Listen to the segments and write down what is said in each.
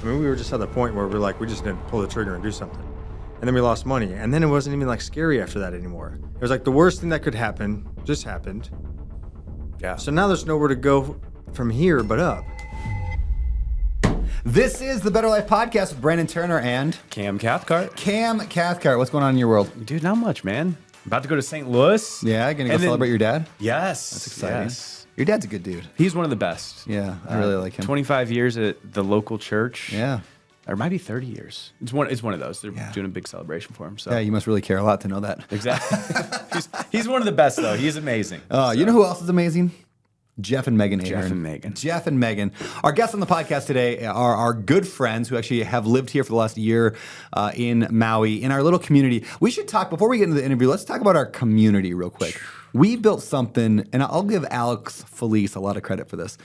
I mean, we were just at the point where we're like, we just didn't pull the trigger and do something. And then we lost money. And then it wasn't even like scary after that anymore. It was like the worst thing that could happen just happened. Yeah. So now there's nowhere to go from here but up. This is the Better Life Podcast with Brandon Turner and Cam Cathcart. Cam Cathcart. What's going on in your world? Dude, not much, man. About to go to St. Louis. Yeah, gonna go celebrate your dad? Yes. That's exciting. Yes. Your dad's a good dude. He's one of the best. Yeah, I really like him. 25 years at the local church. Yeah. Or it might be 30 years. It's one of those. They're doing a big celebration for him. So Yeah, you must really care a lot to know that. exactly. he's one of the best, though. He's amazing. You know who else is amazing? Jeff and Megan Ahern. Jeff and Megan. Jeff and Megan. Our guests on the podcast today are our good friends who actually have lived here for the last year in Maui, in our little community. We should talk, before we get into the interview, let's talk about our community real quick. We built something, and I'll give Alex Felice a lot of credit for this.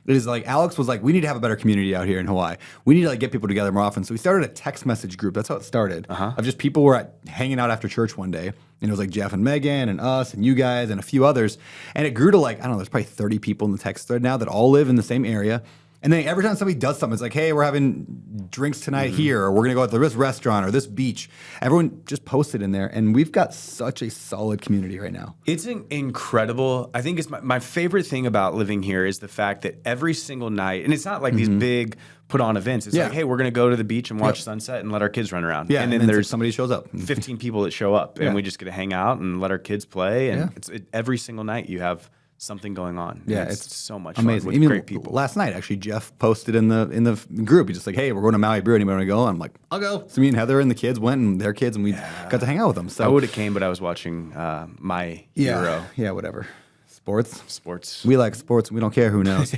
It is like, Alex was like, we need to have a better community out here in Hawaii. We need to like get people together more often. So we started a text message group. That's how it started. Of just people were hanging out after church one day. And it was like Jeff and Megan and us and you guys and a few others. And it grew to like, I don't know, there's probably 30 people in the text thread now that all live in the same area. And then every time somebody does something, it's like, hey, we're having drinks tonight here, or we're going to go to this restaurant or this beach. Everyone just posted in there. And we've got such a solid community right now. It's incredible. I think it's my favorite thing about living here is the fact that every single night, and it's not like these big put on events. It's like, hey, we're going to go to the beach and watch sunset and let our kids run around. Yeah, and then there's somebody shows up. 15 people that show up, and we just get to hang out and let our kids play. And every single night you have something going on. Yeah, it's so much amazing. fun with Even great people. Last night, actually, Jeff posted in the group. He's just like, hey, we're going to Maui Brew. Anybody want to go? I'm like, I'll go. So me and Heather and the kids went, and their kids, and we got to hang out with them. So I would have came, but I was watching my hero. Yeah, whatever. Sports. We We like sports. We don't care who knows.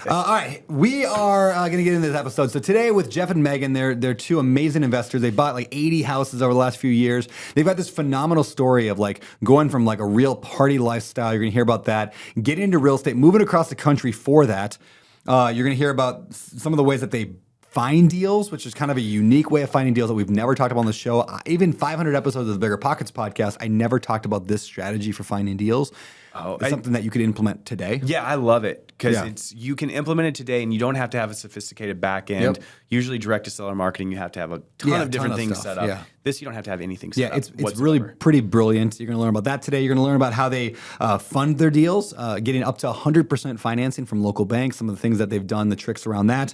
All right. We are going to get into this episode. So today with Jeff and Megan, they're two amazing investors. They bought like 80 houses over the last few years. They've got this phenomenal story of like going from like a real party lifestyle. You're going to hear about that. Getting into real estate, moving across the country for that. You're going to hear about some of the ways that they find deals, which is kind of a unique way of finding deals that we've never talked about on the show. Even 500 episodes of the Bigger Pockets podcast, I never talked about this strategy for finding deals. It's something that you could implement today. Yeah, I love it because you can implement it today, and you don't have to have a sophisticated back end. Usually, direct to seller marketing, you have to have a ton of different things set up. This, you don't have to have anything set up. It's really pretty brilliant. You're going to learn about that today. You're going to learn about how they fund their deals, getting up to 100% financing from local banks. Some of the things that they've done, the tricks around that.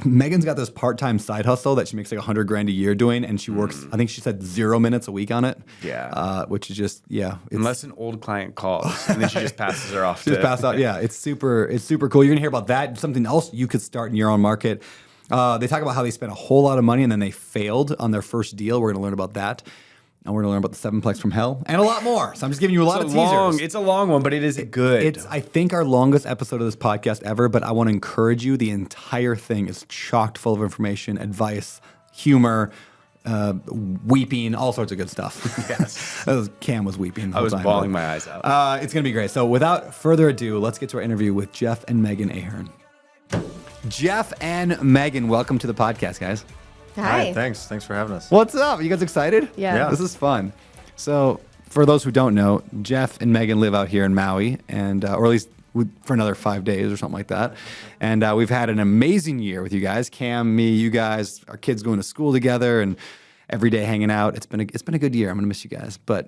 Megan's got this part-time side hustle that she makes like $100,000 a year doing, and she works. I think she said 0 minutes a week on it. Yeah, which is just unless an old client calls. And then she just passes her off. Just pass out. Yeah, it's super cool. You're gonna hear about that. Something else you could start in your own market. They talk about how they spent a whole lot of money and then they failed on their first deal. We're gonna learn about that. And we're gonna learn about the 7plex from hell and a lot more. So I'm just giving you a lot of teasers. It's a long one, but it is good. It's I think our longest episode of this podcast ever. But I want to encourage you. The entire thing is chocked full of information, advice, humor. Weeping, all sorts of good stuff. Yes. Cam was weeping. I was bawling my eyes out. It's going to be great. So without further ado, let's get to our interview with Jeff and Megan Ahern. Jeff and Megan, welcome to the podcast, guys. Hi. Thanks for having us. What's up? You guys excited? Yeah. This is fun. So for those who don't know, Jeff and Megan live out here in Maui, and or at least for another 5 days or something like that. And we've had an amazing year with you guys. Cam, me, you guys, our kids going to school together and every day hanging out. It's been a good year. I'm going to miss you guys. But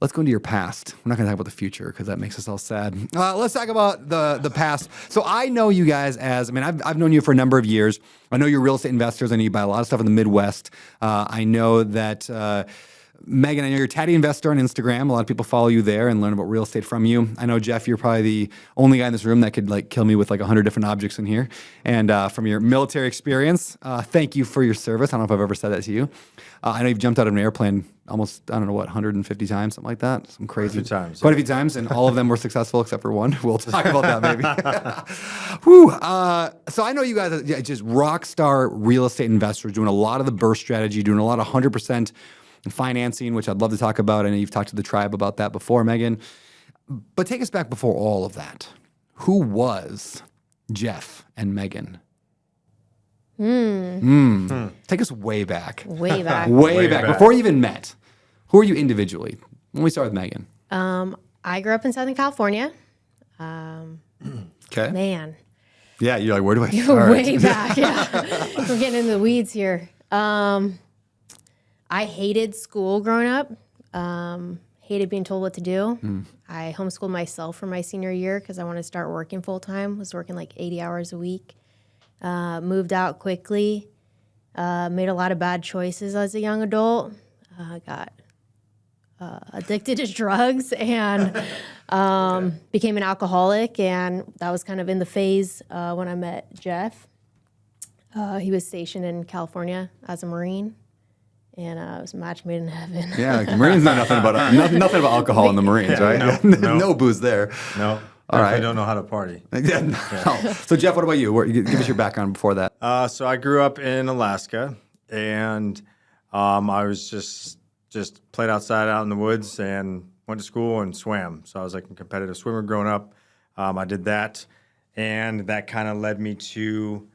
let's go into your past. We're not going to talk about the future because that makes us all sad. Let's talk about the past. So I know you guys I've known you for a number of years. I know you're real estate investors. I know you buy a lot of stuff in the Midwest. I know that... Megan, I know you're a Tatty Investor on Instagram. A lot of people follow you there and learn about real estate from you. I know, Jeff, you're probably the only guy in this room that could like kill me with like 100 different objects in here. And from your military experience, thank you for your service. I don't know if I've ever said that to you. I know you've jumped out of an airplane almost, 150 times, something like that. Some crazy. Quite a few times, and all of them were successful except for one. We'll talk about that maybe. Whew. So I know you guys are just rock star real estate investors doing a lot of the burst strategy, doing a lot of 100% financing, which I'd love to talk about. I know you've talked to the tribe about that before, Megan. But take us back before all of that. Who was Jeff and Megan? Take us way back. Way back. Way back. Before you even met. Who are you individually? When we start with Megan. I grew up in Southern California. Okay. Man. Yeah, you're like, where do I You're start? way back. Yeah. We're getting into the weeds here. I hated school growing up. Hated being told what to do. I homeschooled myself for my senior year because I wanted to start working full time. Was working like 80 hours a week. Moved out quickly. Made a lot of bad choices as a young adult. Got addicted to drugs and became an alcoholic. And that was kind of in the phase when I met Jeff. He was stationed in California as a Marine. And it was a match made in heaven. Yeah, like, Marines know nothing about alcohol in the Marines, right? No booze there. No. All right. I don't know how to party. Yeah, no. So Jeff, what about you? Give us your background before that. So I grew up in Alaska, and I was just played outside out in the woods and went to school and swam. So I was like a competitive swimmer growing up. I did that, and that kind of led me to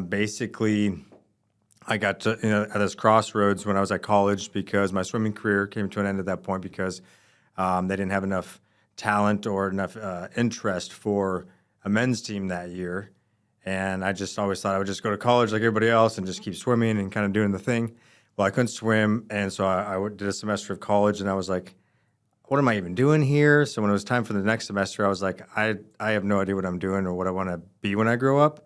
basically I got to at this crossroads when I was at college because my swimming career came to an end at that point because they didn't have enough talent or enough interest for a men's team that year. And I just always thought I would just go to college like everybody else and just keep swimming and kind of doing the thing. Well, I couldn't swim, and so I did a semester of college, and I was like, what am I even doing here? So when it was time for the next semester, I was like, I have no idea what I'm doing or what I want to be when I grow up.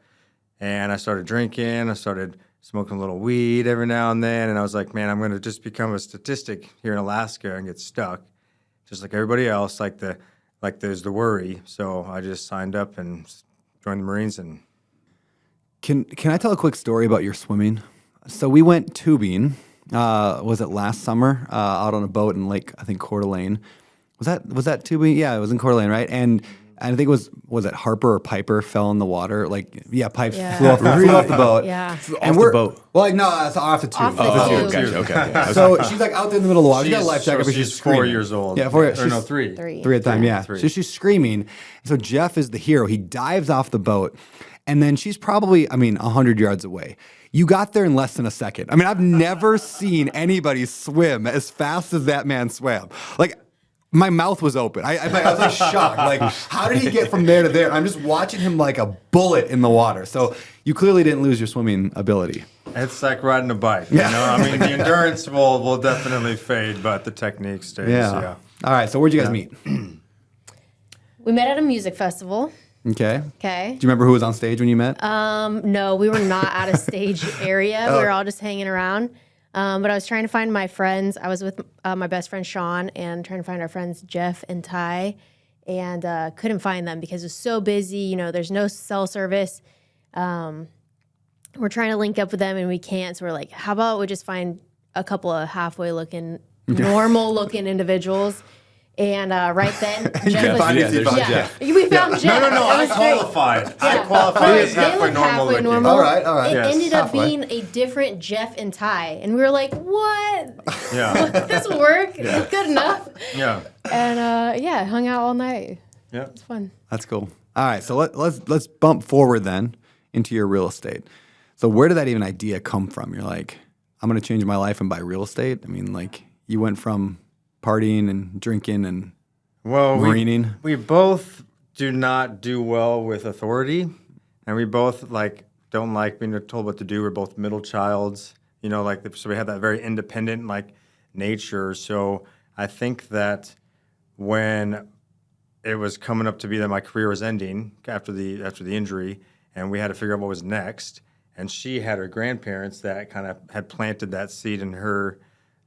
And I started drinking. I started smoking a little weed every now and then. And I was like, man, I'm going to just become a statistic here in Alaska and get stuck. Just like everybody else, like there's the worry. So I just signed up and joined the Marines. And Can I tell a quick story about your swimming? So we went tubing, was it last summer, out on a boat in Lake, I think Coeur d'Alene. Was that tubing? Yeah, it was in Coeur d'Alene, right? And I think was it Harper or Piper fell in the water? Pipe flew off the boat. Yeah. And Off the boat. Well, no, it's off the tube. Off the Oh, tube. okay. So she's like out there in the middle of the water. She's got a life jacket, but she's she's 4 screaming. years old. Yeah, 4 years. Or no, She's- three. Three. Three at a time, yeah. Three. So she's screaming. So Jeff is the hero. He dives off the boat, and then she's probably, 100 yards away. You got there in less than a second. I've never seen anybody swim as fast as that man swam. Like, my mouth was open. I was like shocked. Like, how did he get from there to there? I'm just watching him like a bullet in the water. So you clearly didn't lose your swimming ability. It's like riding a bike. The endurance will definitely fade, but the technique stays. Yeah. All right. So where'd you guys meet? We met at a music festival. Okay. Okay. Do you remember who was on stage when you met? No, we were not at a stage area. We were all just hanging around. But I was trying to find my friends. I was with my best friend Sean and trying to find our friends Jeff and Ty, and couldn't find them because it was so busy. There's no cell service. We're trying to link up with them and we can't. So we're like, how about we just find a couple of halfway looking, normal looking individuals. And right then, Jeff was, we found Jeff. No, I It was great. qualified. I qualified as They halfway look normal halfway looking. normal. All right. It Yes. ended up Halfway. being a different Jeff and Ty. And we were like, what? Yeah. This will work. It's good enough. Yeah. And hung out all night. Yeah. It's fun. That's cool. All right, so let's bump forward then into your real estate. So where did that even idea come from? You're like, I'm going to change my life and buy real estate. You went from partying and drinking and marining. We both do not do well with authority, and we both don't like being told what to do. We're both middle childs, so we have that very independent nature. So I think that when it was coming up to be that my career was ending after the injury, and we had to figure out what was next. And she had her grandparents that kind of had planted that seed in her,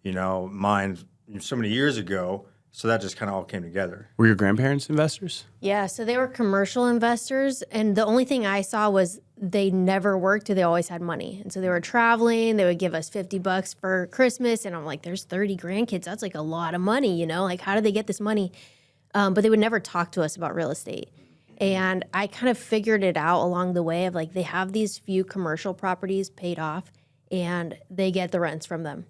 mind so many years ago. So that just kind of all came together. Were your grandparents investors? Yeah, so they were commercial investors, and the only thing I saw was they never worked or they always had money. And so they were traveling, they would give us $50 for Christmas, and I'm like, there's 30 grandkids, that's like a lot of money, how did they get this money? But they would never talk to us about real estate. And I kind of figured it out along the way of they have these few commercial properties paid off, and they get the rents from them.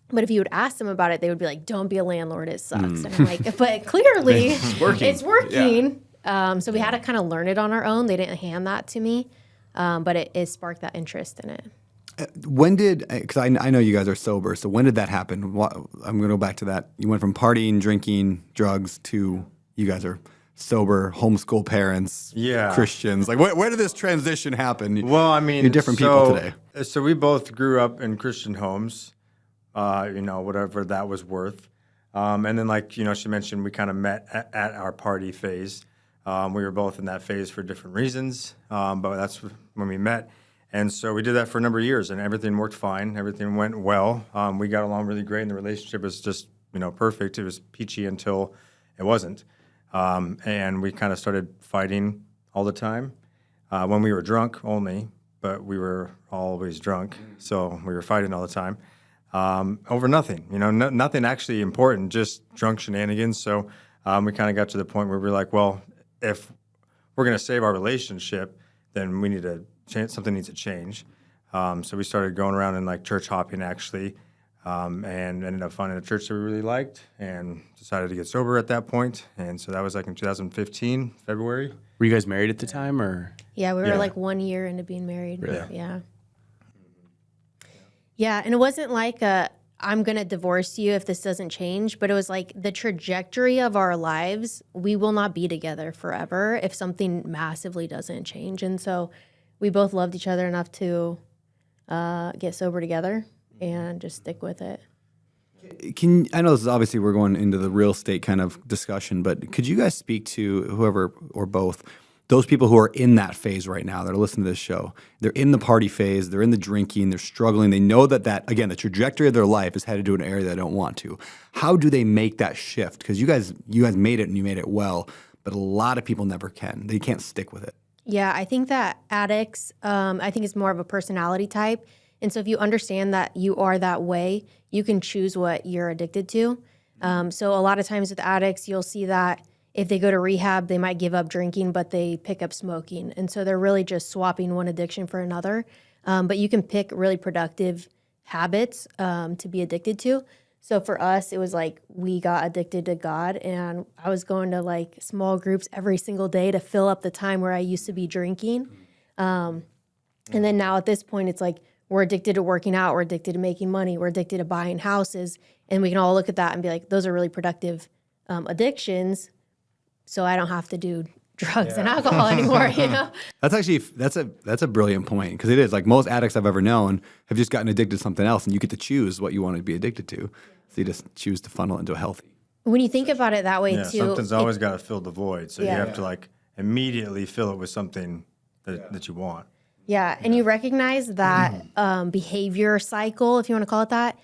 But if you would ask them about it, they would be like, don't be a landlord, it sucks. And I'm like, but clearly it's working. Yeah. So we had to kind of learn it on our own. They didn't hand that to me, but it sparked that interest in it. When did, because I know you guys are sober, so when did that happen? I'm going to go back to that. You went from partying, drinking, drugs to you guys are sober homeschool parents, Yeah. Christians? Like, where did this transition happen? Well, I mean, You're different people today. So we both grew up in Christian homes, whatever that was worth. And then, like, she mentioned, we kind of met at our party phase. We were both in that phase for different reasons, but that's when we met. And so we did that for a number of years, and everything worked fine. Everything went well. We got along really great, and the relationship was just, perfect. It was peachy until it wasn't. And we kind of started fighting all the time when we were drunk only, but we were always drunk. So we were fighting all the time over nothing, nothing actually important, just drunk shenanigans. So we kind of got to the point where we were like, well, if we're going to save our relationship, then we need to change, something needs to change. So we started going around and like church hopping actually. And ended up finding a church that we really liked and decided to get sober at that point. And so that was like in 2015, February. Were you guys married at the time, or? Yeah, we were Yeah. like 1 year into being married. Really? Yeah. Yeah, and it wasn't like I'm going to divorce you if this doesn't change, but it was like the trajectory of our lives, we will not be together forever if something massively doesn't change. And so we both loved each other enough to get sober together and just stick with it. I know this is obviously we're going into the real estate kind of discussion, but could you guys speak to whoever or both, those people who are in that phase right now that are listening to this show? They're in the party phase, they're in the drinking, they're struggling. They know that again, the trajectory of their life is headed to an area they don't want to. How do they make that shift? Because you guys made it and you made it well, but a lot of people never can. They can't stick with it. Yeah, I think that addicts, I think it's more of a personality type. And so if you understand that you are that way, you can choose what you're addicted to. So a lot of times with addicts, you'll see that if they go to rehab, they might give up drinking, but they pick up smoking. And so they're really just swapping one addiction for another. But you can pick really productive habits to be addicted to. So for us, it was like we got addicted to God, and I was going to like small groups every single day to fill up the time where I used to be drinking. And then now at this point, it's like we're addicted to working out, we're addicted to making money, we're addicted to buying houses, and we can all look at that and be like, those are really productive addictions, so I don't have to do drugs and alcohol anymore, That's actually that's a brilliant point, because it is like most addicts I've ever known have just gotten addicted to something else, and you get to choose what you want to be addicted to. So you just choose to funnel it into a healthy. When you think about it that way Yeah, too, something's always got to fill the void. So Yeah. you have to like immediately fill it with something that you want. yeah, and you recognize that behavior cycle, if you want to call it that,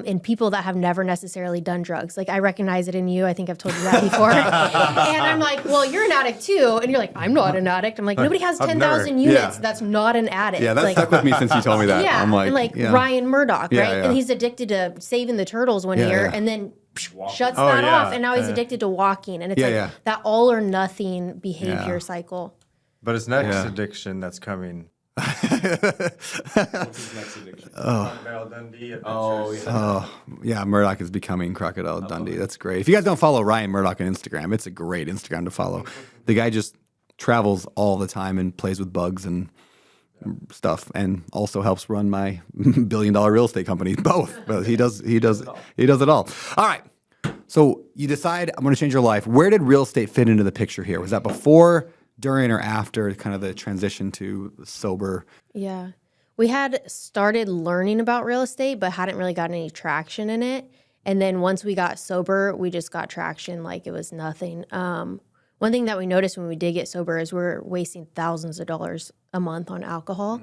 in people that have never necessarily done drugs. Like I recognize it in you. I think I've told you that before. And I'm like, well, you're an addict too. And you're like, I'm not an addict. I'm like, nobody has I've 10,000 never- units Yeah. that's not an addict. Yeah, that like, stuck with me since you told me that. Yeah, I'm like, and like yeah. Ryan Murdoch, Yeah, right? yeah. And he's addicted to saving the turtles one Yeah, year, yeah. and then shuts Oh, that yeah. off, and now he's addicted to walking. And it's Yeah, like yeah. that all or nothing behavior Yeah. cycle. But it's next Yeah. addiction that's coming. Oh, Yeah, Murdoch is becoming Crocodile Dundee. That's great. If you guys don't follow Ryan Murdoch on Instagram, it's a great Instagram to follow. The guy just travels all the time and plays with bugs and stuff, and also helps run my $1 billion real estate company. Both, but he does it all. All right. So you decide I'm going to change your life. Where did real estate fit into the picture here? Was that before, during, or after kind of the transition to sober? Yeah. We had started learning about real estate, but hadn't really gotten any traction in it. And then once we got sober, we just got traction like it was nothing. One thing that we noticed when we did get sober is we're wasting thousands of dollars a month on alcohol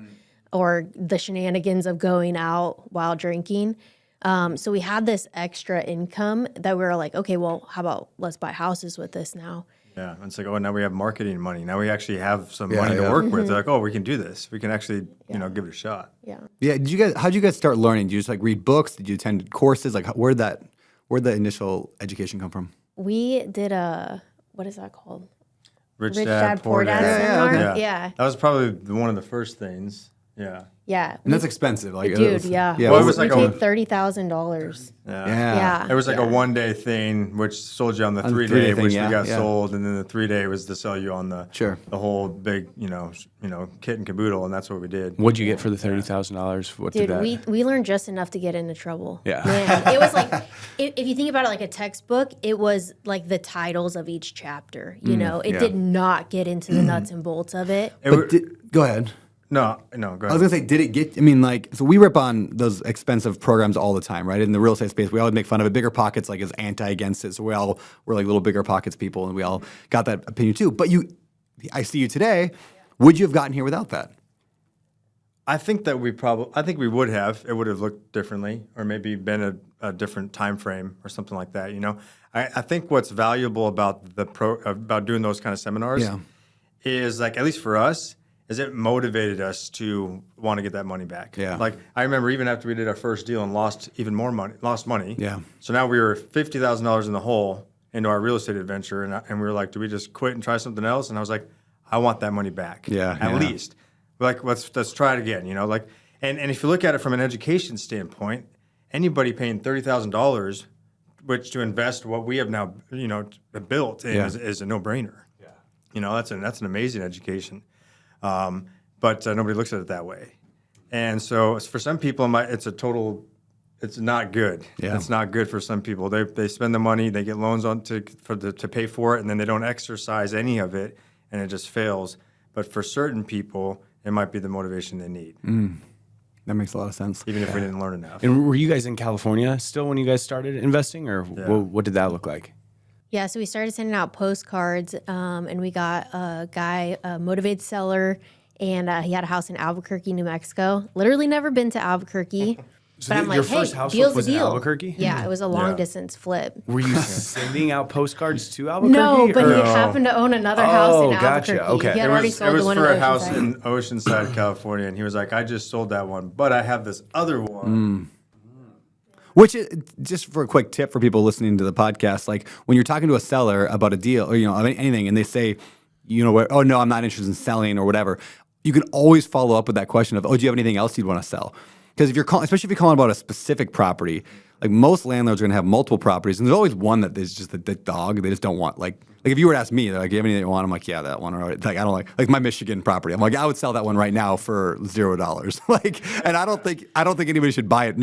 or the shenanigans of going out while drinking. So we had this extra income that we were like, okay, well, how about let's buy houses with this now? Yeah, and it's like, oh, now we have marketing money. Now we actually have some Yeah, money yeah. to work with. They're like, oh, we can do this. We can actually, give it a shot. Yeah. Yeah. How'd you guys start learning? Did you just like read books? Did you attend courses? Like where'd the initial education come from? We did what is that called? Rich Rich Dad, Dad, Poor Dad Yeah, seminar. okay. Yeah. That was probably one of the first things. Yeah. Yeah. And that's expensive. Like, Dude, yeah. Yeah. Well, it was we like paid a- $30,000. Yeah. It was like a Yeah. 1-day thing, which sold you on the On the 3-day, three-day thing, which yeah, we got yeah. sold, and then the 3-day was to sell you on the Sure. whole big, kit and caboodle, and that's what we did. What'd you get for the $30,000? What Dude, did that? we learned just enough to get into trouble. Yeah. Man, it was like, if you think about it like a textbook, it was like the titles of each chapter. It yeah. did not get into the nuts and bolts of it. Go ahead. No, go I was ahead. gonna say, did it get? I mean, like, so we rip on those expensive programs all the time, right? In the real estate space, we always make fun of it. Bigger Pockets, like, is anti against it, so we're like little Bigger Pockets people, and we all got that opinion too. But I see you today. Would you have gotten here without that? I think we would have. It would have looked differently, or maybe been a different time frame or something like that. I think what's valuable about about doing those kind of seminars is, like, at least for us, is it motivated us to want to get that money back. Yeah. Like, I remember even after we did our first deal and lost money. Yeah. So now we were $50,000 in the hole into our real estate adventure, and we were like, do we just quit and try something else? And I was like, I want that money back. Yeah, At yeah. least. Like, let's try it again. Like, and if you look at it from an education standpoint, anybody paying $30,000, which to invest what we have now, built in, is a no-brainer. Yeah. That's an amazing education. But nobody looks at it that way. And so for some people, it's not good. Yeah. It's not good for some people. They spend the money, they get loans to pay for it, and then they don't exercise any of it, and it just fails. But for certain people, it might be the motivation they need, That makes a lot of sense. even if we didn't learn enough. And were you guys in California still when you guys started investing, or what did that look like? Yeah, so we started sending out postcards, and we got a guy, a motivated seller, and he had a house in Albuquerque, New Mexico. Literally never been to Albuquerque. So But I'm your like, first hey, house deal's was a in deal. Albuquerque? Yeah, it was a long Yeah. distance flip. Were you sending out postcards to Albuquerque? No, but or- he happened to own another house in gotcha. Albuquerque. Okay. He had It already was sold the one for in a house Oceanside. in Oceanside, California, and he was like, I just sold that one, but I have this other one. Which is, just for a quick tip for people listening to the podcast, like, when you're talking to a seller about a deal or anything, and they say, oh no, I'm not interested in selling or whatever, you can always follow up with that question of, oh, do you have anything else you'd want to sell? Because especially if you're calling about a specific property, like, most landlords are going to have multiple properties, and there's always one that is just the dog. They just don't want, like if you were to ask me, they're like, do you have anything you want? I'm like, yeah, that one. Or, like, I don't like my Michigan property. I'm like, I would sell that one right now for $0. Like, and I don't think anybody should buy it.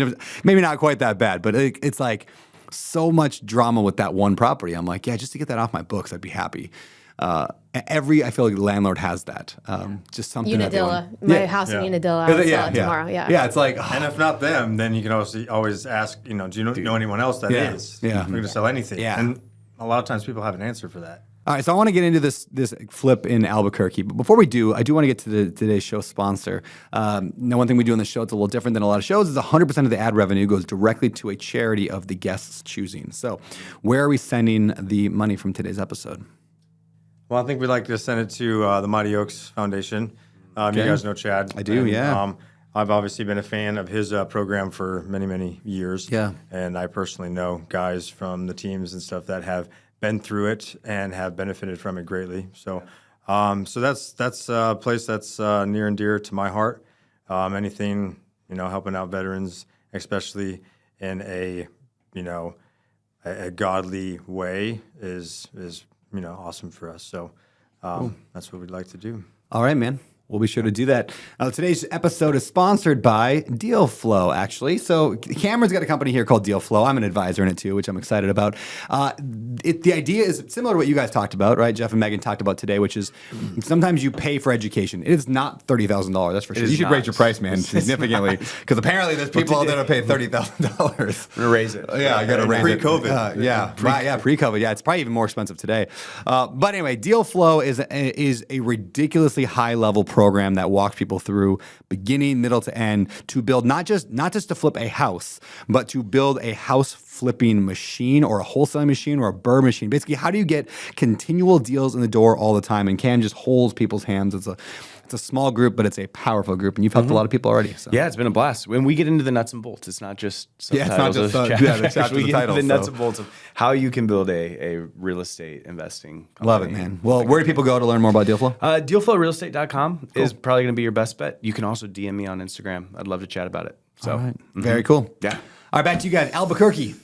Maybe not quite that bad, but it's like so much drama with that one property. I'm like, yeah, just to get that off my books, I'd be happy. I feel like the landlord has that. Just something. that they Unadilla. want. My house in Unadilla. I'll sell it tomorrow. Yeah. Yeah, it's like, And if not them, then you can also always ask, do you know anyone else that is? Yeah. Looking to sell anything. Yeah. And a lot of times people have an answer for that. all right, so I want to get into this flip in Albuquerque. But before we do, I do want to get to today's show sponsor. Now, one thing we do on the show, it's a little different than a lot of shows, is 100% of the ad revenue goes directly to a charity of the guest's choosing. So where are we sending the money from today's episode? Well, I think we'd like to send it to the Mighty Oaks Foundation. You guys know Chad. I do, yeah. I've obviously been a fan of his program for many, many years. Yeah. And I personally know guys from the teams and stuff that have been through it and have benefited from it greatly. So, so that's a place that's near and dear to my heart. Anything, helping out veterans, especially in a godly way, is awesome for us. So that's what we'd like to do. All right, man. We'll be sure to do that. Today's episode is sponsored by Deal Flow, actually. So Cameron's got a company here called Deal Flow. I'm an advisor in it too, which I'm excited about. The idea is similar to what you guys talked about, right? Jeff and Megan talked about today, which is sometimes you pay for education. It is not $30,000, that's for sure. You should raise your price, man, significantly, because apparently there's people out there that pay $30,000. I'm gonna raise it. Yeah, I got to raise it. Pre-COVID. Pre-COVID. Yeah, it's probably even more expensive today. But anyway, Deal Flow is a ridiculously high-level program that walks people through beginning, middle to end to build not just to flip a house, but to build a house flipping machine or a wholesaling machine or a burr machine. Basically, how do you get continual deals in the door all the time? And Cam just holds people's hands. It's a small group, but it's a powerful group, and you've helped a lot of people already. So. Yeah, it's been a blast. When we get into the nuts and bolts, it's not just Yeah, it's not subtitles just, of the chapters. chapters We and get titles, into the nuts so. and bolts of how you can build a real estate investing company. Love it, man. Well, where do people go to learn more about DealFlow? Dealflowrealestate.com is probably going to be your best bet. You can also DM me on Instagram. I'd love to chat about it. So, All right. Very cool. Yeah. All right, back to you guys. Albuquerque.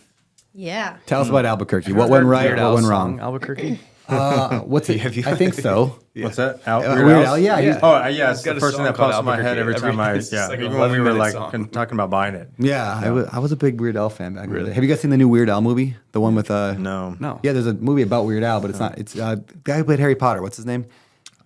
Yeah. Tell us about Albuquerque. What went right? Weird What Al went song, wrong? Albuquerque. What's it? I think so. What's that? Weird Al? Yeah. Yeah. Oh, yeah, it's got the a first thing song that pops called in my head every Albuquerque. time I, It's just like an even when we were 11-minute like song. talking about buying it. Yeah, I was a big Weird Al fan back in the day. Have you guys seen the new Weird Al movie? The one with No. No. Yeah, there's a movie about Weird Al, but it's not. It's the guy who played Harry Potter. What's his name?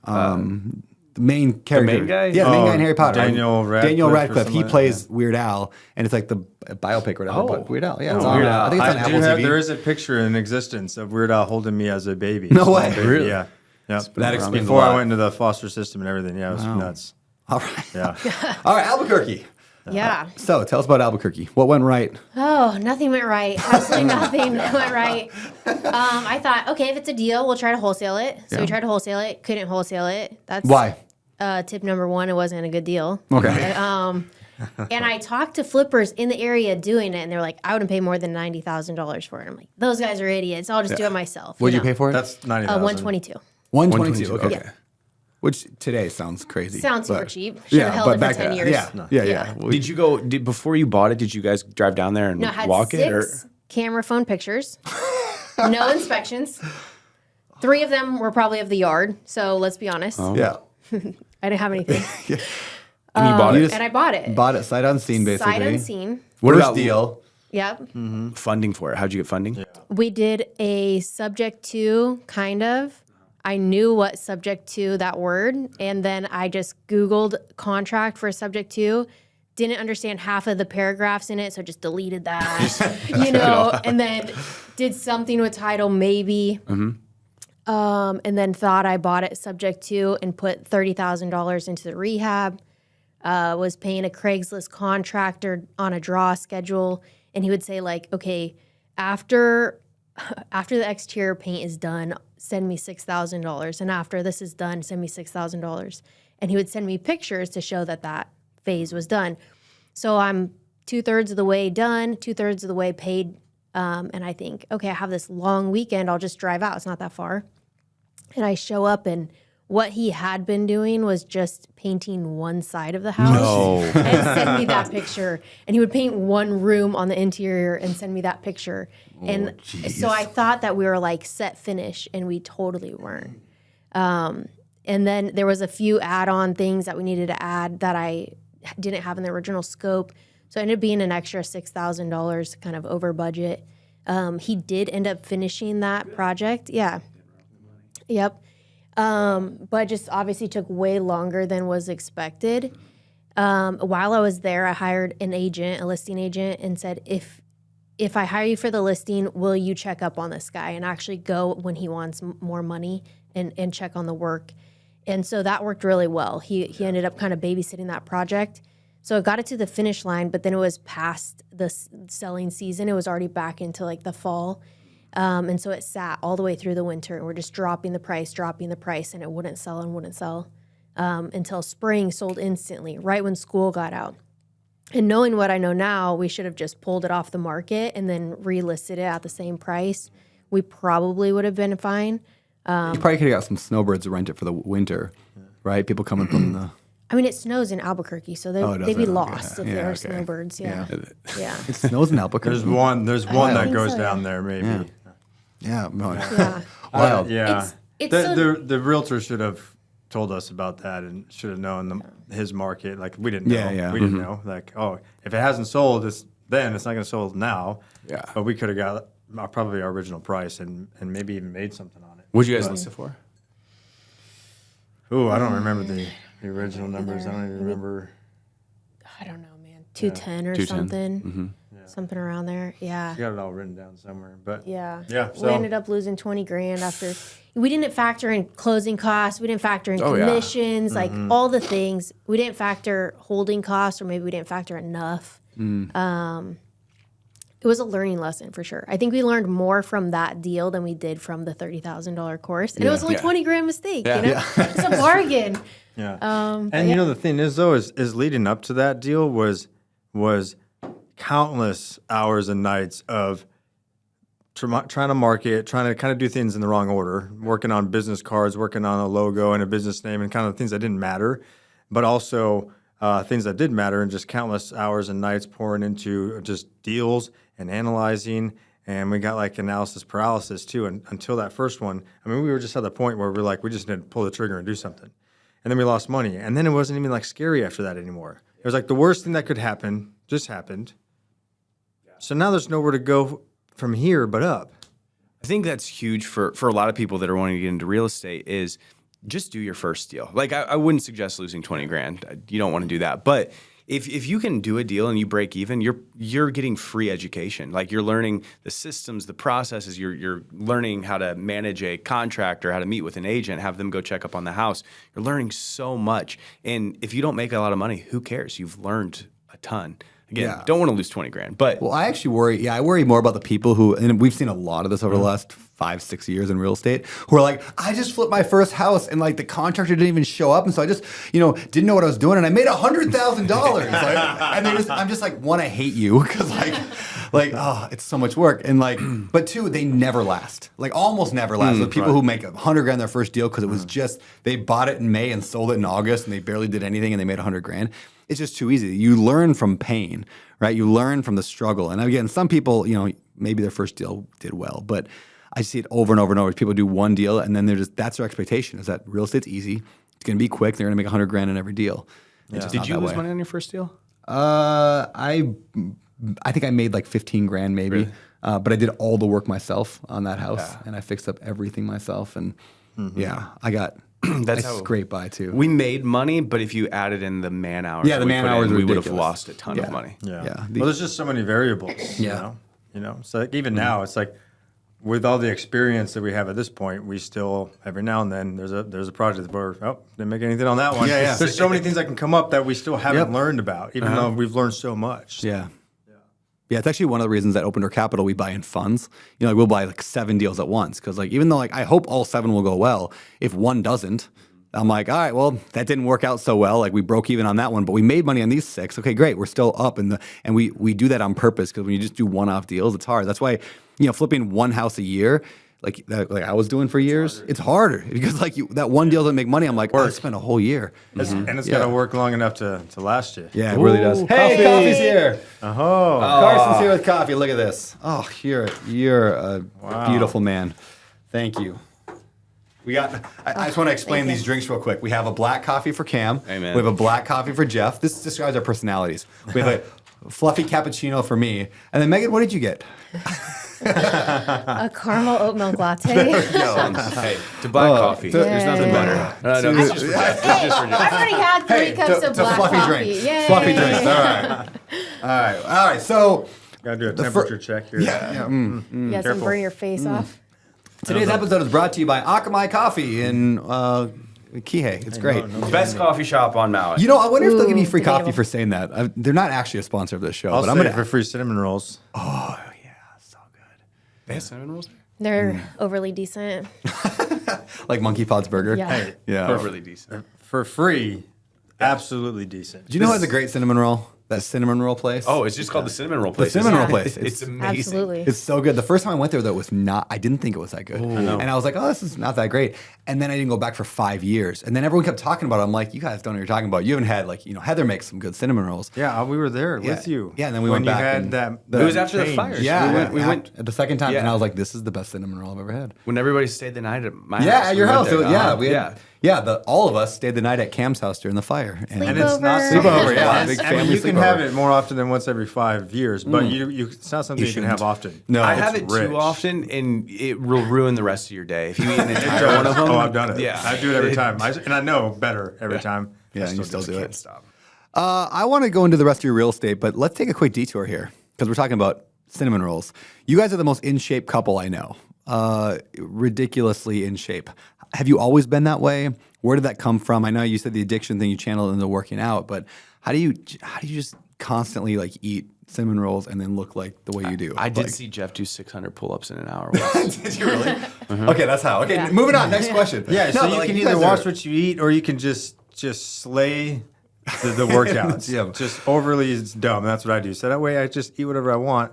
The main character. main guy? Yeah, the main Oh, guy in Harry Potter. Daniel Radcliffe Daniel or Radcliffe. something He like plays Weird Al, and it's like the biopic or whatever. Oh. But Weird Al. Yeah, it's Oh, on. Weird Al. I think it's on Apple TV. There is a picture in existence of Weird Al holding me as a baby. No small way. baby, Really? Yeah. Yep. That explains Before a lot. I went into the foster system and everything. Yeah, it was nuts. All right. Yeah. All right, Albuquerque. Yeah. So tell us about Albuquerque. What went right? Oh, nothing went right. Absolutely nothing went right. I thought, okay, if it's a deal, we'll try to wholesale it. So we tried to wholesale it, couldn't wholesale it. That's Why? Tip number one. It wasn't a good deal. Okay. And I talked to flippers in the area doing it, and they're like, I wouldn't pay more than $90,000 for it. I'm like, those guys are idiots. I'll just do it myself. What did you pay for it? That's 90,000. 122. 122. Okay. Yeah. Which today sounds crazy. Sounds super but- cheap. Should have held it for 10 years. Yeah. Did you go before you bought it? Did you guys drive down there and No, I had walk it? Or? 6 camera phone pictures. No inspections. 3 of them were probably of the yard. So let's be honest. Yeah. I didn't have anything. And you bought You it. just And I bought it. Bought it sight unseen, basically. Sight unseen. What First about deal? Yep. funding for it? How'd you get funding? We did a subject to, kind of. I knew what subject to that word, and then I just Googled contract for subject to. Didn't understand half of the paragraphs in it, so just deleted that. And then did something with title maybe. And then thought I bought it subject to and put $30,000 into the rehab. Was paying a Craigslist contractor on a draw schedule, and he would say like, okay, after the exterior paint is done, send me $6,000, and after this is done, send me $6,000, and he would send me pictures to show that phase was done. So I'm 2/3 of the way done, 2/3 of the way paid, and I think, okay, I have this long weekend, I'll just drive out. It's not that far, and I show up and. What he had been doing was just painting one side of the house and send me that picture. And he would paint one room on the interior and send me that picture. And so I thought that we were like set finish, and we totally weren't. And then there was a few add-on things that we needed to add that I didn't have in the original scope. So it ended up being an extra $6,000 kind of over budget. He did end up finishing that project. Yeah. Yep. But just obviously took way longer than was expected. While I was there, I hired an agent, a listing agent, and said, if I hire you for the listing, will you check up on this guy and actually go when he wants more money and check on the work? And so that worked really well. He ended up kind of babysitting that project. So I got it to the finish line, but then it was past the selling season. It was already back into like the fall. And so it sat all the way through the winter, and we're just dropping the price, and it wouldn't sell until spring, sold instantly, right when school got out. And knowing what I know now, we should have just pulled it off the market and then relisted it at the same price. We probably would have been fine. You probably could have got some snowbirds to rent it for the winter, right? People coming from the... I mean, it snows in Albuquerque, so they'd be Okay. lost if Yeah, there are okay. snowbirds. Yeah. It snows in Albuquerque. There's one that think goes so, down yeah. there, maybe. Yeah. No, Yeah. Wild. Yeah. It's the realtor should have told us about that and should have known his market. Like, we didn't know. Yeah, yeah. We didn't know. Like, oh, if it hasn't sold, it's not going to sell now. Yeah. But we could have got probably our original price and maybe even made something on it. What'd you guys list it for? Ooh, I don't remember the original numbers. I don't even remember. I don't know, man. 210 or 210. something. Something around there. Yeah. I got it all written down somewhere. But Yeah. Yeah, We so- ended up losing 20 grand after. We didn't factor in closing costs. We didn't factor in Oh, yeah. commissions, like all the things. We didn't factor holding costs, or maybe we didn't factor enough. It it was a learning lesson for sure. I think we learned more from that deal than we did from the $30,000 course. And it was only 20 grand mistake, you know? It's a bargain. Yeah. And you know, the thing is though, is leading up to that deal was countless hours and nights of trying to market, trying to kind of do things in the wrong order, working on business cards, working on a logo and a business name and kind of things that didn't matter, but also things that did matter, and just countless hours and nights pouring into just deals and analyzing. And we got like analysis paralysis too. And until that first one, I mean, we were just at the point where we're like, we just need to pull the trigger and do something. And then we lost money. And then it wasn't even like scary after that anymore. It was like the worst thing that could happen just happened. So now there's nowhere to go from here but up. I think that's huge for a lot of people that are wanting to get into real estate is just do your first deal. Like I wouldn't suggest losing 20 grand. You don't want to do that. But if you can do a deal and you break even, you're getting free education. Like you're learning the systems, the processes. You're learning how to manage a contractor, how to meet with an agent, have them go check up on the house. You're learning so much. And if you don't make a lot of money, who cares? You've learned a ton. Again, don't want to lose 20 grand. But well, I actually worry. Yeah, I worry more about the people who, and we've seen a lot of this over the last 5-6 years in real estate, who are like, I just flipped my first house and like the contractor didn't even show up, and so I just, didn't know what I was doing, and I made $100,000. And I'm just like, one, I hate you because oh, it's so much work, and like, but two, they never last. Like almost never last. The people who make $100 grand their first deal because it was just they bought it in May and sold it in August, and they barely did anything, and they made $100 grand. It's just too easy. You learn from pain, right? You learn from the struggle. And again, some people, maybe their first deal did well, but I see it over and over and over. People do one deal and then that's their expectation is that real estate's easy. It's going to be quick. They're going to make $100 grand in every deal. Yeah. Did you lose money on your first deal? I think I made like 15 grand maybe, really? But I did all the work myself on that house and I fixed up everything myself. And I scraped by too. We made money, but if you added in the man hours, the man hours, we would have lost a ton of money. Yeah. Well, there's just so many variables. You know. So like even now, it's like with all the experience that we have at this point, we still every now and then there's a project where didn't make anything on that one. There's so many things that can come up that we still haven't learned about, even though we've learned so much. Yeah, it's actually one of the reasons that Open Door Capital we buy in funds. We'll buy like 7 deals at once because like even though like I hope all 7 will go well, if one doesn't, I'm like, all right, well that didn't work out so well. Like we broke even on that one, but we made money on these 6. Okay, great, we're still up and we do that on purpose because when you just do one-off deals, it's hard. That's why flipping one house a year. Like I was doing for years, it's harder because like that one deal doesn't make money. I'm like, I spent a whole year, and it's got to work long enough to last you. Yeah, it really does. Hey, coffee's here. Carson's here with coffee. Look at this. Oh, you're a beautiful man. Thank you. We got. I just want to explain these drinks real quick. We have a black coffee for Cam. Amen. We have a black coffee for Jeff. This describes our personalities. We have a fluffy cappuccino for me, and then Megan, what did you get? A caramel oat milk latte. Hey, to black coffee. There's nothing better. No, it's just for Jeff. I've already had 3 cups of black fluffy coffee. drinks. Yay. Fluffy drinks. All right. So Gotta do a temperature check here. You got some burn your face off. Today's episode is brought to you by Akamai Coffee in Kihei. It's great. Best coffee shop on Maui. I wonder if they'll give me free coffee for saying that. They're not actually a sponsor of this show, I'll but say I'm gonna for free cinnamon rolls. Oh yeah, so good. They have cinnamon rolls? They're overly decent. Like Monkey Pod's Burger. Yeah. They're really decent. For free, absolutely decent. Do you know who has a great cinnamon roll? That cinnamon roll place. Oh, it's just called the cinnamon roll place. The cinnamon roll place. It's amazing. Absolutely. It's so good. The first time I went there, though, was not. I didn't think it was that good, and I was like, "Oh, this is not that great." And then I didn't go back for 5 years, and then everyone kept talking about it. I'm like, "You guys don't know what you're talking about. You haven't had Heather makes some good cinnamon rolls." Yeah, we were there with you. Yeah, and then we when went back. You had and that it was after the change. fires. Yeah, we went the second time, Yeah. and I was like, "This is the best cinnamon roll I've ever had." when everybody stayed the night at my house. Yeah, at your we went house. there. We had, all of us stayed the night at Cam's house during the fire. And it's not Sleepover. Sleepover, yeah. Big Big family. family You can sleepover. have it more often than once every 5 years, but it's not something you can have often. No, I it's have it rich. too often, and it will ruin the rest of your day. If you eat an entire one of them. Oh, I've done it. Yeah. I do it every time. And I know better every time. Yeah, and you still just do can't it. stop. I want to go into the rest of your real estate, but let's take a quick detour here because we're talking about cinnamon rolls. You guys are the most in shape couple I know. Ridiculously in shape. Have you always been that way? Where did that come from? I know you said the addiction thing you channeled into working out, but how do you just constantly like eat cinnamon rolls and then look like the way you do. I did Like- see Jeff do 600 pull-ups in an hour. Did you really? Okay, that's how. Okay, moving on. Next question. Yeah, so No, you like, can you either guys watch are- what you eat, or you can just slay the workouts. Yeah. Just overly is dumb. That's what I do. So that way I just eat whatever I want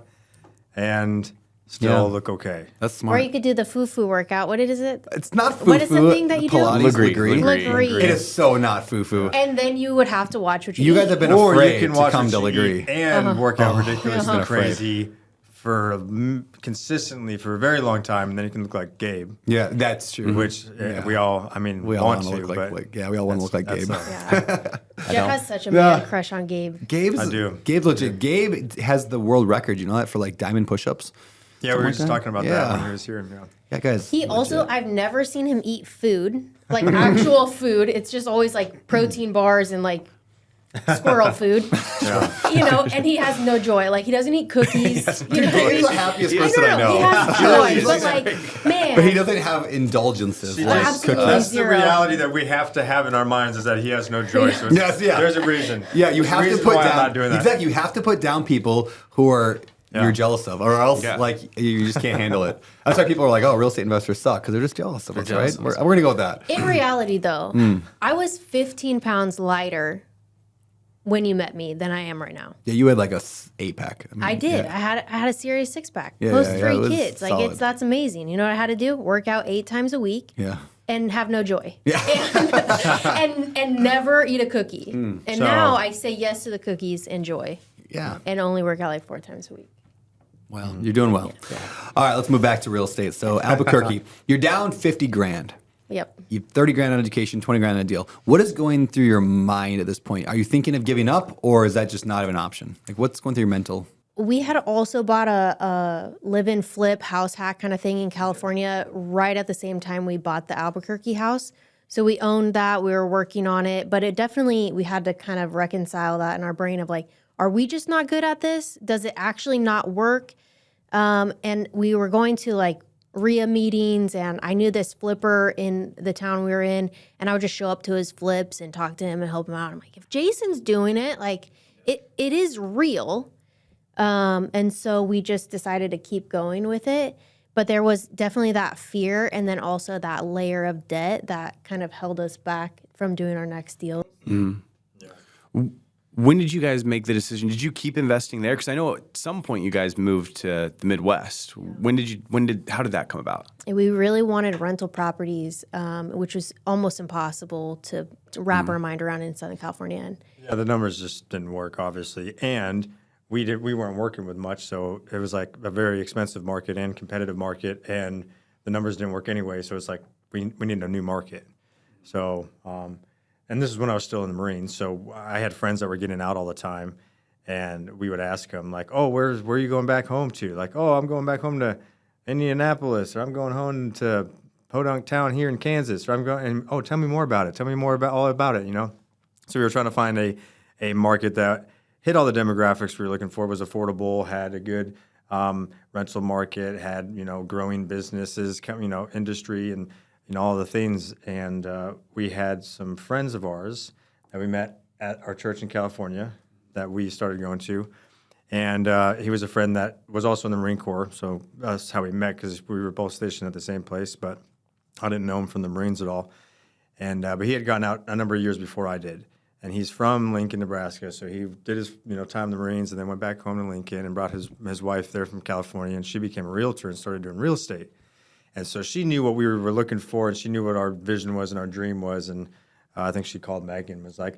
and still Yeah. look okay. That's Or smart. you could do the foo-foo workout. What is it? It's not foo-foo. What is the thing that you do? Pilates, Legree. Legree. It is so not foo-foo. And then you would have to watch what you You eat. guys have been Or afraid you can to watch come what to you Legree. eat and work out ridiculously been afraid. crazy for consistently for a very long time, and then you can look like Gabe, Yeah, that's true. which we all, I mean, we all want want to to, look but like yeah, we all want to look like Gabe. Yeah. Jeff has such a man crush on Gabe. Gabe's I do. Gabe's legit. Gabe has the world record. You know that for like diamond push-ups. yeah, we were like just that? talking about Yeah. that when he was here. Yeah. Yeah, guys. He also, I've never seen him eat food, like actual food. It's just always like protein bars and like squirrel food, you know, and he has no joy. Like he doesn't eat cookies. You know what I Gabe's mean? the happiest I person I don't know. know. He has joy, but like, man. But he doesn't have indulgences See, like Absolutely. cookies. That's the Zero. reality that we have to have in our minds, is that he has no joy. So it's, Yes, yeah. there's a reason. Yeah, you There's a have to reason put why down. I'm not doing that. Exactly, you have to put down people who are you're jealous of, or else Yeah. like you just can't handle it. That's why people are like, "Oh, real estate investors suck," because they're just jealous of us, jealous right? of us. We're gonna go with that. In reality, though, I was 15 pounds lighter when you met me than I am right now. Yeah, you had like a 8-pack. mean, I did. yeah. I had a serious 6-pack. Yeah, Post yeah, 3 it was kids. Like solid. that's amazing. You know what I had to do? Work out 8 times a week. Yeah. And have no joy. Yeah. And never eat a cookie. And So- now I say yes to the cookies and joy. Yeah. And only work out like 4 times a week. Well, you're doing well. All right, let's move back to real estate. So Albuquerque, you're down 50 grand. Yep. You have 30 grand on education, 20 grand on a deal. What is going through your mind at this point? Are you thinking of giving up, or is that just not an option? Like, what's going through your mental? We had also bought a live-in flip house hack kind of thing in California right at the same time we bought the Albuquerque house. So we owned that. We were working on it, but it definitely, we had to kind of reconcile that in our brain of like, are we just not good at this? Does it actually not work? And we were going to like RIA meetings, and I knew this flipper in the town we were in, and I would just show up to his flips and talk to him and help him out. I'm like, if Jason's doing it, like it is real. And so we just decided to keep going with it. But there was definitely that fear, and then also that layer of debt that kind of held us back from doing our next deal. When did you guys make the decision? Did you keep investing there? Because I know at some point you guys moved to the Midwest. How did that come about? And we really wanted rental properties, which was almost impossible to wrap our mind around in Southern California. And Yeah, the numbers just didn't work, obviously, and we weren't working with much, so it was like a very expensive market and competitive market, and the numbers didn't work anyway. So it's like we need a new market. So, and this is when I was still in the Marines, so I had friends that were getting out all the time, and we would ask them like, "Oh, where are you going back home to?" Like, "Oh, I'm going back home to Indianapolis, or I'm going home to Podunk Town here in Kansas, or I'm going." And oh, tell me more about it. Tell me more about all about it. You know. So we were trying to find a market that hit all the demographics we were looking for, was affordable, had a good rental market, had growing businesses, industry, and all the things. And we had some friends of ours that we met at our church in California that we started going to. And he was a friend that was also in the Marine Corps, so that's how we met, because we were both stationed at the same place, but I didn't know him from the Marines at all. And but he had gotten out a number of years before I did. And he's from Lincoln, Nebraska, so he did his time in the Marines and then went back home to Lincoln and brought his wife there from California, and she became a realtor and started doing real estate. And so she knew what we were looking for, and she knew what our vision was and our dream was. And I think she called Megan and was like,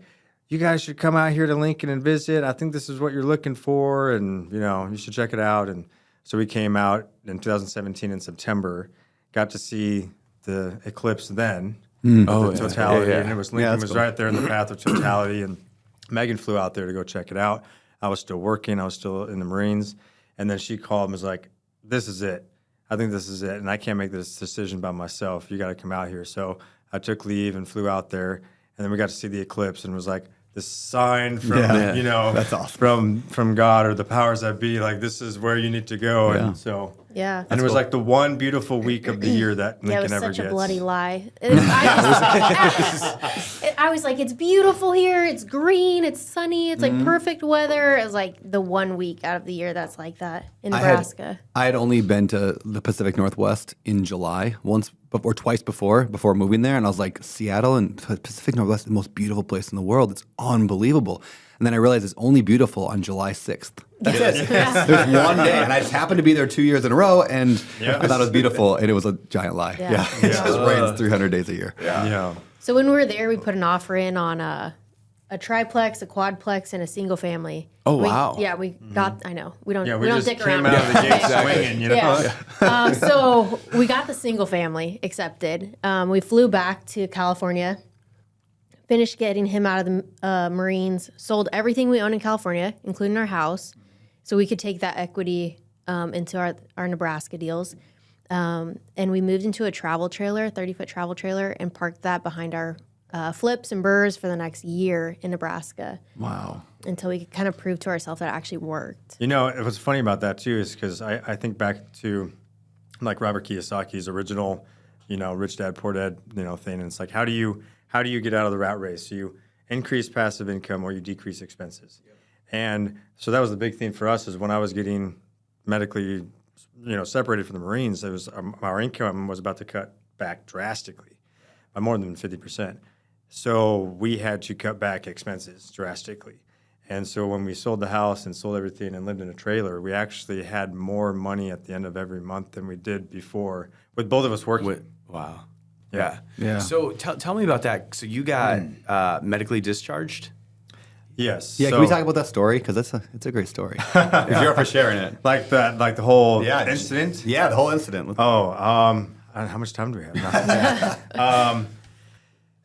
"You guys should come out here to Lincoln and visit. I think this is what you're looking for, and you should check it out." And so we came out in 2017 in September, got to see the eclipse then. The totality, and it was Lincoln was cool. right there in the path of totality, and Megan flew out there to go check it out. I was still working, I was still in the Marines, and then she called and was like, "This is it. I think this is it, and I can't make this decision by myself. You got to come out here." So I took leave and flew out there, and then we got to see the eclipse, and it was like this sign from that's awesome. from God or the powers that be, like, this is where you need to go. Yeah. And so Yeah. And it was like the one beautiful week of the year that Yeah, it Lincoln was ever such gets. a bloody lie. I was like, it's beautiful here. It's green. It's sunny. It's like perfect weather. It was like the 1 week out of the year that's like that in Nebraska. I had only been to the Pacific Northwest in July once or twice before moving there, and I was like, Seattle and Pacific Northwest is the most beautiful place in the world. It's unbelievable. And then I realized it's only beautiful on July 6th. That's it. There's one day, and I just happened to be there 2 years in a row, and I thought it was beautiful, and it was a giant lie. Yeah. It just rains 300 days a year. Yeah. So when we were there, we put an offer in on a triplex, a quadplex, and a single family. Oh, We- wow. Yeah, we got. I know we don't. Yeah, we we don't just dick came around. out of the gate swinging, you know? Yeah. So we got the single family accepted. We flew back to California, finished getting him out of the Marines, sold everything we own in California, including our house, so we could take that equity into our Nebraska deals. And we moved into a travel trailer, 30-foot travel trailer, and parked that behind our flips and burrs for the next year in Nebraska Wow. until we could kind of prove to ourselves that it actually worked. You know, what's funny about that too is because I think back to like Robert Kiyosaki's original, Rich Dad Poor Dad, thing. And it's like, how do you get out of the rat race? So you increase passive income or you decrease expenses. Yep. And so that was the big thing for us is when I was getting medically, separated from the Marines, it was our income was about to cut back drastically by more than 50%. So we had to cut back expenses drastically. And so when we sold the house and sold everything and lived in a trailer, we actually had more money at the end of every month than we did before with both of us working. Wow. Yeah. Yeah. So tell me about that. So you got medically discharged? Yes. Yeah, so, can we talk about that story? Because it's a great story. If you're up for sharing it. like the whole Yeah, incident? Yeah, the whole incident. Oh, how much time do we have?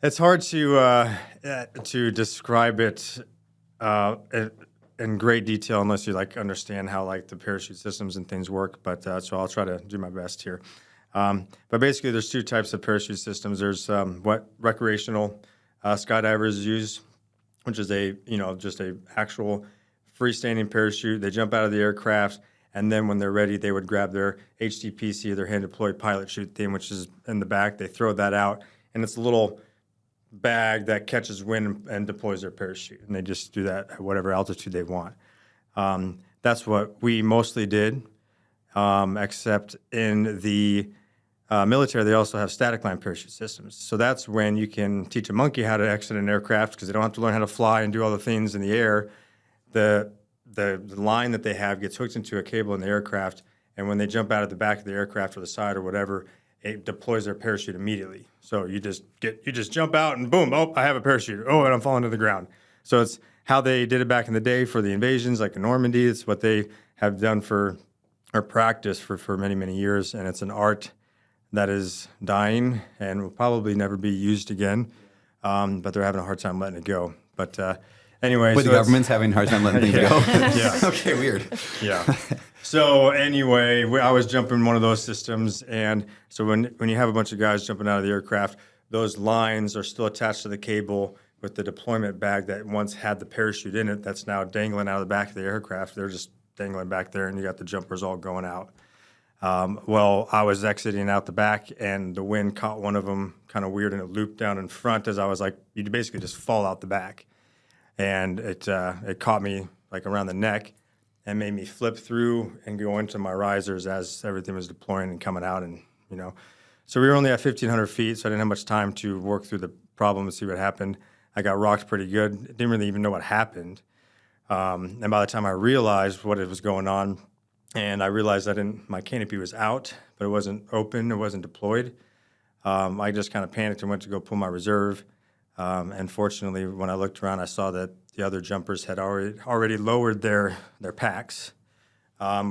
It's hard to describe it in great detail unless you understand how the parachute systems and things work. But so I'll try to do my best here. But basically, there's two types of parachute systems. There's what recreational skydivers use, which is just a actual freestanding parachute. They jump out of the aircraft, and then when they're ready, they would grab their HDPC, their hand deployed pilot chute thing, which is in the back. They throw that out, and it's a little bag that catches wind and deploys their parachute, and they just do that at whatever altitude they want. That's what we mostly did, except in the military, they also have static line parachute systems. So that's when you can teach a monkey how to exit an aircraft because they don't have to learn how to fly and do all the things in the air. The line that they have gets hooked into a cable in the aircraft, and when they jump out of the back of the aircraft or the side or whatever, it deploys their parachute immediately. So you just jump out and boom, oh, I have a parachute. Oh, and I'm falling to the ground. So it's how they did it back in the day for the invasions, like in Normandy. It's what they have done or practiced for many, many years, and it's an art that is dying and will probably never be used again. But they're having a hard time letting it go. But anyway, But the government's having a hard time letting things go. Yeah. Okay, weird. Yeah. So anyway, I was jumping one of those systems, and so when you have a bunch of guys jumping out of the aircraft, those lines are still attached to the cable with the deployment bag that once had the parachute in it. That's now dangling out of the back of the aircraft. They're just dangling back there, and you got the jumpers all going out. Well, I was exiting out the back, and the wind caught one of them kind of weird, and it looped down in front as I was you basically just fall out the back. And it caught me around the neck and made me flip through and go into my risers as everything was deploying and coming out. And, so we were only at 1,500 feet, so I didn't have much time to work through the problem and see what happened. I got rocked pretty good. Didn't really even know what happened. And by the time I realized what was going on, and I realized my canopy was out, but it wasn't open, it wasn't deployed. I just kind of panicked and went to go pull my reserve. And fortunately, when I looked around, I saw that the other jumpers had already lowered their packs,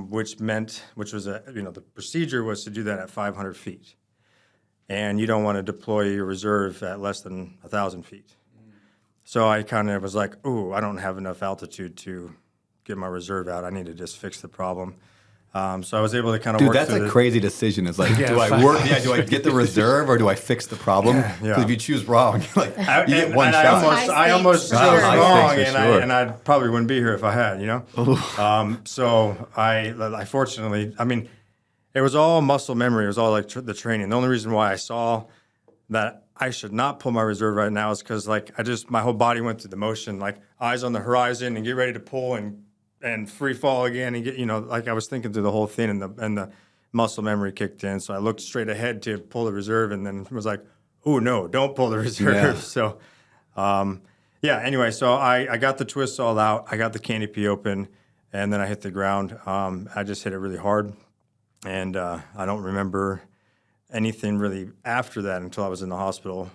which was the procedure was to do that at 500 feet. And you don't want to deploy your reserve at less than 1,000 feet. So I kind of was like, ooh, I don't have enough altitude to get my reserve out. I need to just fix the problem. So I was able to kind of work Dude, that's a crazy decision. It's like, do I get the reserve or do I fix the problem? Because if you choose wrong, you get one shot. I almost chose High wrong, stakes, for sure. and I probably wouldn't be here if I had, So I fortunately, It was all muscle memory. It was all like the training. The only reason why I saw that I should not pull my reserve right now is because like my whole body went through the motion, like eyes on the horizon and get ready to pull and free fall again and get, like I was thinking through the whole thing and the muscle memory kicked in. So I looked straight ahead to pull the reserve and then was like, oh no, don't pull the reserve. Yeah. So, anyway, so I got the twists all out. I got the canopy open and then I hit the ground. I just hit it really hard. And I don't remember anything really after that until I was in the hospital,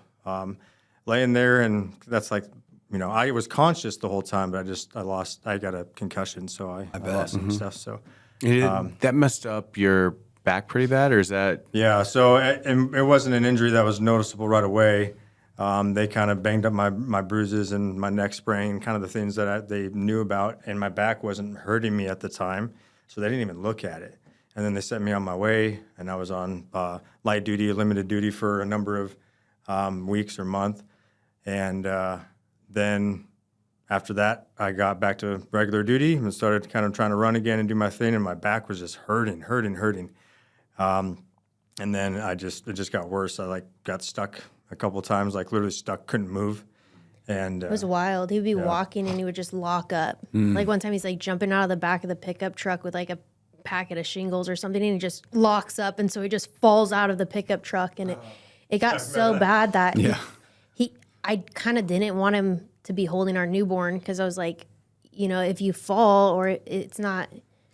laying there. And that's like, I was conscious the whole time, but I got a concussion. So I lost some stuff. So that messed up your back pretty bad, or is that? Yeah. So it wasn't an injury that was noticeable right away. They kind of banged up my bruises and my neck sprain, kind of the things that they knew about. And my back wasn't hurting me at the time. So they didn't even look at it. And then they sent me on my way, and I was on light duty, limited duty for a number of weeks or month. And then after that, I got back to regular duty and started kind of trying to run again and do my thing, and my back was just hurting. And then it just got worse. I got stuck a couple of times, literally stuck, couldn't move. And It was wild. He would be walking and he would just lock up. Like one time he's jumping out of the back of the pickup truck with a packet of shingles or something, and he just locks up, and so he just falls out of the pickup truck, and it got so bad that I kind of didn't want him to be holding our newborn, because I was like, if you fall or it's not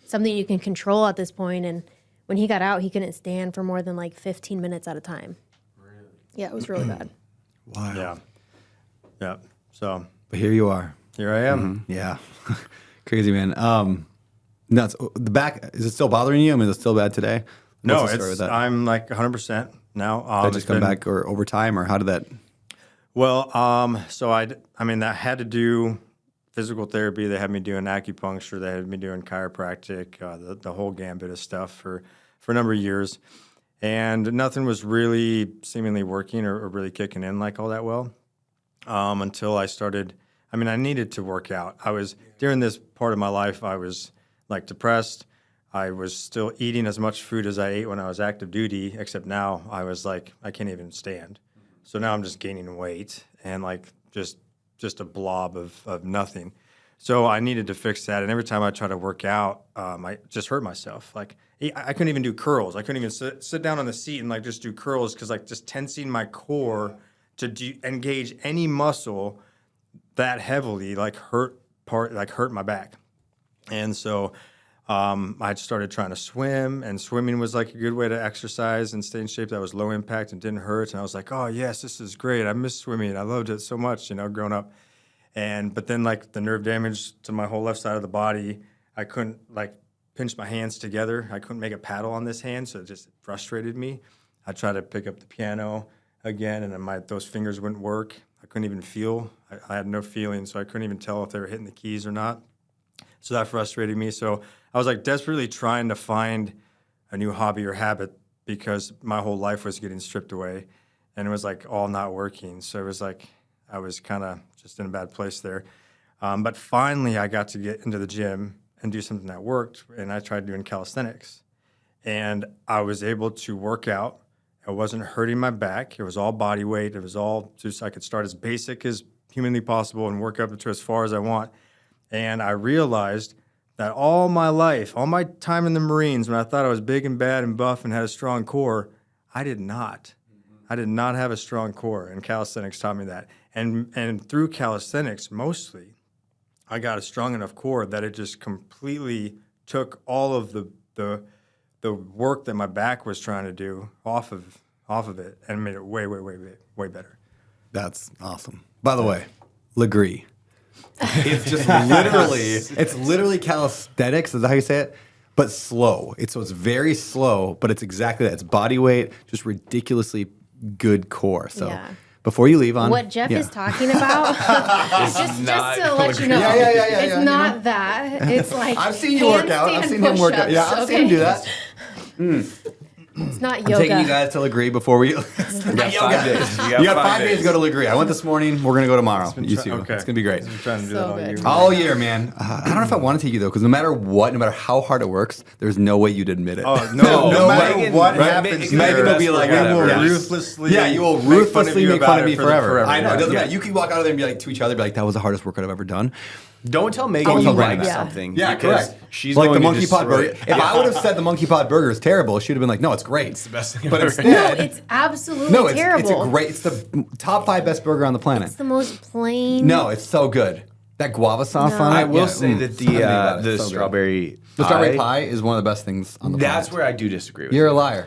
something you can control at this point. And when he got out, he couldn't stand for more than 15 minutes at a time. Really? Yeah, it was really bad. Wow. Yeah. So, But here you are. here I am. Yeah. Crazy, man. Nuts. The back, is it still bothering you? I mean, is it still bad today? No, What's the story with that? I'm 100% now. Did that just come back or over time, or how did that? Well, so I that had to do physical therapy. They had me doing acupuncture. They had me doing chiropractic, the whole gambit of stuff for a number of years. And nothing was really seemingly working or really kicking in all that well until I started. I needed to work out. During this part of my life, I was depressed. I was still eating as much food as I ate when I was active duty, except now I was I can't even stand. So now I'm just gaining weight and just a blob of nothing. So I needed to fix that. And every time I try to work out, I just hurt myself. I couldn't even do curls. I couldn't even sit down on the seat and just do curls because just tensing my core to engage any muscle that heavily hurt my back. And so I started trying to swim, and swimming was a good way to exercise and stay in shape that was low impact and didn't hurt. And I was like, oh, yes, this is great. I miss swimming. I loved it so much, growing up. But then the nerve damage to my whole left side of the body, I couldn't pinch my hands together. I couldn't make a paddle on this hand, so it just frustrated me. I tried to pick up the piano again, and then those fingers wouldn't work. I couldn't even feel. I had no feeling, so I couldn't even tell if they were hitting the keys or not. So that frustrated me. So I was desperately trying to find a new hobby or habit because my whole life was getting stripped away, and it was all not working. So it was I was kind of just in a bad place there. But finally I got to get into the gym and do something that worked, and I tried doing calisthenics. And I was able to work out. It wasn't hurting my back. It was all body weight. It was all just I could start as basic as humanly possible and work up to as far as I want. And I realized that all my life, all my time in the Marines, when I thought I was big and bad and buff and had a strong core, I did not. I did not have a strong core, and calisthenics taught me that. And through calisthenics, mostly, I got a strong enough core that it just completely took all of the work that my back was trying to do off of it and made it way better. That's awesome. By the way, Legree. It's just literally, it's literally calisthenics, is that how you say it? But slow. So it's very slow, but it's exactly that. It's body weight, just ridiculously good core. So before you leave on what Jeff is talking about, just to let you know, it's not that. It's I've seen you work out. I've seen him work out. Yeah, I've seen him do that. It's not I'm yoga. taking you guys to Legree before we. You got 5 days. You got 5 days to go to Legree. I went this morning. We're gonna go tomorrow. You too. Okay. It's gonna be great. We're trying to do So that all good. year. All year, man. I don't know if I want to take you though, because no matter what, no matter how hard it works, there's no way you'd admit it. Oh, no matter Megan- what right, happens, Megan will be like, we whatever. will Yeah. ruthlessly, Yeah, you will make fun of ruthlessly you make about fun of it me for forever. forever. I know. It doesn't Yeah. matter. You can walk out of there and be like to each other, be like, "That was the hardest workout I've ever done." Don't tell Megan Don't you tell like Megan. something. Yeah, because correct. She's like the going to monkey pot destroy burger. it. If I would have said the monkey pot burger is terrible, she'd have been like, "No, it's great." It's the best thing But I've ever instead, No, it's absolutely no, it's terrible. a great. It's the top 5 best burger on the planet. It's the most plain. No, it's so good. That guava sauce on it. I will yeah, say that something about it. the So good. strawberry The strawberry pie is one of the best things on the planet. That's where I do disagree with You're you. a liar.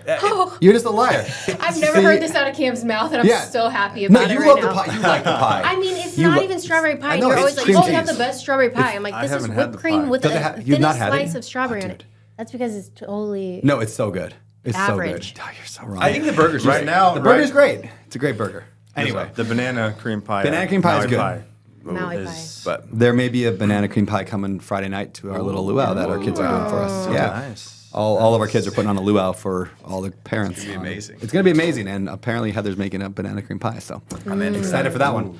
You're just a liar. I've never heard this out of Cam's mouth, and I'm Yeah. so happy No, about you it love right the now. pie. You like the pie. I mean, it's You not lo- even strawberry pie. I And know, you're it's always like, cream oh, you have cheese. the best strawberry pie. I'm like, I this is haven't had whipped the cream pie. with Does a it have- you've not thinnest had it? slice of strawberry on it. dude. That's because it's totally No, it's so good. It's Average. so good. Oh, you're so wrong. I think the burger's Right great. now, the burger's great. It's a great burger. Anyway, the banana cream pie. Banana cream pie is Maui good. pie Maui pie. is- But There may be a banana cream pie coming Friday night to our little luau that our kids are doing for us. Yeah. Nice. All of our kids are putting on a luau for all the parents. It's gonna be amazing. It's going to be amazing. And apparently Heather's making a banana cream pie. So I'm in. excited for that one.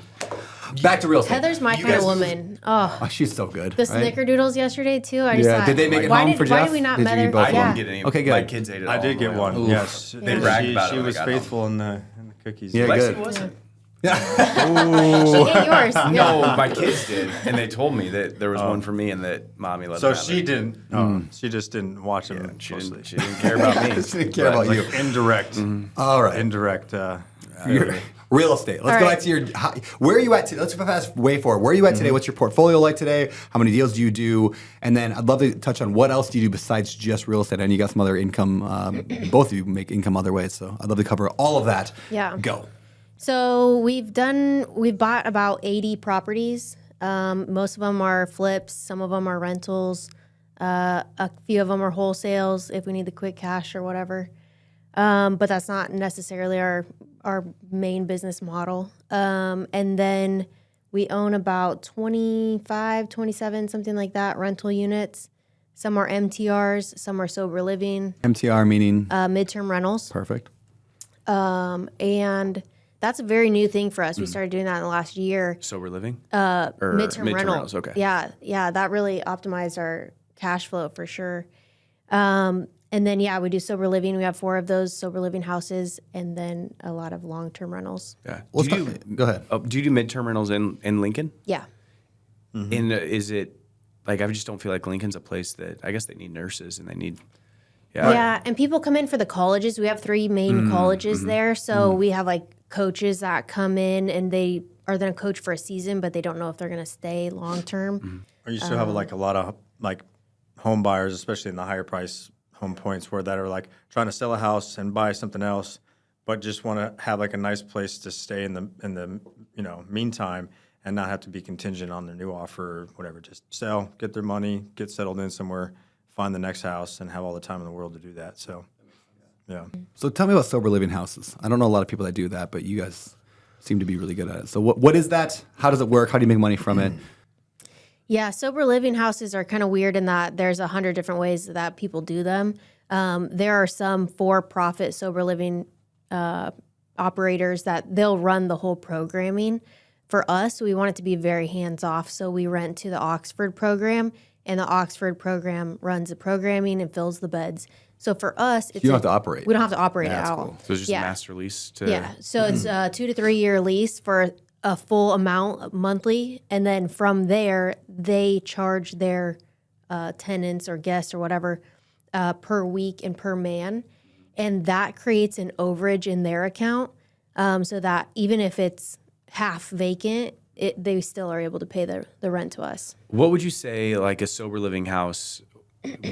Back to real estate. Heather's my You kind of guys- woman. Oh, Oh, she's so good. the right? snickerdoodles yesterday too. I just Yeah. thought, Did they make it why home did, for Why Jeff? did we not Did you mother? eat both I of didn't them? get any. Okay, good. My kids ate it all. I did get on my one. own. Yes, They bragged about it She when I was got home. faithful in the cookies. Yeah, Lexi good. wasn't. She ate yours. No, Yeah. my kids did, and they told me that there was one for me and that mommy let So them have she it. didn't. Oh, she just didn't watch them. Yeah, she closely. didn't care about me. She didn't care about you. Indirect. All right. Indirect. Your real estate. Let's All go right. back to your. Where are you at today? Let's fast way forward. Where are you at today? What's your portfolio like today? How many deals do you do? And then I'd love to touch on what else do you do besides just real estate. I know you got some other income. Both of you make income other ways, so I'd love to cover all of that. Yeah. Go. So we've bought about 80 properties. Most of them are flips. Some of them are rentals. A few of them are wholesales if we need the quick cash or whatever. But that's not necessarily our main business model. And then we own about 25, 27, something like that, rental units. Some are MTRs, some are sober living, MTR meaning midterm rentals. perfect. And that's a very new thing for us. We started doing that in the last year. Sober living? Midterm rental. rentals, okay. Yeah, that really optimized our cash flow for sure. And then we do sober living. We have 4 of those sober living houses, and then a lot of long-term rentals. Yeah. Let's Do you, go ahead. do you do midterm rentals in Lincoln? Yeah. And is it like I just don't feel like Lincoln's a place that I guess they need nurses and they need. Yeah, and people come in for the colleges. We have 3 main colleges there, so we have like coaches that come in and they are going to coach for a season, but they don't know if they're going to stay long term. Or you still have like a lot of like home buyers, especially in the higher price home points, where that are like trying to sell a house and buy something else, but just want to have like a nice place to stay in the meantime and not have to be contingent on their new offer or whatever. Just sell, get their money, get settled in somewhere, find the next house, and have all the time in the world to do that. So, yeah. So tell me about sober living houses. I don't know a lot of people that do that, but you guys seem to be really good at it. So what is that? How does it work? How do you make money from it? Yeah, sober living houses are kind of weird in that there's 100 different ways that people do them. There are some for-profit sober living operators that they'll run the whole programming. For us, we want it to be very hands-off, so we rent to the Oxford program, and the Oxford program runs the programming and fills the beds. So for us, it's You don't have to operate. We don't have to operate Yeah, at that's all. cool. So it's just Yeah. a master lease to. Yeah, so it's a 2 to 3 year lease for a full amount monthly, and then from there they charge their tenants or guests or whatever per week and per man, and that creates an overage in their account, so that even if it's half vacant, they still are able to pay the rent to us. What would you say like a sober living house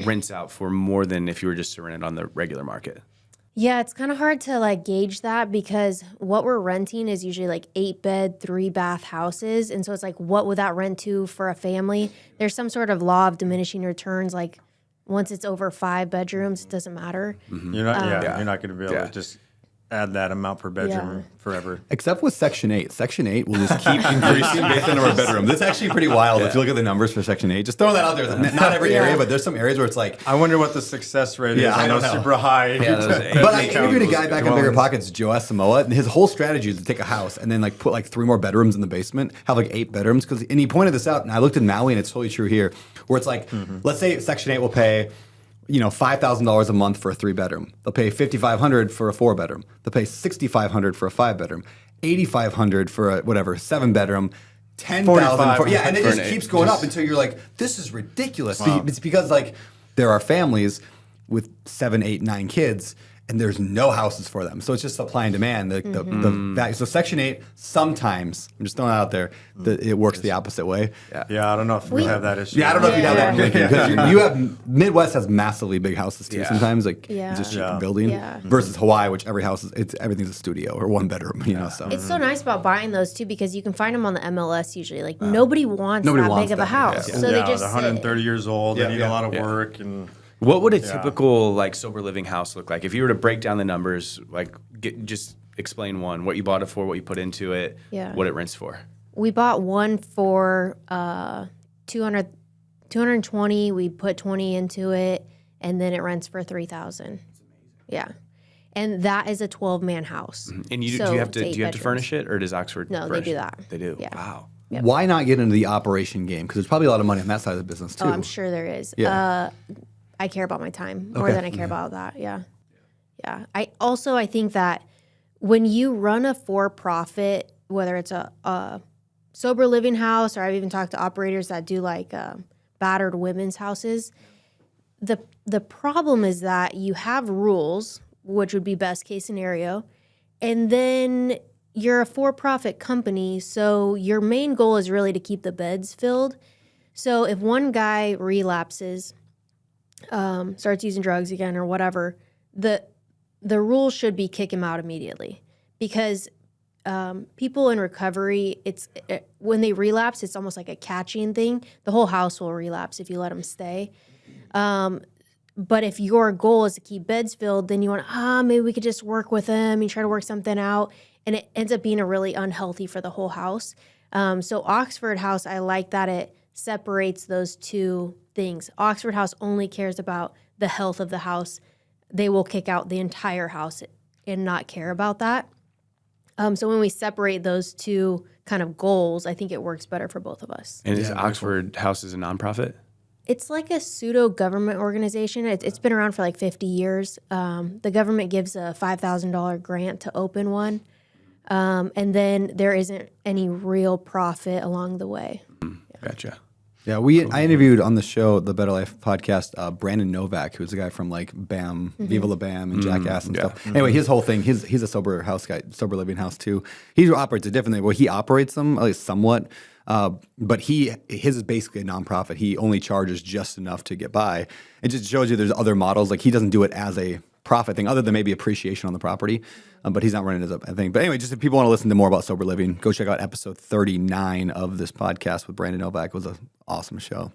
rents out for more than if you were just to rent it on the regular market? Yeah, it's kind of hard to like gauge that because what we're renting is usually like 8-bed, 3-bath houses. And so it's like, what would that rent to for a family? There's some sort of law of diminishing returns. Like once it's over 5 bedrooms, it doesn't matter. You're not, you're not going to be able Yeah. to just add that amount per bedroom forever. Except with Section 8. Section 8 will just keep increasing based on our bedroom. That's actually pretty wild if you look at the numbers for Section 8. Just throwing that out there. Not every area, but there's some areas where it's like... I wonder what the success rate is. I know super high. But I interviewed a guy back on Bigger Pockets, Joe Samoa, and his whole strategy is to take a house and then like put like 3 more bedrooms in the basement, have like 8 bedrooms. And he pointed this out, and I looked in Maui, and it's totally true here, where it's like, let's say Section 8 will pay... $5,000 a month for a 3-bedroom. They'll pay $5,500 for a 4-bedroom. They'll pay $6,500 for a 5-bedroom. $8,500 for a 7-bedroom. $10,000 for and it just keeps going up until you're like, this is ridiculous. Wow. It's because like there are families with 7, 8, 9 kids, and there's no houses for them. So it's just supply and demand. The value. So Section 8, sometimes, I'm just throwing it out there, it works the opposite way. Yeah, I don't know if we have that issue. Yeah, I don't know if you have that in Lincoln, because you have, Midwest has massively big houses too sometimes, like it's just cheaper building, versus Hawaii, which everything's a studio or 1 bedroom, so. It's so nice about buying those too, because you can find them on the MLS usually. Like nobody wants that big of a house. So they just they're 130 years old, they need a lot of work and... What would a typical like sober living house look like? If you were to break down the numbers, like just explain one, what you bought it for, what you put into it, what it rents for. We bought one for 220. We put 20 into it, and then it rents for $3,000. Yeah, and that is a 12-man house. And do you have to furnish it, or does Oxford? No, they do that. They do. Yeah. Wow. Yep. Why not get into the operation game? Because there's probably a lot of money on that side of the business too. Oh, I'm sure there is. Yeah. I care about my time more than I care about that. Yeah. I think that when you run a for-profit, whether it's a sober living house, or I've even talked to operators that do like battered women's houses, the problem is that you have rules, which would be best case scenario, and then you're a for-profit company, so your main goal is really to keep the beds filled. So if one guy relapses, starts using drugs again or whatever, the rule should be kick him out immediately, because people in recovery, when they relapse, it's almost like a catching thing. The whole house will relapse if you let them stay. But if your goal is to keep beds filled, then you want maybe we could just work with them and try to work something out, and it ends up being a really unhealthy for the whole house. So Oxford House, I like that it separates those two things. Oxford House only cares about the health of the house. They will kick out the entire house and not care about that. So when we separate those two kind of goals, I think it works better for both of us. And is Oxford House is a nonprofit? It's like a pseudo-government organization. It's been around for like 50 years. The government gives a $5,000 grant to open one. And then there isn't any real profit along the way. Gotcha. Yeah, I interviewed on the show, the Better Life podcast, Brandon Novak, who's a guy from like BAM, Viva La BAM, and Jackass and stuff. Anyway, his whole thing, he's a sober house guy, sober living house too. He operates it differently. Well, he operates them at least somewhat, but his is basically a nonprofit. He only charges just enough to get by. It just shows you there's other models. Like he doesn't do it as a profit thing, other than maybe appreciation on the property, but he's not running it as a thing. But anyway, just if people want to listen to more about sober living, go check out episode 39 of this podcast with Brandon Novak. It was an awesome show.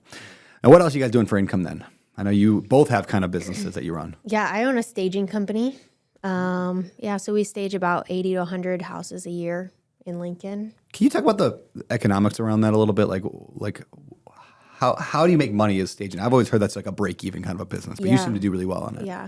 And what else are you guys doing for income then? I know you both have kind of businesses that you run. Yeah, I own a staging company. So we stage about 80 to 100 houses a year in Lincoln. Can you talk about the economics around that a little bit? Like how do you make money as staging? I've always heard that's like a break-even kind of a business, but you seem to do really well on it. Yeah.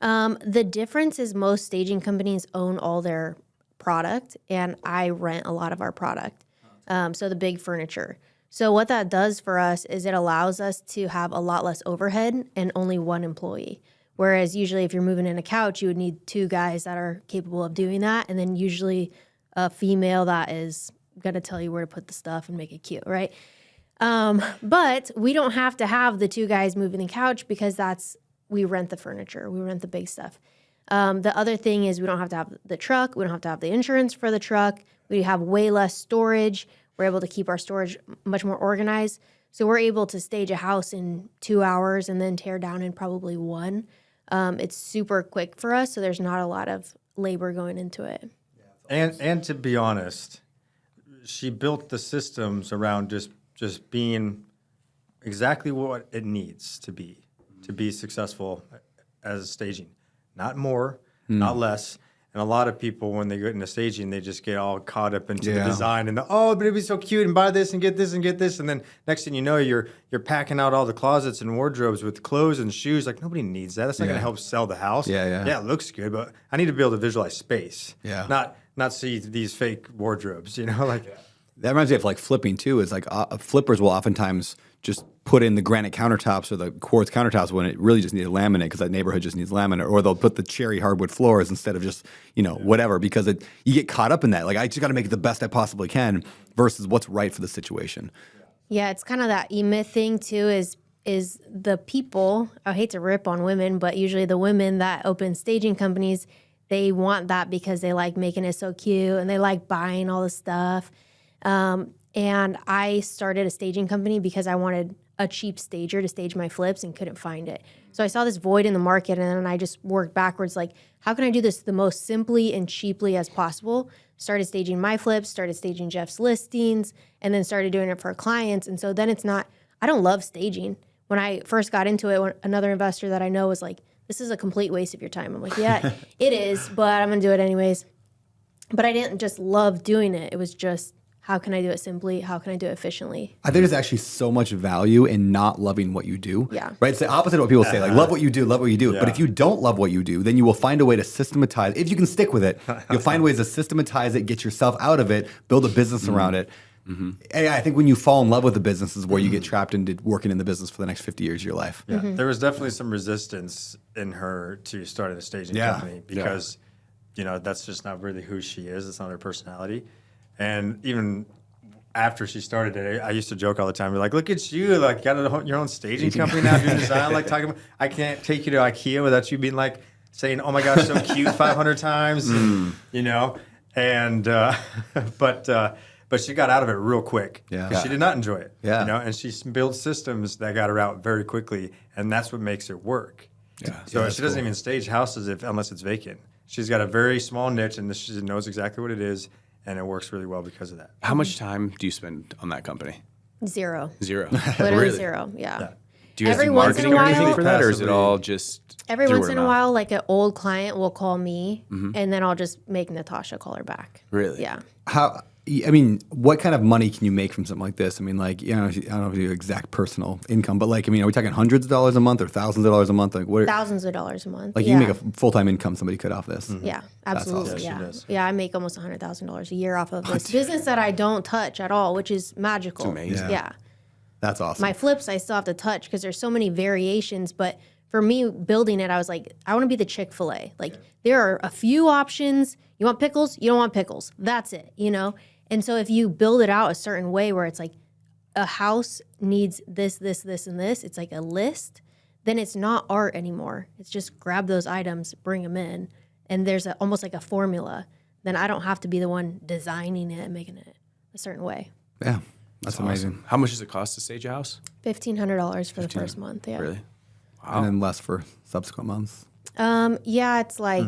The difference is most staging companies own all their product, and I rent a lot of our product. So the big furniture. So what that does for us is it allows us to have a lot less overhead and only one employee. Whereas usually if you're moving in a couch, you would need 2 guys that are capable of doing that, and then usually a female that is going to tell you where to put the stuff and make it cute, right? But we don't have to have the 2 guys moving the couch, because we rent the furniture. We rent the big stuff. The other thing is we don't have to have the truck. We don't have to have the insurance for the truck. We have way less storage. We're able to keep our storage much more organized. So we're able to stage a house in 2 hours and then tear down in probably 1. It's super quick for us, so there's not a lot of labor going into it. And to be honest, she built the systems around just being exactly what it needs to be successful as staging. Not more, not less. And a lot of people, when they get into staging, they just get all caught up into the Yeah. design and but it'd be so cute and buy this and get this and get this. And then next thing you know, you're packing out all the closets and wardrobes with clothes and shoes. Like, nobody needs that. That's not going Yeah. to help sell the house. Yeah. Yeah, it looks good, but I need to be able to visualize space. Yeah. Not see these fake wardrobes, like. That reminds me of like flipping too. Is like flippers will oftentimes just put in the granite countertops or the quartz countertops when it really just needed laminate because that neighborhood just needs laminate, or they'll put the cherry hardwood floors instead of just whatever because you get caught up in that. Like, I just got to make it the best I possibly can versus what's right for the situation. Yeah, it's kind of that E-Myth thing too. Is the people? I hate to rip on women, but usually the women that open staging companies, they want that because they like making it so cute and they like buying all the stuff. And I started a staging company because I wanted a cheap stager to stage my flips and couldn't find it. So I saw this void in the market, and then I just worked backwards. Like, how can I do this the most simply and cheaply as possible? Started staging my flips, started staging Jeff's listings, and then started doing it for clients. And so then it's not, I don't love staging. When I first got into it, another investor that I know was like, this is a complete waste of your time. I'm like, yeah, it is, but I'm going to do it anyways. But I didn't just love doing it. It was just, how can I do it simply? How can I do it efficiently? I think there's actually so much value in not loving what you do. Yeah. Right? It's the opposite of what people say. Like, love what you do, love what you do. Yeah. But if you don't love what you do, then you will find a way to systematize. If you can stick with it, you'll find ways to systematize it, get yourself out of it, build a business around it. And I think when you fall in love with the business is where you get trapped into working in the business for the next 50 years of your life. Yeah, there was definitely some resistance in her to starting a staging company because, that's just not really who she is. It's not her personality. And even after she started it, I used to joke all the time. Be like, look at you, like, got your own staging company now, doing design. Like, talking about, I can't take you to IKEA without you being like, saying, oh my gosh, so cute 500 times, and, but she got out of it real quick. Yeah. She did not enjoy it. Yeah. And she built systems that got her out very quickly, and that's what makes it work. Yeah. So she doesn't even stage houses unless it's vacant. She's got a very small niche, and she knows exactly what it is, and it works really well because of that. How much time do you spend on that company? Zero. Zero. Literally Really? zero. Yeah. Do you guys Every do once in a marketing or anything while- for that, or is it Passively. all just Every through once word in of a mouth? while, like an old client will call me, and then I'll just make Natasha call her back. Really? Yeah. What kind of money can you make from something like this? I mean, like, I don't know if you exact personal income, but like, are we talking hundreds of dollars a month or thousands of dollars a month? Like, what? Thousands of dollars a month. Like, yeah. you make a full-time income somebody could off this. Yeah, absolutely. awesome. Yeah, Yeah, she does. yeah. I make almost $100,000 a year off of this business that I don't touch at all, which is magical. It's amazing. Yeah. That's awesome. My flips I still have to touch because there's so many variations. But for me, building it, I was like, I want to be the Chick-fil-A. Like, there are a few options. You want pickles? You don't want pickles. That's it, And so if you build it out a certain way where it's like a house needs this, this, this, and this, it's like a list, then it's not art anymore. It's just grab those items, bring them in, and there's almost like a formula. Then I don't have to be the one designing it and making it a certain way. Yeah. That's amazing. Awesome. How much does it cost to stage a house? $1,500 for the first month. Yeah. Really? And then less for subsequent months. Yeah, it's like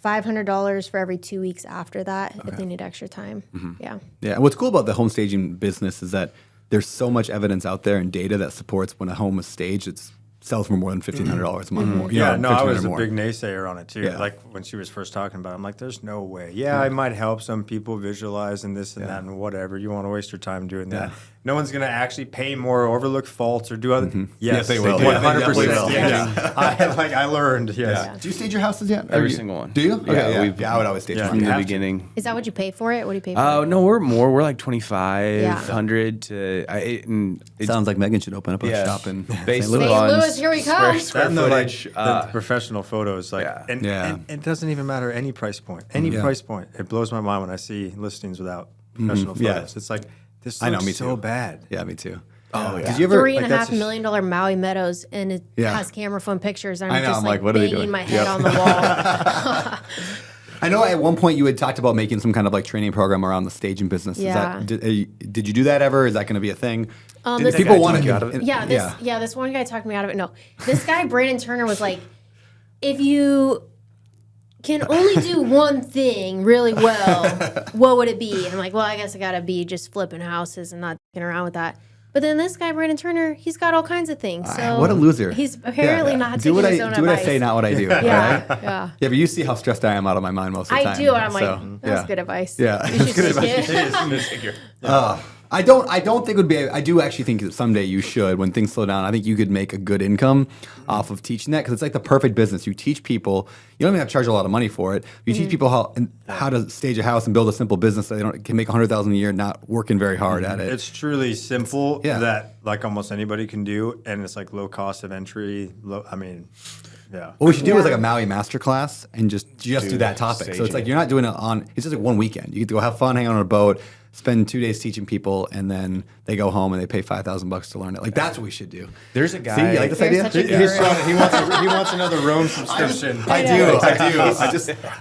$500 for every 2 weeks after that if they need extra time. Yeah. Yeah. And what's cool about the home staging business is that there's so much evidence out there and data that supports when a home is staged, it sells for more than $1,500 a month more. Yeah, no, I $1,500 was a more. big naysayer on it too. Yeah. Like when she was first talking about it, I'm like, there's no way. Yeah, I might help some people visualize and this and that and whatever. You want to waste your time doing that. No one's going to actually pay more, overlook faults, or do other Yes, they will. do. Yeah, they 100%. definitely will. Yes. I learned, yes. Do you stage your houses yet? Every single one. Do you? Okay, Yeah, yeah. I would always stage Yeah. mine. From the have to. beginning. Is that what you pay for it? What do you pay for Oh it? no, we're more. We're like 2,500 to. Sounds like Megan should open up a shop in based St. Louis. on Louis, here we come. Square That and the, like, footage. the professional photos, like, Yeah. and it doesn't even matter any price point. Any price point. It blows my mind when I see listings without professional Yeah. photos. It's like, this I know, looks me so too. bad. Yeah, me too. Oh, yeah. Did you ever? $3.5 million Maui Meadows, and it has camera phone pictures. And I'm I know, just I'm like like, what are they banging doing? my head on the wall. I know at one point you had talked about making some kind of like training program around the staging business. Yeah. Is that, did you do that ever? Is that going to be a thing? This People guy want talk to you out of it? Yeah, this one guy talked me out of it. No, this guy Brandon Turner was like, if you can only do one thing really well, what would it be? And I'm like, well, I guess I gotta be just flipping houses and not fucking around with that. But then this guy, Brandon Turner, he's got all kinds of things. So what a loser. He's apparently not taking his own do what I advice. say, not what I do. Yeah, Right? yeah. Yeah, but you see how stressed I am out of my mind most of the time. I do, and I'm like, So, that's yeah. good advice. Yeah, You that's should good take it. I don't think it would be. I do actually think that someday you should, when things slow down. I think you could make a good income off of teaching that because it's like the perfect business. You teach people. You don't even have to charge a lot of money for it. You teach people how to stage a house and build a simple business so they can make $100,000 a year, not working very hard at it. It's truly simple Yeah. that like almost anybody can do, and it's like low cost of entry. Yeah. What we should do is Yeah. like a Maui masterclass and just do that topic. So it's staging like you're not doing it on. It's just like one weekend. You get to go have fun, hang out on a boat, spend 2 days teaching people, and then they go home and they pay $5,000 to learn it. Like that's what we should do. There's a guy. See, you like this You're idea? such a He wants another Rome subscription. I do.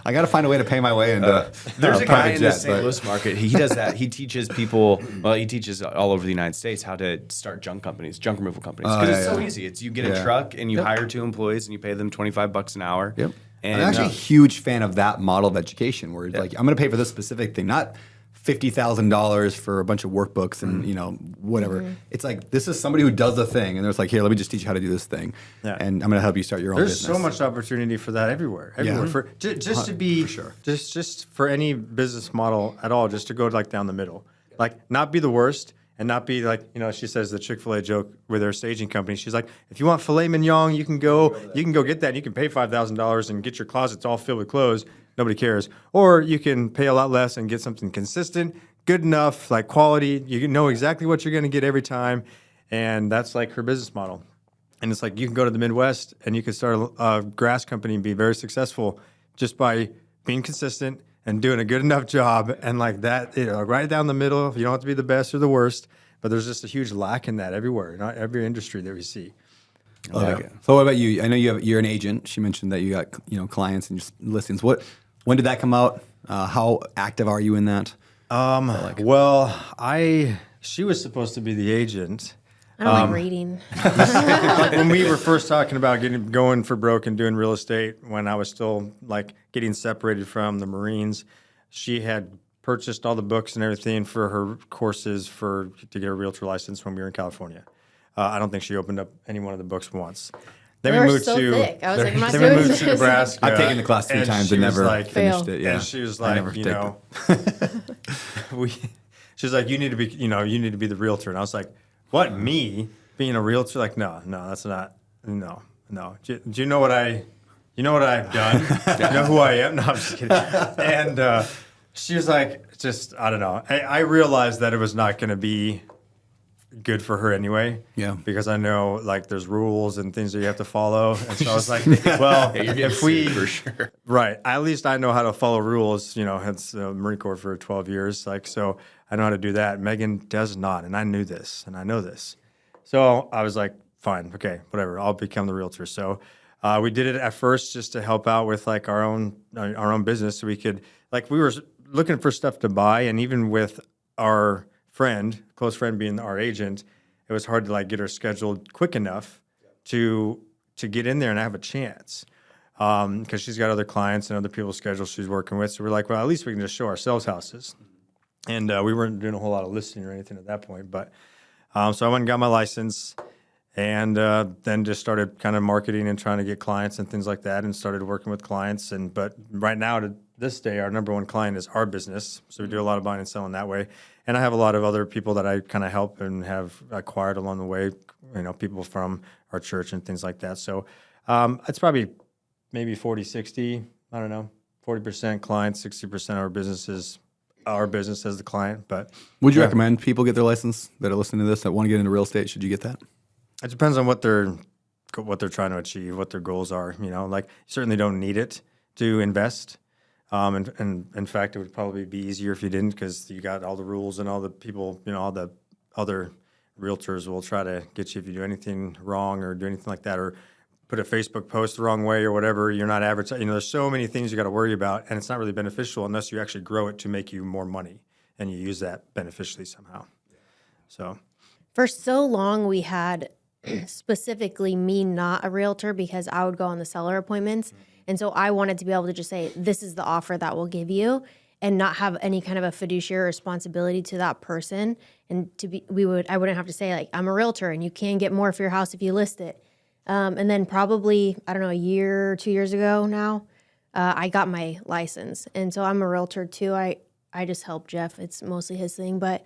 I got to find a way to pay my way into. There's a guy private in the jet, St. but- Louis market. He does that. He teaches people. Well, he teaches all over the United States how to start junk companies, junk removal companies. Because it's so easy. It's you get a truck and you hire 2 employees and you pay them $25 an hour. Yep. And I'm actually a huge fan of that model of education where it's like, I'm going to pay for this specific thing, not $50,000 for a bunch of workbooks and, whatever. It's like, this is somebody who does a thing. And there's like, here, let me just teach you how to do this thing. Yeah. And I'm going to help you start your own There's business. so much opportunity for that everywhere. For just to be just for any business model at all, just to go like down the middle, like not be the worst and not be like she says the Chick-fil-A joke with their staging company. She's like, if you want filet mignon, you can go get that. And you can pay $5,000 and get your closets all filled with clothes. Nobody cares. Or you can pay a lot less and get something consistent, good enough, like quality. You know exactly what you're going to get every time, and that's like her business model. And it's like you can go to the Midwest and you can start a grass company and be very successful just by being consistent and doing a good enough job. And like that, right down the middle. You don't have to be the best or the worst, but there's just a huge lack in that everywhere, not every industry that we see. I like it. So what about you? I know you're an agent. She mentioned that you got clients and just listings. When did that come out? How active are you in that? She was supposed to be the agent. I don't like reading. Like when we were first talking about going for broke and doing real estate, when I was still like getting separated from the Marines, she had purchased all the books and everything for her courses to get a realtor license when we were in California. I don't think she opened up any one of the books once. Then They we were moved so to thick. I was like, I'm not then we doing moved to this. Nebraska. I've taken the class 3 times she and was never like- finished Fail. it. Yeah. And she was I like, never take she's like, you need to be, you need to be the realtor. And I was like, what, me being a realtor? Like, no, that's not, no. Do you know what I've done? Do you know who I am? No, I'm just kidding. And she was like, I don't know. I realized that it was not going to be good for her anyway. Yeah. Because I know like there's rules and things that you have to follow. And so I was like, well, if we, for sure. right, at least I know how to follow rules. It's Marine Corps for 12 years. Like, so I know how to do that. Megan does not. And I knew this and I know this. So I was like, fine, okay, whatever. I'll become the realtor. So we did it at first just to help out with like our own business. So we could, like, we were looking for stuff to buy, and even with our close friend being our agent, it was hard to like get her scheduled quick enough to get in there and have a chance. Because she's got other clients and other people's schedules she's working with. So we're like, well, at least we can just show ourselves houses. And we weren't doing a whole lot of listing or anything at that point. But so I went and got my license, and then just started kind of marketing and trying to get clients and things like that, and started working with clients. But right now, to this day, our number one client is our business. So we do a lot of buying and selling that way. And I have a lot of other people that I kind of help and have acquired along the way, people from our church and things like that. So it's probably maybe 40, 60, I don't know, 40% clients, 60% our business as the client. But Would you recommend people get their license that are listening to this that want to get into real estate? Should you get that? it depends on what they're trying to achieve, what their goals are. Like you certainly don't need it to invest. And in fact, it would probably be easier if you didn't, because you got all the rules and all the people, all the other realtors will try to get you if you do anything wrong or do anything like that, or put a Facebook post the wrong way or whatever. You're not advertising. There's so many things you got to worry about, and it's not really beneficial unless you actually grow it to make you more money and you use that beneficially somehow. So For so long, we had specifically me not a realtor because I would go on the seller appointments. And so I wanted to be able to just say, this is the offer that we'll give you. and not have any kind of a fiduciary responsibility to that person. And I wouldn't have to say like, I'm a realtor and you can get more for your house if you list it. And then probably, I don't know, a year or 2 years ago now, I got my license. And so I'm a realtor too. I just help Jeff. It's mostly his thing. But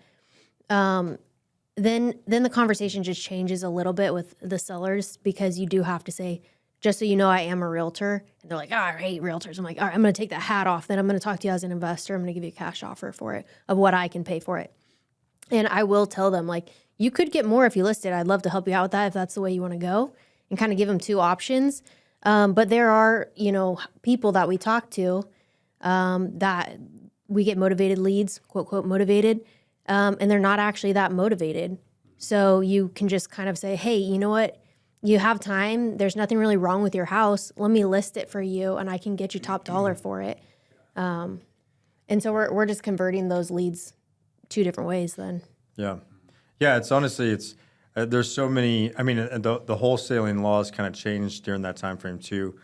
then the conversation just changes a little bit with the sellers, because you do have to say, just so you know, I am a realtor. And they're like, oh, I hate realtors. I'm like, all right, I'm going to take that hat off. Then I'm going to talk to you as an investor. I'm going to give you a cash offer for it of what I can pay for it. And I will tell them, like, you could get more if you list it. I'd love to help you out with that if that's the way you want to go, and kind of give them two options. But there are, people that we talk to that we get motivated leads, quote, quote, motivated, and they're not actually that motivated. So you can just kind of say, hey, you know what? You have time. There's nothing really wrong with your house. Let me list it for you, and I can get you top dollar for it. And so we're just converting those leads two different ways then. Yeah. Yeah, it's honestly, there's so many, I mean, the wholesaling laws kind of changed during that time frame too.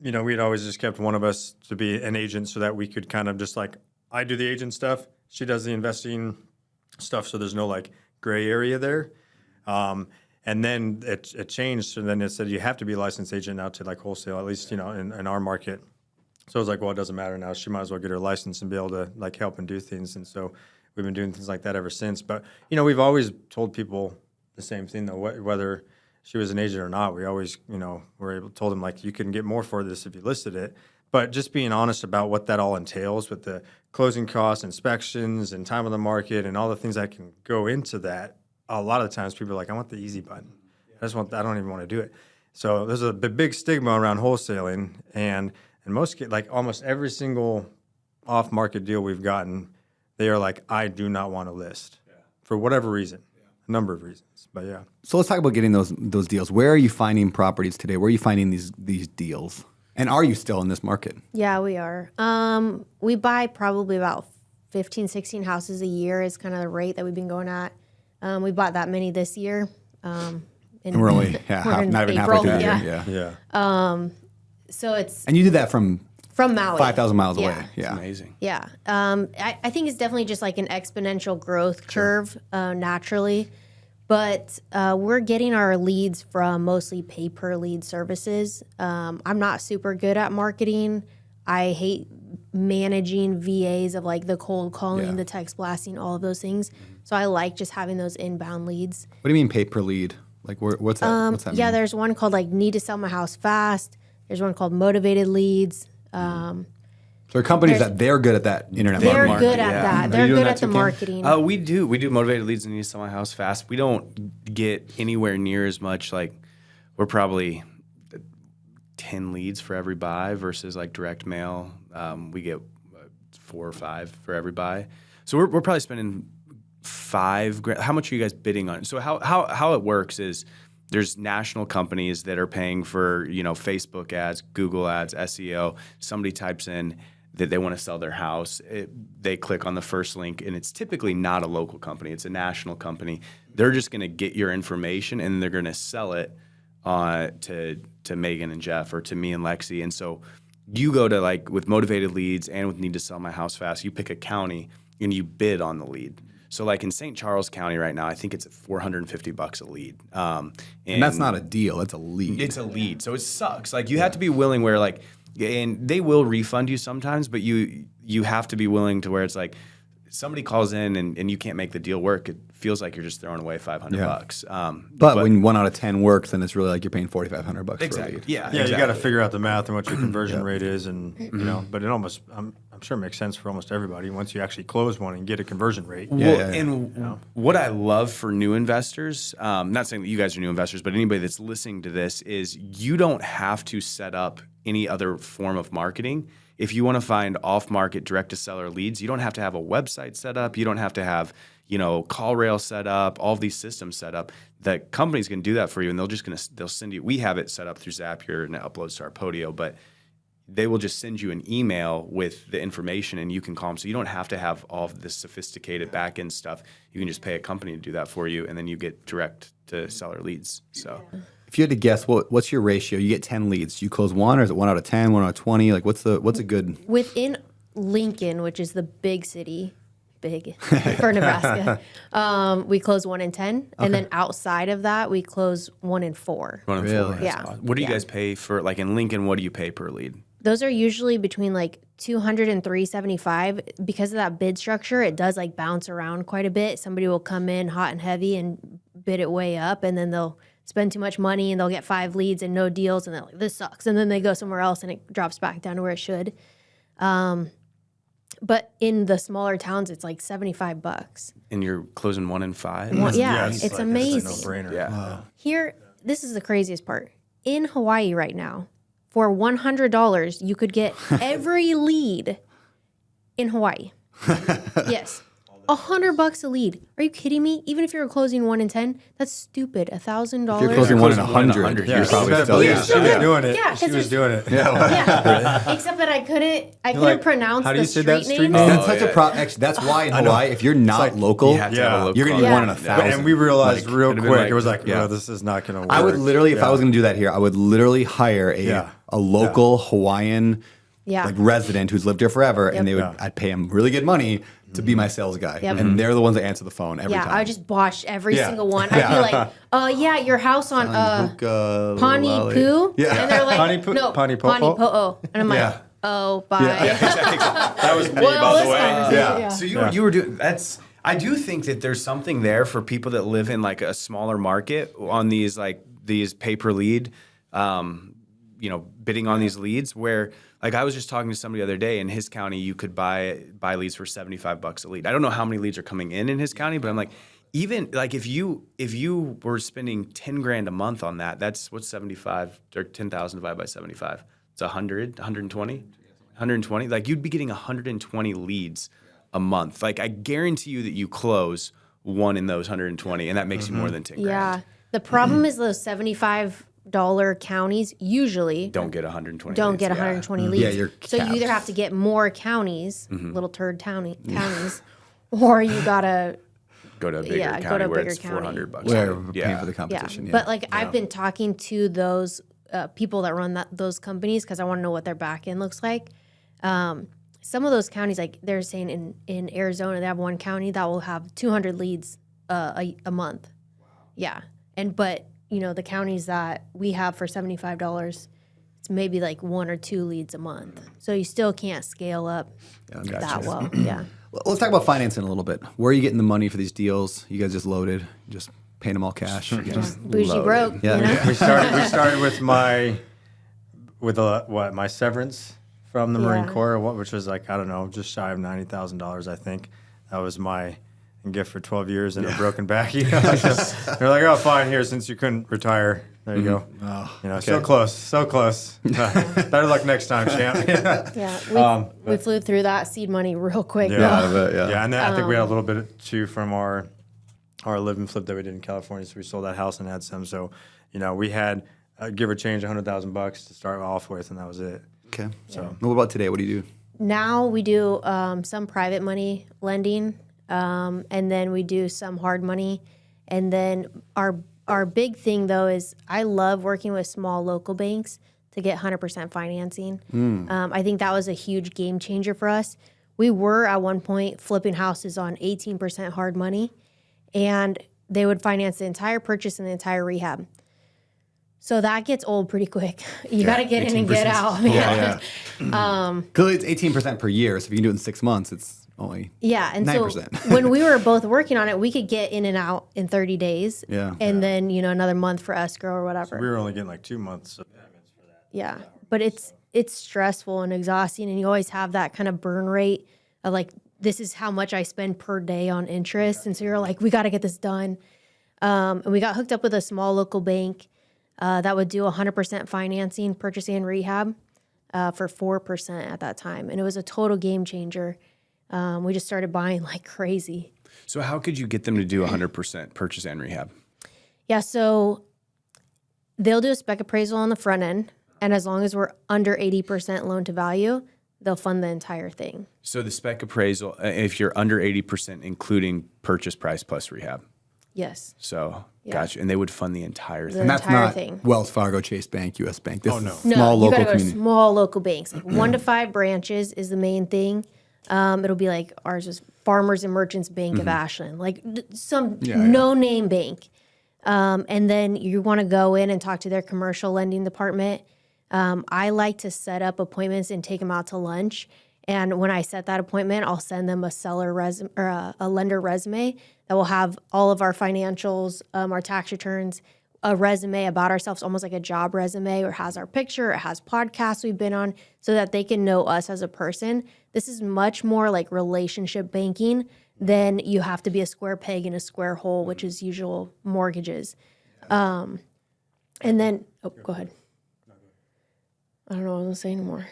We'd always just kept one of us to be an agent so that we could kind of just like, I do the agent stuff, she does the investing stuff, so there's no like gray area there. And then it changed, and then it said you have to be a licensed agent now to like wholesale, at least, in our market. So I was like, well, it doesn't matter now. She might as well get her license and be able to like help and do things. And so we've been doing things like that ever since. But, we've always told people the same thing though, whether she was an agent or not. We always, told them like, you can get more for this if you listed it. But just being honest about what that all entails with the closing costs, inspections, and time on the market, and all the things that can go into that. A lot of the times people are like, I want the easy button. I don't even want to do it. So there's a big stigma around wholesaling, and like almost every single off-market deal we've gotten, they are like, I do not want to list for whatever reason, a number of reasons. But yeah. So let's talk about getting those deals. Where are you finding properties today? Where are you finding these deals? And are you still in this market? Yeah, we are. We buy probably about 15, 16 houses a year is kind of the rate that we've been going at. We bought that many this year. And we're only not even halfway through the year. Yeah. So it's and you did that from Maui, 5,000 miles away. It's Yeah, amazing. Yeah. I think it's definitely just like an exponential growth curve naturally. But we're getting our leads from mostly pay-per-lead services. I'm not super good at marketing. I hate managing VAs of like the cold calling, the text blasting, all of those things. So I like just having those inbound leads. What do you mean pay per lead? Like what's that? What's that mean? Yeah, there's one called like need to sell my house fast. There's one called motivated leads. So there are companies that they're good at that internet They're marketing. good at that. They're good at the marketing. We do motivated leads and need to sell my house fast. We don't get anywhere near as much. Like we're probably 10 leads for every buy versus like direct mail. We get 4 or 5 for every buy. So we're probably spending $5,000. How much are you guys bidding on? So how it works is there's national companies that are paying for, Facebook ads, Google ads, SEO. Somebody types in that they want to sell their house. They click on the first link, and it's typically not a local company. It's a national company. They're just going to get your information, and they're going to sell it to Megan and Jeff or to me and Lexi. And so you go to like with motivated leads and with need to sell my house fast, you pick a county and you bid on the lead. So like in St. Charles County right now, I think it's at $450 a lead. And that's not a deal, it's a lead. It's a lead. So it sucks. Like you have to be willing where like, and they will refund you sometimes, but you have to be willing to where it's like somebody calls in and you can't make the deal work. It feels like you're just throwing away $500. But when 1 out of 10 works, then it's really like you're paying $4,500 exactly. for a lead. Yeah, Yeah, exactly. you got to figure out the math and what your conversion rate is, and but it almost, I'm sure it makes sense for almost everybody once you actually close one and get a conversion rate. What I love for new investors, not saying that you guys are new investors, but anybody that's listening to this is you don't have to set up any other form of marketing. If you want to find off-market direct-to-seller leads, you don't have to have a website set up. You don't have to have, call rail set up, all of these systems set up. The companies can do that for you, and they'll send you. We have it set up through Zapier and it uploads to our Podio, but they will just send you an email with the information, and you can call them. So you don't have to have all of this sophisticated back-end stuff. You can just pay a company to do that for you, and then you get direct-to-seller leads. So. If you had to guess, what's your ratio? You get 10 leads. You close 1, or is it 1 out of 10, 1 out of 20? Like what's a good? Within Lincoln, which is the big city, big for Nebraska, we close 1 in 10. And then outside of that, we close 1 in 4. 1 in 4. Really? That's Yeah. awesome. What do you guys pay for, like in Lincoln, what do you pay per lead? Those are usually between like 200 and 375. Because of that bid structure, it does like bounce around quite a bit. Somebody will come in hot and heavy and bid it way up, and then they'll spend too much money and they'll get 5 leads and no deals, and they're like, this sucks. And then they go somewhere else and it drops back down to where it should. But in the smaller towns, it's like $75. And you're closing 1 in 5? Well, yeah, it's it's like, amazing. It's a no-brainer. Yeah. Here, this is the craziest part. In Hawaii right now, for $100, you could get every lead in Hawaii. Yes. $100 a lead. Are you kidding me? Even if you're closing 1 in 10, that's stupid. $1,000. If you're closing 1 in Closing 1 in 100, 100, you're yeah. probably Better still. believe Yeah. she was doing it. Yeah, 'cause she was there's- doing it. Yeah. Except that I couldn't like, pronounce how do the you say that street street names. name? That's such a problem. Actually, that's why in Hawaii, if you're not like- local, You have to have a Yeah. local you're going to be Yeah. 1 in 1,000. And we realized real Could've quick, been like- it was like, yeah. no, this is not going to work. I would literally, if I Yeah. was going to do that here, I would literally hire a local Hawaiian Yeah. like resident who's lived here forever, and Yep. I'd pay him really good money to be my sales guy, Yep. and they're the ones that answer the phone every Yeah, time. I would just bosh every Yeah. single one. I'd be like, yeah, your house on Hookah, Pani Lolly. Poo. Yeah. And they're like, Pani Pu- no, Pani Pani Po'o? Po'o. And I'm like, Yeah. oh, bye. That was me, Well, by this the way. conversation, yeah. So you were doing that's. I do think that there's something there for people that live in like a smaller market on these pay per lead, bidding on these leads. Where like I was just talking to somebody the other day in his county, you could buy leads for $75 a lead. I don't know how many leads are coming in his county, but I'm like, even like if you were spending 10 grand a month on that, that's what's 75 or 10,000 divided by 75. It's 100, 120, 120. Like you'd be getting 120 leads a month. Like I guarantee you that you close 1 in those 120, and that makes you more than 10 grand. Yeah. The problem is those $75 counties usually Don't get 120. don't leads, get yeah. 120 leads. Yeah, you're so you either capped. have to get more counties, little turd counties, or you gotta Go to a bigger Yeah, go county to a where bigger it's county. $400. Where a we're lead. paying for the yeah. competition. Yeah. But like I've been talking to those people that run those companies because I want to know what their back end looks like. Some of those counties, like they're saying in Arizona, they have one county that will have 200 leads a month. Yeah, but the counties that we have for $75, it's maybe like 1 or 2 leads a month. So you still can't scale up that well. Yeah. Well, let's talk about financing a little bit. Where are you getting the money for these deals? You guys just loaded, just paying them all cash. Bougie loaded. broke. Yeah. You know? we started with my severance from the Marine Yeah. Corps, which was like, I don't know, just shy of $90,000, I think. That was my gift for 12 years and a broken back. So they're like, oh, fine, here, since you couldn't retire, there you go. Oh, So close. Better luck next time, champ. Yeah, we flew through that seed money real quick. Yeah. though. Yeah, and then I think we had a little bit too from our live and flip that we did in California. So we sold that house and had some. So, we had give or change $100,000 to start off with, and that was it. Okay. So, what about today? What do you do? Now we do some private money lending, and then we do some hard money, and then our big thing though is I love working with small local banks to get 100% financing. I think that was a huge game changer for us. We were at one point flipping houses on 18% hard money, and they would finance the entire purchase and the entire rehab. So that gets old pretty quick. You got to get in and get out. Yeah. Clearly, it's 18% per year. So if you can do it in 6 months, it's only Yeah, and 9%. so when we were both working on it, we could get in and out in 30 days. Yeah. And then, another month for escrow or whatever. We were only getting like 2 months of payments for that. Yeah. But it's stressful and exhausting, and you always have that kind of burn rate of like, this is how much I spend per day on interest. And so you're like, we got to get this done. And we got hooked up with a small local bank that would do 100% financing, purchase and rehab for 4% at that time. And it was a total game changer. We just started buying like crazy. So how could you get them to do 100% purchase and rehab? Yeah, so they'll do a spec appraisal on the front end, and as long as we're under 80% loan to value, they'll fund the entire thing. So the spec appraisal, if you're under 80%, including purchase price plus rehab. Yes. So Yeah. gotcha. And they would fund the entire thing. And that's entire not thing. Wells Fargo, Chase Bank, U.S. Bank. This is No, small you local gotta go to community. small local banks. Like 1 to 5 branches is the main thing. It'll be like ours is Farmers and Merchants Bank of Ashland, like some no-name bank. And then you want to go in and talk to their commercial lending department. I like to set up appointments and take them out to lunch. And when I set that appointment, I'll send them a seller resume or a lender resume that will have all of our financials, our tax returns, a resume about ourselves, almost like a job resume, or has our picture, it has podcasts we've been on, so that they can know us as a person. This is much more like relationship banking than you have to be a square peg in a square hole, which is usual mortgages. And then, go ahead. I don't know what I was gonna say anymore.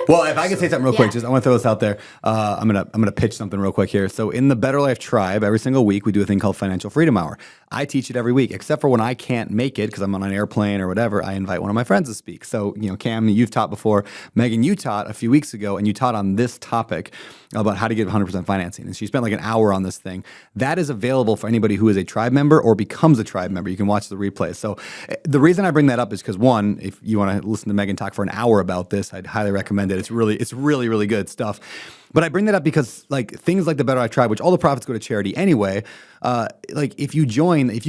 Well, if I could say something real quick, just I want to throw this out there. I'm gonna pitch something real quick here. So in the Better Life Tribe, every single week we do a thing called Financial Freedom Hour. I teach it every week, except for when I can't make it because I'm on an airplane or whatever. I invite one of my friends to speak. So Cam, you've taught before. Megan, you taught a few weeks ago, and you taught on this topic about how to get 100% financing. And she spent like an hour on this thing. That is available for anybody who is a tribe member or becomes a tribe member. You can watch the replay. So the reason I bring that up is because, one, if you want to listen to Megan talk for an hour about this, I'd highly recommend it. It's really good stuff. But I bring that up because like things like the Better Life Tribe, which all the profits go to charity anyway, like if you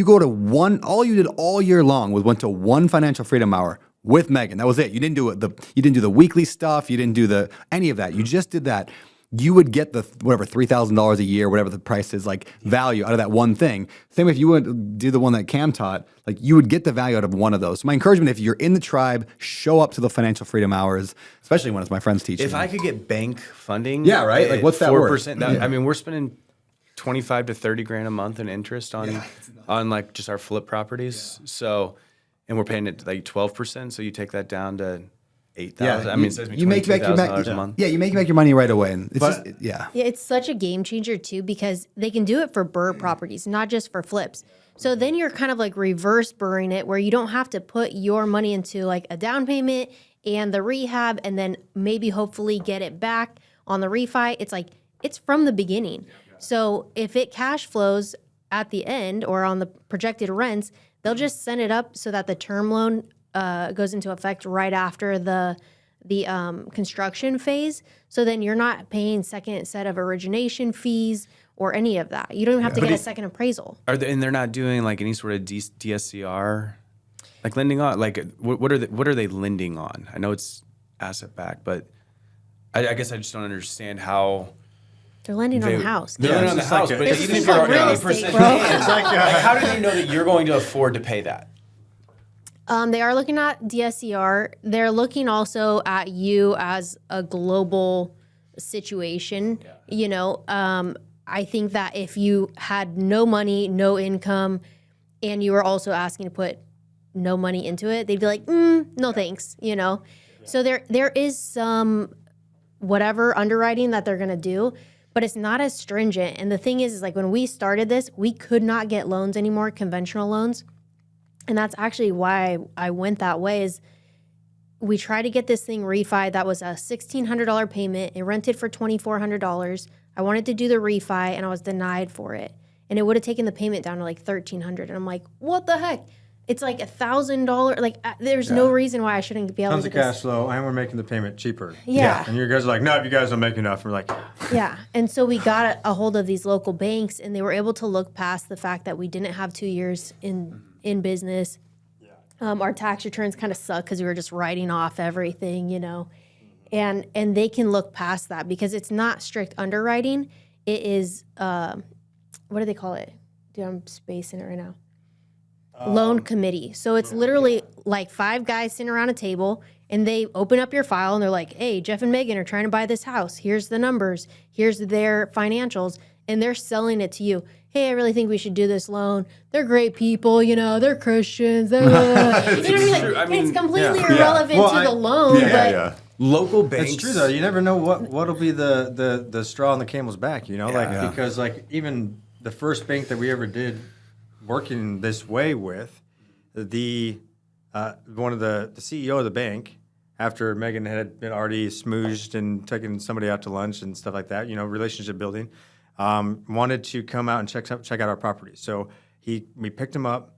go to one, all you did all year long went to one Financial Freedom Hour with Megan. That was it. You didn't do the weekly stuff. You didn't do any of that. You just did that. You would get the whatever $3,000 a year, whatever the price is, like value out of that one thing. Same way if you would do the one that Cam taught, like you would get the value out of one of those. So my encouragement, if you're in the tribe, show up to the Financial Freedom Hours, especially when it's my friends teaching. If I could get bank funding, Yeah, right? Like, what's that worth? 4%. I mean, we're spending 25 to 30 grand a month in interest on like just our flip properties. So, and we're paying it like 12%. So you take that down to 8,000. I mean, it saves me you make back your $22,000 a month. Yeah, you make back your money right away, and it's Yeah, it's such a game changer too, because they can do it for BRRRR properties, not just for flips. So then you're kind of like reverse BRRRing it, where you don't have to put your money into like a down payment and the rehab, and then maybe hopefully get it back on the refi. It's like it's from the beginning. So if it cash flows at the end or on the projected rents, they'll just send it up so that the term loan goes into effect right after the construction phase. So then you're not paying second set of origination fees or any of that. You don't even have to get a second appraisal. And they're not doing like any sort of DSCR, like lending on. Like what are they lending on? I know it's asset backed, but I guess I just don't understand how. They're lending on the house. They're lending on the house, but It's even if just you're like real estate, 80%, bro. like how do they know that you're going to afford to pay that? They are looking at DSCR. They're looking also at you as a global situation. I think that if you had no money, no income, and you were also asking to put no money into it, they'd be like, no thanks, So there is some whatever underwriting that they're going to do, but it's not as stringent. And the thing is like when we started this, we could not get loans anymore, conventional loans. And that's actually why I went that way is we tried to get this thing refi that was a $1,600 payment. It rented for $2,400. I wanted to do the refi and I was denied for it. And it would have taken the payment down to like $1,300. And I'm like, what the heck? It's like $1,000. Like there's no reason why I shouldn't be able Tons to of get cash this. flow, and we're making the payment cheaper. Yeah. And you guys are like, no, you guys don't make enough. We're like, Yeah. And so we got a hold of these local banks and they were able to look past the fact that we didn't have 2 years in business. Our tax returns kind of suck because we were just writing off everything, and they can look past that because it's not strict underwriting. It is, what do they call it? Dude, I'm spacing it right now. Loan committee. So it's literally like 5 guys sitting around a table and they open up your file and they're like, hey, Jeff and Megan are trying to buy this house. Here's the numbers. Here's their financials. And they're selling it to you. Hey, I really think we should do this loan. They're great people, they're Christians. They're, it's completely irrelevant to the loan. Local banks. it's true though. You never know what'll be the straw on the camel's back. Because like even the first bank that we ever did working this way with, one of the CEO of the bank, after Megan had been already smooshed and taken somebody out to lunch and stuff like that, relationship building. wanted to come out and check out our property. So we picked him up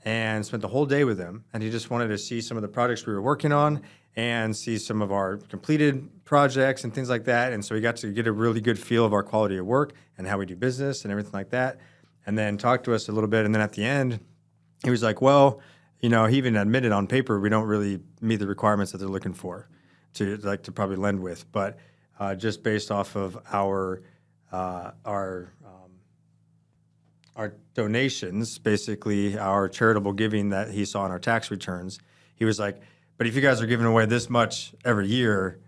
and spent the whole day with him, and he just wanted to see some of the projects we were working on and see some of our completed projects and things like that. And so he got to get a really good feel of our quality of work and how we do business and everything like that, and then talk to us a little bit. And then at the end, he was like, well, he even admitted on paper we don't really meet the requirements that they're looking for to probably lend with, but just based off of our donations, basically our charitable giving that he saw in our tax returns, he was like, but if you guys are giving away this much every year,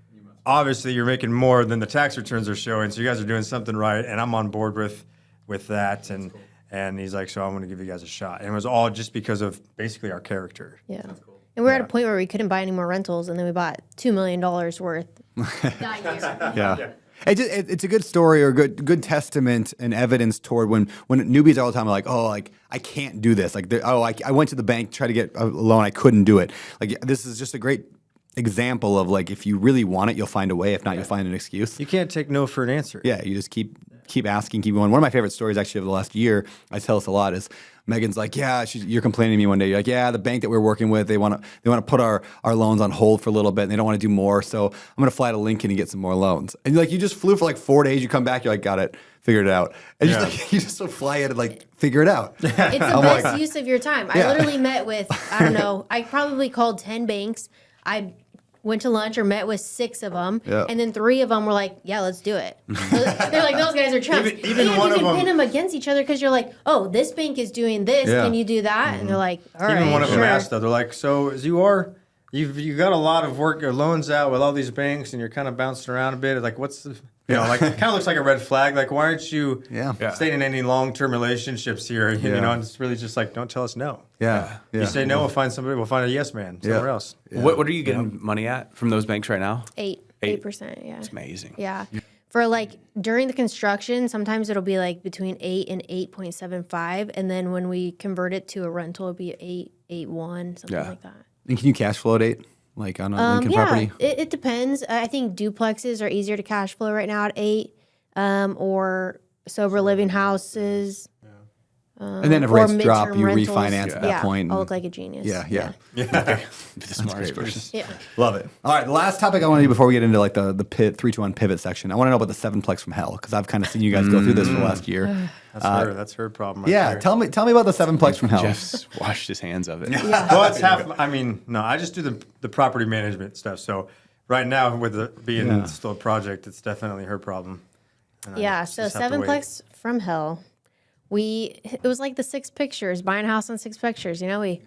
obviously you're making more than the tax returns are showing, so you guys are doing something right, and I'm on board with that. And cool. And he's like, so I'm going to give you guys a shot. And it was all just because of basically our character. Yeah. Cool. And we're at a point where we couldn't buy any more rentals, and then we bought $2 million worth that year. Yeah. It's a good story or good testament and evidence toward when newbies all the time are like, oh, like I can't do this. Like, I went to the bank to try to get a loan, I couldn't do it. Like, this is just a great example of like, if you really want it, you'll find a way. If not, you'll find an excuse. You can't take no for an answer. Yeah, you just keep asking, keep going. One of my favorite stories actually of the last year, I tell this a lot, is Megan's like, yeah, you're complaining to me one day. You're like, yeah, the bank that we're working with, they want to put our loans on hold for a little bit, and they don't want to do more. So I'm going to fly to Lincoln and get some more loans. And like, you just flew for like 4 days. You come back, you're like, got it, figured it out. And you just fly in and like figure it out. It's the best use of your time. I literally met with, I don't know, I probably called 10 banks. I went to lunch or met with 6 of them, and then 3 of them were like, yeah, let's do it. They're like, those guys are chumps. Even one you of can them pin them against each other because you're like, oh, this bank is doing this. Can you do that? And they're like, all right, Even one of them sure. asked though, they're like, so as you've got a lot of work or loans out with all these banks, and you're kind of bouncing around a bit. Like, what's the, like, it kind of looks like a red flag. Like, why aren't you staying in any long-term relationships here? You know, and it's really just like, don't tell us no. Yeah. You say no, we'll find somebody. We'll find a yes man somewhere else. Yeah. What are you getting money at from those banks right now? 8%. Yeah. That's amazing. Yeah. For like during the construction, sometimes it'll be like between 8 and 8.75, and then when we convert it to a rental, it'll be 8.1, something like that. And can you cash flow at 8? Like on a Lincoln property? It depends. I think duplexes are easier to cash flow right now at 8, or sober living houses. And then if rates drop, you rentals. refinance at that point. I'll look like a genius. Yeah. The smartest person. Yeah. Love it. All right, the last topic I want to do before we get into like the 3-2-1 pivot section, I want to know about the 7-plex from hell, because I've kind of seen you guys go through this for the last year. That's her problem. Right there. Tell me about the 7-plex from hell. Jeff's washed his hands of it. Well, it's half. I mean, no, I just do the property management stuff. So right now, with it being still a project, it's definitely her problem. So 7-plex from hell. It was like the 6 pictures, buying a house on 6 pictures. You know,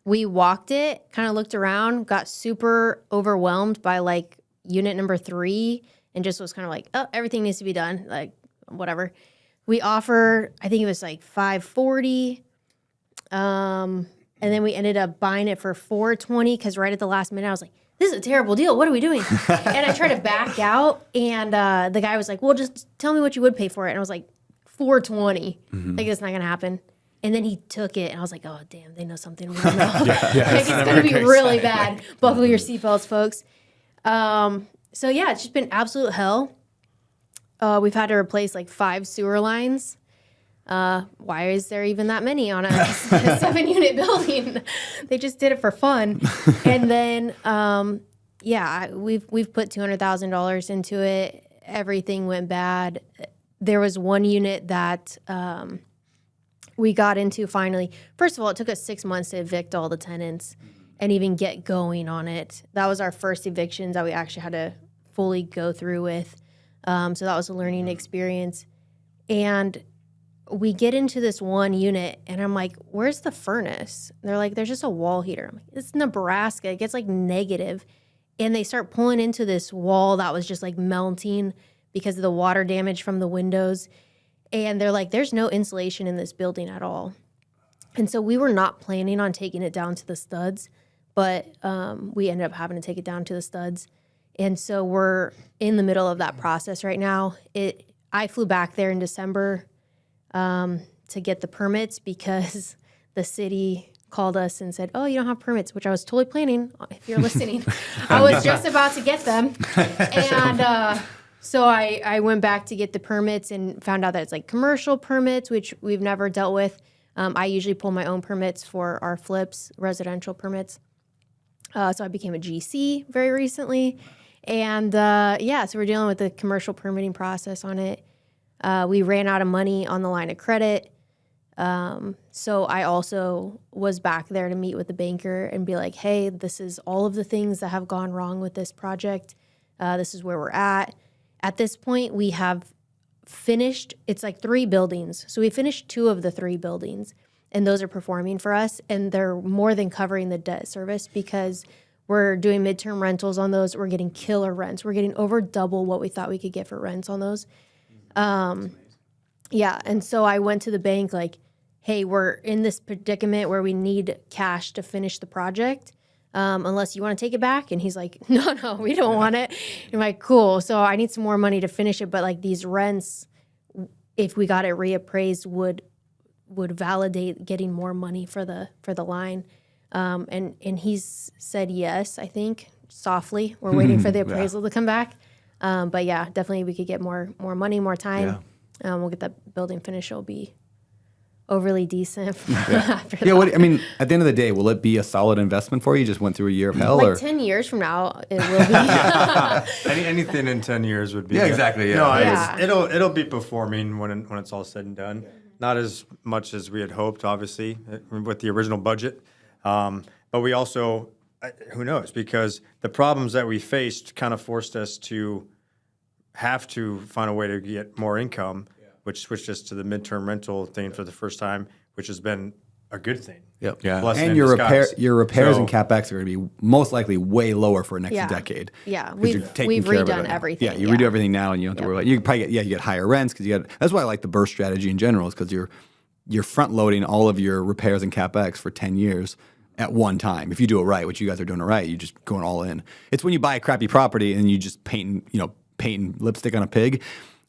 we walked it, kind of looked around, got super overwhelmed by like unit number 3, and just was kind of like, oh, everything needs to be done, like whatever. We offer, I think it was like $540, and then we ended up buying it for $420 because right at the last minute I was like, this is a terrible deal. What are we doing? And I tried to back out, and the guy was like, well, just tell me what you would pay for it. And I was like, $420. Like, it's not gonna happen. And then he took it, and I was like, oh damn, they know something we don't know. Like, it's gonna be really bad. Buckle your seatbelts, folks. So yeah, it's just been absolute hell. We've had to replace like 5 sewer lines. Why is there even that many on a 7-unit building? They just did it for fun. And then we've put $200,000 into it. Everything went bad. There was one unit that we got into finally. First of all, it took us 6 months to evict all the tenants and even get going on it. That was our first evictions that we actually had to fully go through with. So that was a learning experience. And we get into this one unit, and I'm like, where's the furnace? And they're like, there's just a wall heater. I'm like, it's Nebraska. It gets like negative. And they start pulling into this wall that was just like melting because of the water damage from the windows. And they're like, there's no insulation in this building at all. And so we were not planning on taking it down to the studs, but we ended up having to take it down to the studs. And so we're in the middle of that process right now. I flew back there in December to get the permits because the city called us and said, oh, you don't have permits, which I was totally planning, if you're listening. I was just about to get them. And So I went back to get the permits and found out that it's like commercial permits, which we've never dealt with. I usually pull my own permits for our flips, residential permits. So I became a GC very recently. And so we're dealing with the commercial permitting process on it. We ran out of money on the line of credit. So I also was back there to meet with the banker and be like, hey, this is all of the things that have gone wrong with this project. This is where we're at. At this point, we have finished, it's like 3 buildings. So we finished 2 of the 3 buildings, and those are performing for us. And they're more than covering the debt service because we're doing midterm rentals on those. We're getting killer rents. We're getting over double what we thought we could get for rents on those. Yeah, and so I went to the bank like, hey, we're in this predicament where we need cash to finish the project. Unless you want to take it back. And he's like, no, we don't want it. I'm like, cool. So I need some more money to finish it. But like these rents, if we got it reappraised, would validate getting more money for the line. And he's said yes, I think, softly. We're waiting for the appraisal to come back. But yeah, definitely we could get more money, more time. We'll get that building finished. It'll be overly decent after that. What, I mean, at the end of the day, will it be a solid investment for you? You just went through a year of hell? Like or? 10 years from now, it will be. Anything in 10 years would be. Yeah, exactly. Yeah. No, Yeah. it'll be performing when it's all said and done. Not as much as we had hoped, obviously, with the original budget. But we also, who knows, because the problems that we faced kind of forced us to have to find a way to get more income, which switched us to the midterm rental thing for the first time, which has been a good thing. Yep. Yeah. Blessing And in your disguise. repairs So- and capex are going to be most likely way lower for next Yeah. decade. Yeah, 'Cause we've you're taking care of it redone right now. everything, Yeah, you yeah. redo everything now, and you don't have to worry about. You probably you get higher rents because you got. That's why I like the burst strategy in general, is because you're front loading all of your repairs and capex for 10 years at one time. If you do it right, which you guys are doing it right, you're just going all in. It's when you buy a crappy property and you just painting lipstick on a pig.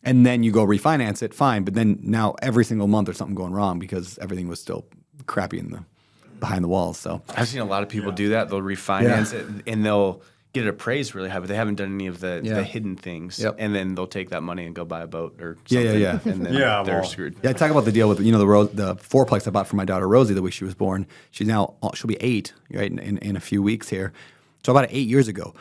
And then you go refinance it, fine. But then now every single month there's something going wrong because everything was still crappy behind the walls. So I've seen a lot of people do that. They'll refinance it and they'll get it appraised really high, but they haven't done any of the hidden things. Yep. And then they'll take that money and go buy a boat or something. Yeah. And then Yeah, they're well, screwed. yeah, talk about the deal with the fourplex I bought for my daughter Rosie the week she was born. She'll be 8 right in a few weeks here. So I bought it 8 years ago.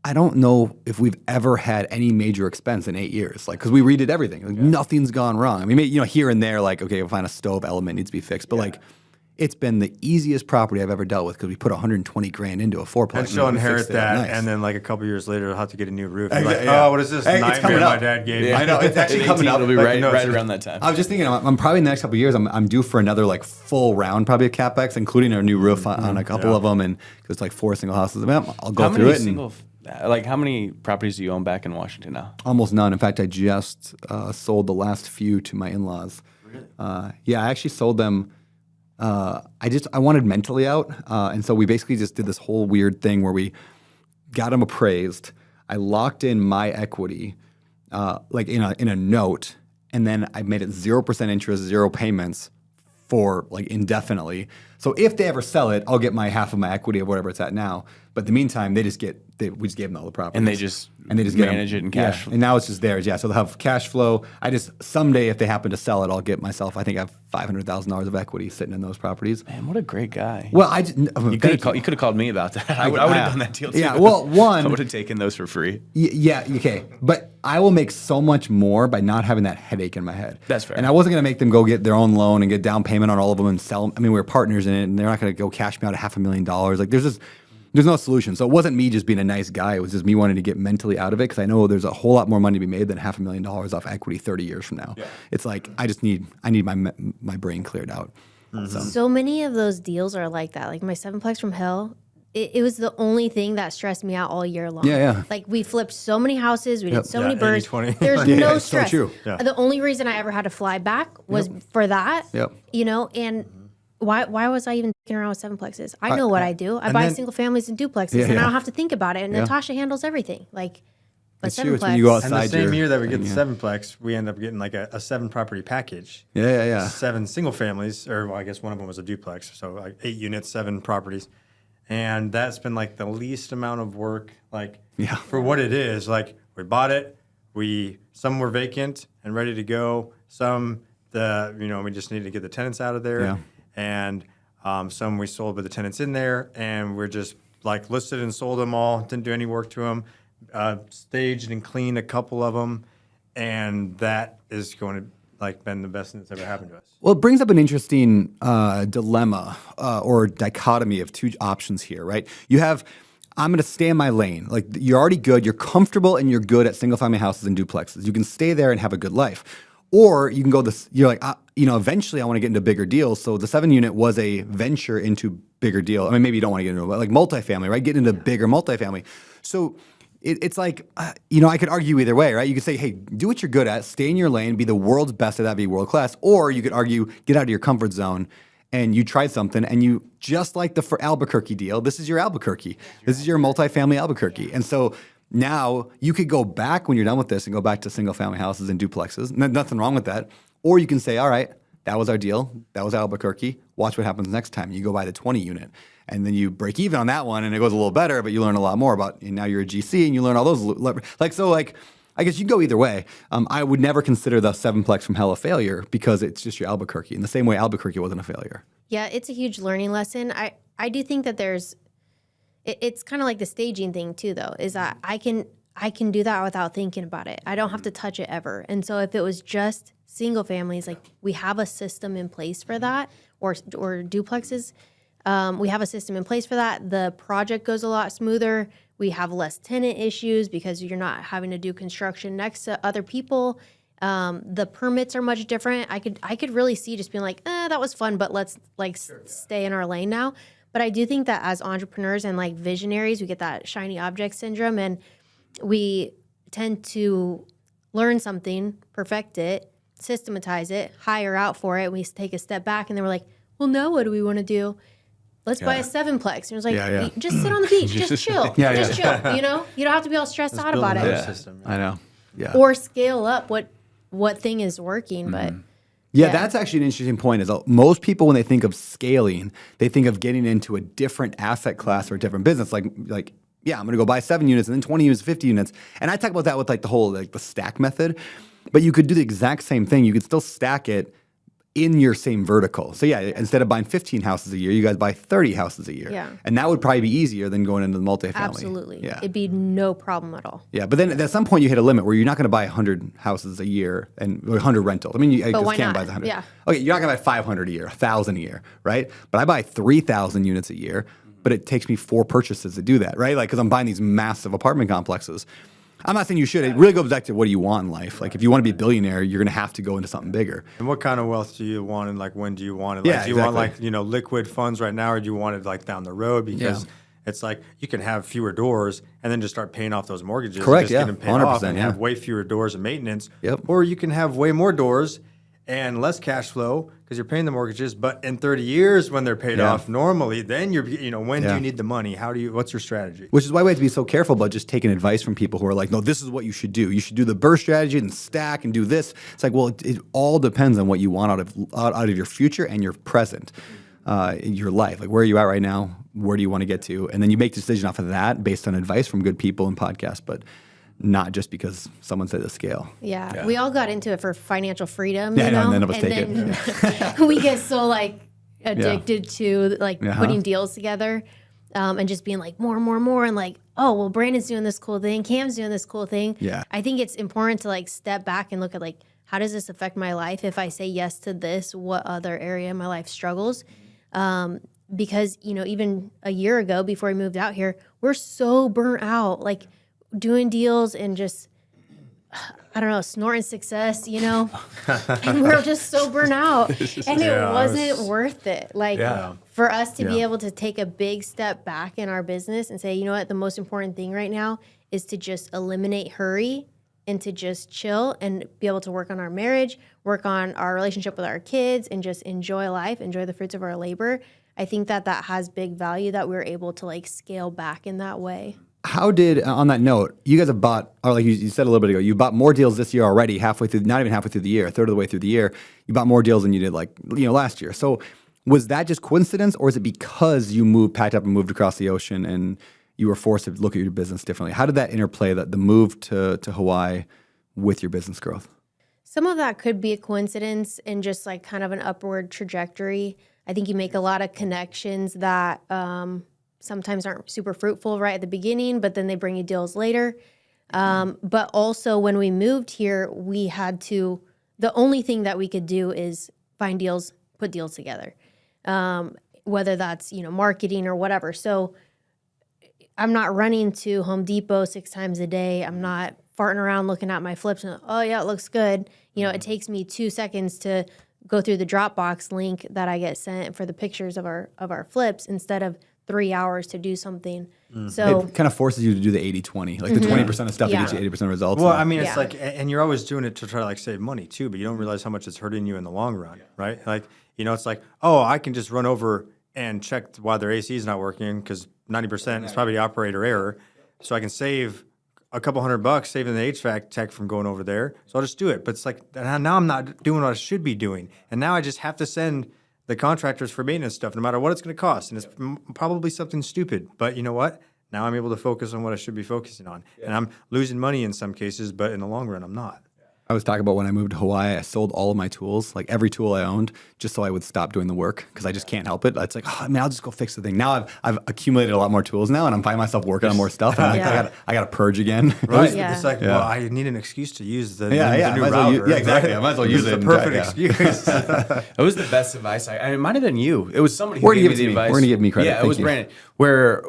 I don't know if we've ever had any major expense in 8 years, like because we redid everything. Like, nothing's gone wrong. I mean, here and there, like okay, we'll find a stove element needs to be fixed, but like it's been the easiest property I've ever dealt with because we put $120,000 into a fourplex. And she'll we inherit fixed it. that, Nice. and then like a couple years later, they'll have to get a new roof. Exactly, Like, yeah. oh, what is this Hey, it's nightmare coming my up. dad gave me? I know it's actually coming up. It'll be Like, right no, around that time. I was just thinking, I'm probably in the next couple of years, I'm due for another like full round probably of capex, including a new roof on a couple of them, and because it's like 4 single houses. I'll go through it. How many properties do you own back in Washington now? Almost none. In fact, I just sold the last few to my in-laws. Really? I actually sold them. I wanted mentally out, and so we basically just did this whole weird thing where we got them appraised. I locked in my equity, like in a note, and then I made it 0% interest, 0 payments for like indefinitely. So if they ever sell it, I'll get my half of my equity of whatever it's at now. But in the meantime, we just gave them all the property. And they just get manage it in cash. And now it's just theirs. Yeah. So they'll have cash flow. Someday if they happen to sell it, I'll get myself, I think I have $500,000 of equity sitting in those properties. Man, what a great guy. Well, You could have called me about that. I would have done that deal too. Yeah, well, I would have taken those for free. Yeah, okay. But I will make so much more by not having that headache in my head. That's fair. And I wasn't going to make them go get their own loan and get down payment on all of them and sell them. I mean, we were partners in it, and they're not going to go cash me out $500,000. Like, there's no solution. So it wasn't me just being a nice guy. It was just me wanting to get mentally out of it because I know there's a whole lot more money to be made than $500,000 off equity 30 years from now. Yeah. It's like I need my brain cleared out. Mm-hmm. So many of those deals are like that. Like my 7plex from hell, it was the only thing that stressed me out all year long. Yeah. Like we flipped so many houses, we did so Yeah, many birds. 80-20. There's Yeah, no it's so stress. true. Yeah. The only reason I ever had to fly back was for that. Yep. And why was I even thinking around with 7plexes? I know what I do. I and buy then- single families and duplexes, Yeah, and I yeah. don't have to think about it. And Yeah. Natasha handles everything. Like, but It's true. It's 7plex. when you go And the outside same your year that we get the thing, 7plex, we end up getting like a 7-property package. Yeah. 7 single families, or well, I guess one of them was a duplex, so like 8 units, 7 properties. And that's been like the least amount of work, like Yeah. for what it is. Like we bought it, some were vacant and ready to go. Some we just needed to get the tenants out of there, Yeah. and some we sold with the tenants in there, and we're just like listed and sold them all. Didn't do any work to them. Staged and cleaned a couple of them, and that is going to been the best thing that's ever happened to us. Well, it brings up an interesting dilemma or dichotomy of two options here, right? You have, I'm going to stay in my lane. Like, you're already good, you're comfortable, and you're good at single-family houses and duplexes. You can stay there and have a good life. Or you can go this, you're like, eventually I want to get into bigger deals. So the 7-unit was a venture into bigger deal. I mean, maybe you don't want to get into it, but like multifamily, right? Get into bigger multifamily. So it's like, I could argue either way, right? You could say, hey, do what you're good at, stay in your lane, be the world's best at that, be world class. Or you could argue, get out of your comfort zone and you tried something and you, just like the Albuquerque deal, this is your Albuquerque. This is your multifamily Albuquerque. And so now you could go back when you're done with this and go back to single family houses and duplexes. Nothing wrong with that. Or you can say, all right, that was our deal. That was Albuquerque. Watch what happens next time. You go buy the 20 unit. And then you break even on that one and it goes a little better, but you learn a lot more about, and now you're a GC and you learn all those. I guess you can go either way. I would never consider the 7-plex from hell a failure because it's just your Albuquerque. In the same way Albuquerque wasn't a failure. Yeah, it's a huge learning lesson. I do think that it's kind of like the staging thing too, though, is that I can do that without thinking about it. I don't have to touch it ever. And so if it was just single families, like we have a system in place for that, or duplexes, we have a system in place for that. The project goes a lot smoother. We have less tenant issues because you're not having to do construction next to other people. The permits are much different. I could really see just being like, that was fun, but let's stay in our lane now. But I do think that as entrepreneurs and like visionaries, we get that shiny object syndrome, and we tend to learn something, perfect it, systematize it, hire out for it. We take a step back, and then we're like, well, now what do we want to do? Let's buy a 7-plex. And it was like, just sit on the beach, just chill, just chill. You don't have to be all stressed out about it. System, I know. Yeah. Or scale up what thing is working, but. Yeah, that's actually an interesting point. Is most people, when they think of scaling, they think of getting into a different asset class or a different business. Like, I'm going to go buy 7 units and then 20 units, 50 units. And I talk about that with the whole the stack method. But you could do the exact same thing. You could still stack it in your same vertical. So instead of buying 15 houses a year, you guys buy 30 houses a year. Yeah. And that would probably be easier than going into the multifamily. Absolutely. Yeah. It'd be no problem at all. Yeah, but then at some point you hit a limit where you're not going to buy 100 houses a year and 100 rentals. I mean, you why can't not? buy the 100. Yeah. Okay, you're not going to buy 500 a year, 1,000 a year, right? But I buy 3,000 units a year, but it takes me 4 purchases to do that, right? Because I'm buying these massive apartment complexes. I'm not saying you should. It really goes back to what do you want in life. Like, if you want to be a billionaire, you're going to have to go into something bigger. And what kind of wealth do you want, and when do you want it? Yeah, do you want liquid funds right now, or do you want it down the road? Because it's you can have fewer doors and then just start paying off those mortgages. Correct. Just get them paid 100%, off and have way fewer doors and maintenance. Yep. Or you can have way more doors and less cash flow because you're paying the mortgages. But in 30 years, when they're paid off normally, then you're, when do you need the money? What's your strategy? Which is why we have to be so careful about just taking advice from people who are like, no, this is what you should do. You should do the burst strategy and stack and do this. It's like, well, it all depends on what you want out of your future and your present, in your life. Like, where are you at right now? Where do you want to get to? And then you make a decision off of that based on advice from good people and podcasts, but not just because someone said to scale. Yeah, we all got into it for financial freedom. Yeah, you know? and none of us take it. We get so addicted to putting deals together, and just being more and more and more, and oh, well, Brandon's doing this cool thing, Cam's doing this cool thing. Yeah, I think it's important to step back and look at how does this affect my life? If I say yes to this, what other area of my life struggles? Because even a year ago, before we moved out here, we're so burnt out, doing deals and just, I don't know, snorting success, and we're just so burnt out, and it wasn't worth it. For us to be able to take a big step back in our business and say, you know what, the most important thing right now is to just eliminate hurry and to just chill and be able to work on our marriage, work on our relationship with our kids, and just enjoy life, enjoy the fruits of our labor. I think that has big value, that we're able to scale back in that way. How did, on that note, you guys have bought, or you said a little bit ago, you bought more deals this year already, halfway through, not even halfway through the year, a third of the way through the year. You bought more deals than you did last year. So was that just coincidence, or is it because you packed up and moved across the ocean and you were forced to look at your business differently? How did that interplay, the move to Hawaii with your business growth? Some of that could be a coincidence and just like kind of an upward trajectory. I think you make a lot of connections that sometimes aren't super fruitful right at the beginning, but then they bring you deals later. But also when we moved here, we had to, the only thing that we could do is find deals, put deals together, whether that's, marketing or whatever. So I'm not running to Home Depot 6 times a day. I'm not farting around looking at my flips and, oh yeah, it looks good. It takes me 2 seconds to go through the Dropbox link that I get sent for the pictures of our flips instead of 3 hours to do something. So It kind of forces you to do the 80-20, like the 20% of stuff that gets you 80% results. Well, I mean, it's Yeah. like, and you're always doing it to try to like save money too, but you don't realize how much it's hurting you in the long run, right? Like, it's like, oh, I can just run over and check why their AC is not working because 90% is probably operator error. So I can save a couple $100 saving the HVAC tech from going over there. So I'll just do it. But it's like, now I'm not doing what I should be doing. And now I just have to send the contractors for maintenance stuff, no matter what it's going to cost. And it's probably something stupid. But you know what? Now I'm able to focus on what I should be focusing on. Yeah. And I'm losing money in some cases, but in the long run, I'm not. I was talking about when I moved to Hawaii, I sold all of my tools, like every tool I owned, just so I would stop doing the work because I just can't help it. It's like, I'll just go fix the thing. Now I've accumulated a lot more tools now, and I'm finding myself working on more stuff. And I'm like, I got to purge again. Right? Yeah. It's like, well, I need an excuse to use the new router. router. Exactly. I might as well use it. It's the perfect excuse. It was the best advice. It might have been you. It was somebody We're who gonna gave me give it the to me. advice. We're gonna give me credit. Yeah, Thank it was you. Brandon. Where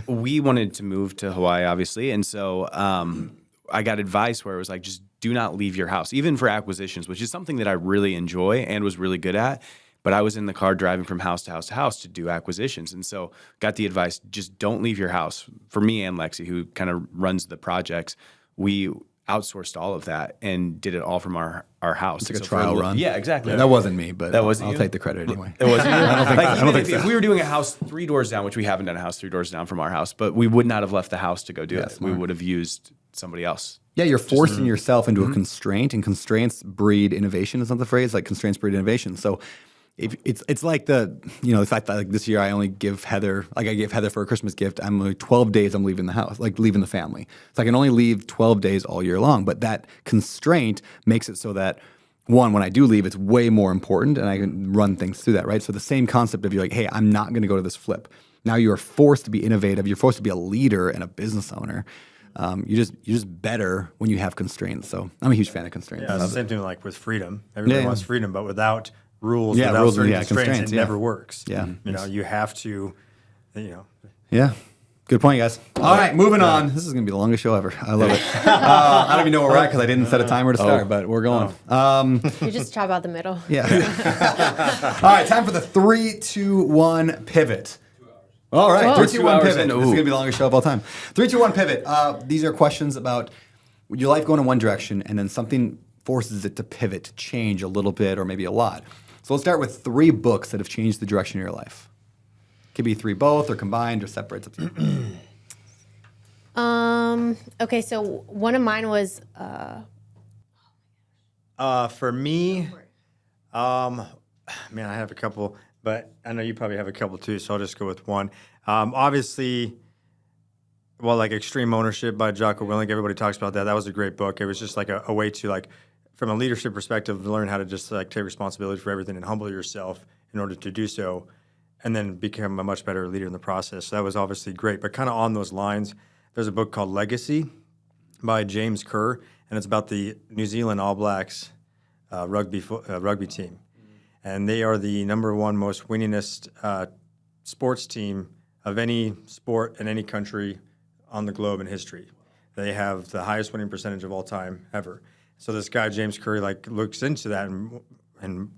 we wanted to move to Hawaii, obviously, and so I got advice where it was like, just do not leave your house, even for acquisitions, which is something that I really enjoy and was really good at. But I was in the car driving from house to house to house to do acquisitions. And so got the advice, just don't leave your house. For me and Lexi, who kind of runs the projects, we outsourced all of that and did it all from our house. It's like a trial run. Yeah, exactly. Yeah, that wasn't me, but That wasn't I'll you? take the credit anyway. It wasn't. I don't think if we were doing a house 3 doors down, which we haven't done a house 3 doors down from our house, but we would not have left the house to go do it. We would have used somebody else. Yeah, you're forcing yourself into a constraint, and constraints breed innovation. Is not the phrase? Like constraints breed innovation. So if it's like the fact that like this year I only give Heather, like I gave Heather for a Christmas gift. I'm like 12 days I'm leaving the house, like leaving the family. So I can only leave 12 days all year long. But that constraint makes it so that one, when I do leave, it's way more important, and I can run things through that, right? So the same concept of you're like, hey, I'm not going to go to this flip. Now you are forced to be innovative. You're forced to be a leader and a business owner. You're just better when you have constraints. So I'm a huge fan of constraints. Yeah, it's the same thing like with freedom. Everybody wants freedom, but without rules, without rules, certain constraints, constraints, it never works. Yeah. You have to, Yeah. Good point, guys. All right, moving on. This is going to be the longest show ever. I love it. I don't even know where we're at because I didn't set a timer to start, but we're going. you just chop out the middle. Yeah. All right, time for the 3, 2, 1 pivot. All right, Whoa. 3, 2, 1 pivot. This is going to be the longest show of all time. 3, 2, 1 pivot. These are questions about your life going in one direction, and then something forces it to pivot, to change a little bit or maybe a lot. So let's start with 3 books that have changed the direction of your life. Could be 3 both or combined or separate. Okay, so one of mine was for me, man, I have a couple, but I know you probably have a couple too, so I'll just go with one. Obviously, like Extreme Ownership by Jocko Willink. Everybody talks about that. That was a great book. It was just like a way to like, from a leadership perspective, learn how to just like take responsibility for everything and humble yourself in order to do so, and then become a much better leader in the process. So that was obviously great. But kind of on those lines, there's a book called Legacy by James Kerr, and it's about the New Zealand All Blacks rugby team. And they are the #1 most winningest sports team of any sport in any country on the globe in history. They have the highest winning percentage of all time ever. So this guy, James Curry, like looks into that and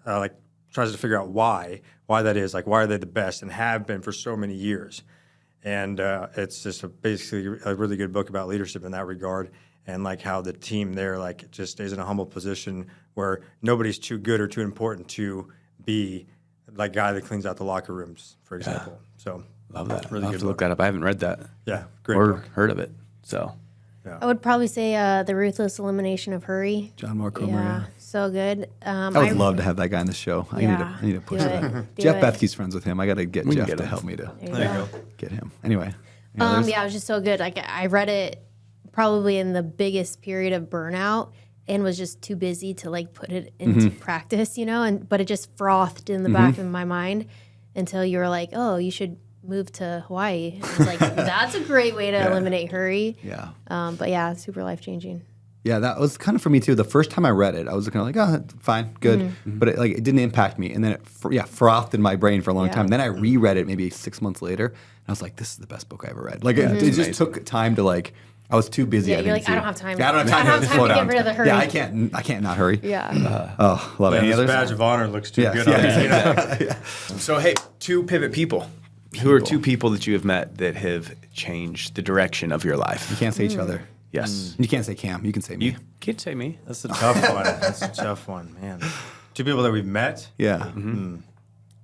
like tries to figure out why that is, like why are they the best and have been for so many years. And it's just basically a really good book about leadership in that regard, and like how the team there like just stays in a humble position where nobody's too good or too important to be like guy that cleans out the locker rooms, for example. So Love that. Really I'll good have to look book. that up. I haven't read that Yeah, great or book. heard of it. So I would probably say The Ruthless Elimination of Hurry. John Marco Yeah, Maria. so good. I would love to have that guy in the show. I need to push do that. it. Do Jeff it. Bethke's friends with him. I got to get Jeff get to him. help me to There you go. get him. Anyway. Yeah, it was just so good. Like I read it probably in the biggest period of burnout and was just too busy to like put it into practice, but it just frothed in the back of my mind until you were like, oh, you should move to Hawaii. And I was like, that's a great way to eliminate hurry. Yeah. But yeah, super life-changing. Yeah, that was kind of for me too. The first time I read it, I was kind of like, oh, fine, good. But it didn't impact me. And then it frothed in my brain for a long time. Then I reread it maybe 6 months later. And I was like, this is the best book I ever read. Like it just took time to like, I was too busy. Yeah, you're like, I don't have time. Yeah, I don't have time to get rid of the hurry. Yeah, I can't not hurry. Yeah. Love it. Any This others? badge of honor looks too good on me. So, hey, 2 pivot people. Who are 2 people that you have met that have changed the direction of your life? You can't say each other. Yes. You can't say Cam. You can say me. You can't say me. That's a tough one. That's a tough one, man. 2 people that we've met. Yeah.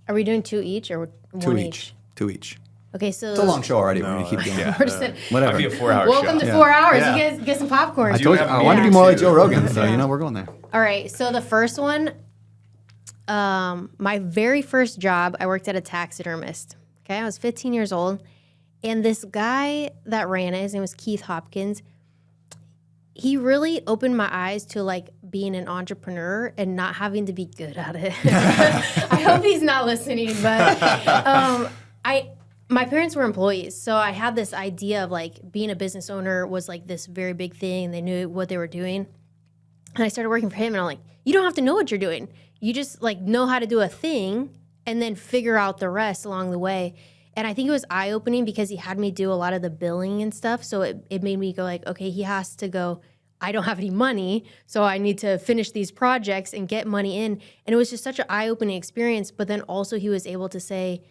Are we doing 2 each or 2 one each. 2 each. Okay, so It's a long show already. We're going to keep going. We're just Whatever. Might be a 4-hour welcome show. to 4 hours. Yeah. You guys get some popcorn. I told you, have I a want to be meeting more like too. Joe Rogan, so we're going there. All right, so the first one, my very first job, I worked at a taxidermist. Okay, I was 15 years old, and this guy that ran it, his name was Keith Hopkins. He really opened my eyes to like being an entrepreneur and not having to be good at it. I hope he's not listening, but my parents were employees, so I had this idea of like being a business owner was like this very big thing, and they knew what they were doing. And I started working for him, and I'm like, you don't have to know what you're doing. You just like know how to do a thing and then figure out the rest along the way. And I think it was eye-opening because he had me do a lot of the billing and stuff. So it made me go like, okay, he has to go, I don't have any money, so I need to finish these projects and get money in. And it was just such an eye-opening experience. But then also he was able to say,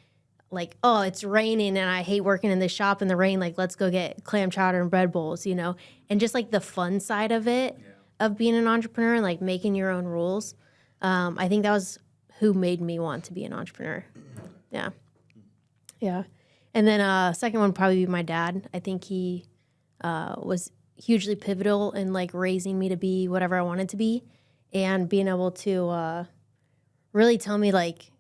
like, oh, it's raining and I hate working in this shop in the rain. Like, let's go get clam chowder and bread bowls, And just like the fun side of it, of being an entrepreneur and like making your own rules. I think that was who made me want to be an entrepreneur. Yeah. Yeah. And then second one would probably be my dad. I think he was hugely pivotal in like raising me to be whatever I wanted to be and being able to really tell me like,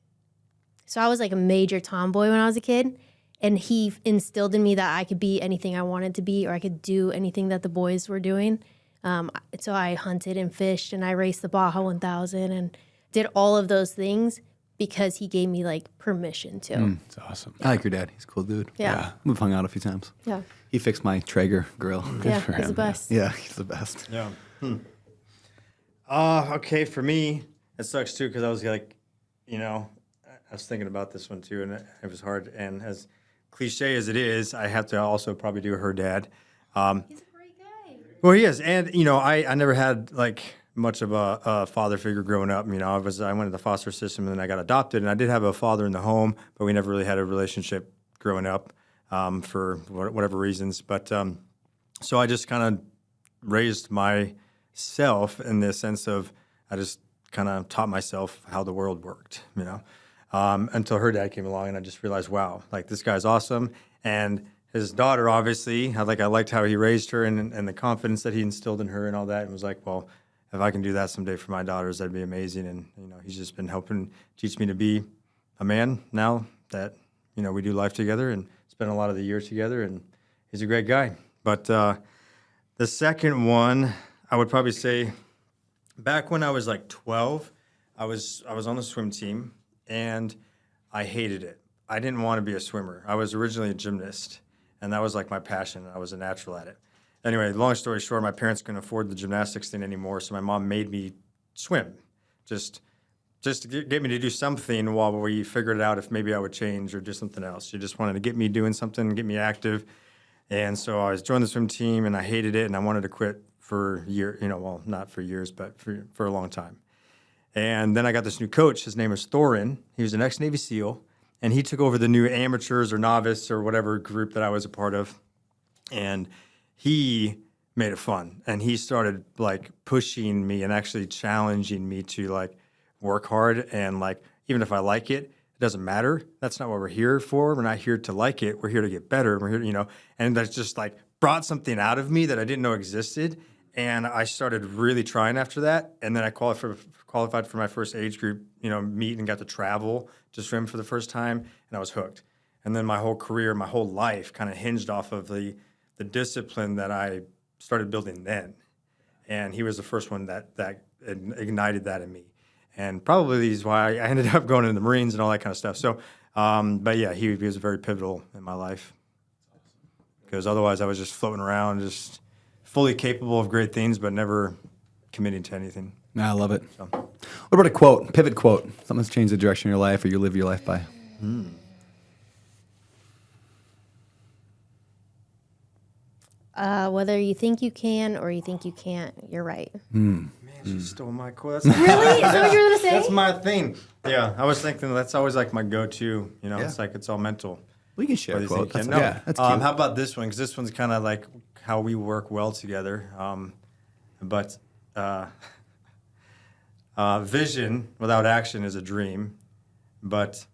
so I was like a major tomboy when I was a kid, and he instilled in me that I could be anything I wanted to be or I could do anything that the boys were doing. So I hunted and fished and I raced the Baja 1000 and did all of those things because he gave me like permission to. It's awesome. I like your dad. He's a cool dude. Yeah. We've hung out a few times. Yeah. He fixed my Traeger grill. Yeah, for he's him, the best. Yeah, he's the best. Yeah. Okay, for me, it sucks too because I was like, I was thinking about this one too, and it was hard. And as cliche as it is, I have to also probably do her dad. He's a great guy. Well, he is, and I never had like much of a father figure growing up. I went to the foster system and then I got adopted, and I did have a father in the home, but we never really had a relationship growing up for whatever reasons. But so I just kind of raised myself in the sense of I just kind of taught myself how the world worked, until her dad came along, and I just realized, wow, like this guy's awesome. And his daughter, obviously, I liked how he raised her and the confidence that he instilled in her and all that, and was like, well, if I can do that someday for my daughters, that'd be amazing. And he's just been helping teach me to be a man now that we do life together and spend a lot of the years together, and he's a great guy. But the second one, I would probably say, back when I was like 12, I was on the swim team, and I hated it. I didn't want to be a swimmer. I was originally a gymnast, and that was like my passion. I was a natural at it. Anyway, long story short, my parents couldn't afford the gymnastics thing anymore, so my mom made me swim, just to get me to do something while we figured out if maybe I would change or do something else. She just wanted to get me doing something, get me active. And so I joined the swim team, and I hated it, and I wanted to quit for years, well, not for years, but for a long time. And then I got this new coach. His name was Thorin. He was an ex-Navy SEAL, and he took over the new amateurs or novice or whatever group that I was a part of. And he made it fun, and he started like pushing me and actually challenging me to like work hard, and like even if I like it, it doesn't matter. That's not what we're here for. We're not here to like it. We're here to get better. We're here, and that's just like brought something out of me that I didn't know existed. And I started really trying after that. And then I qualified for my first age group, meet, and got to travel to swim for the first time. And I was hooked. And then my whole career, my whole life kind of hinged off of the discipline that I started building then, and he was the first one that ignited that in me, and probably is why I ended up going into the Marines and all that kind of stuff. So, but yeah, he was very pivotal in my life, because otherwise I was just floating around, just fully capable of great things, but never committing to anything. I love it. So. What about a quote, pivot quote, something that's changed the direction of your life or you live your life by? Whether you think you can or you think you can't, you're right. Man, she stole my quote. Really? Is that what you were going to say? That's my thing. Yeah, I was thinking that's always like my go-to. You know, it's like it's all mental. We can share a Whether you quote. think you That's, can. yeah, that's cute. How about this one? Because this one's kind of like how we work well together. But vision without action is a dream, but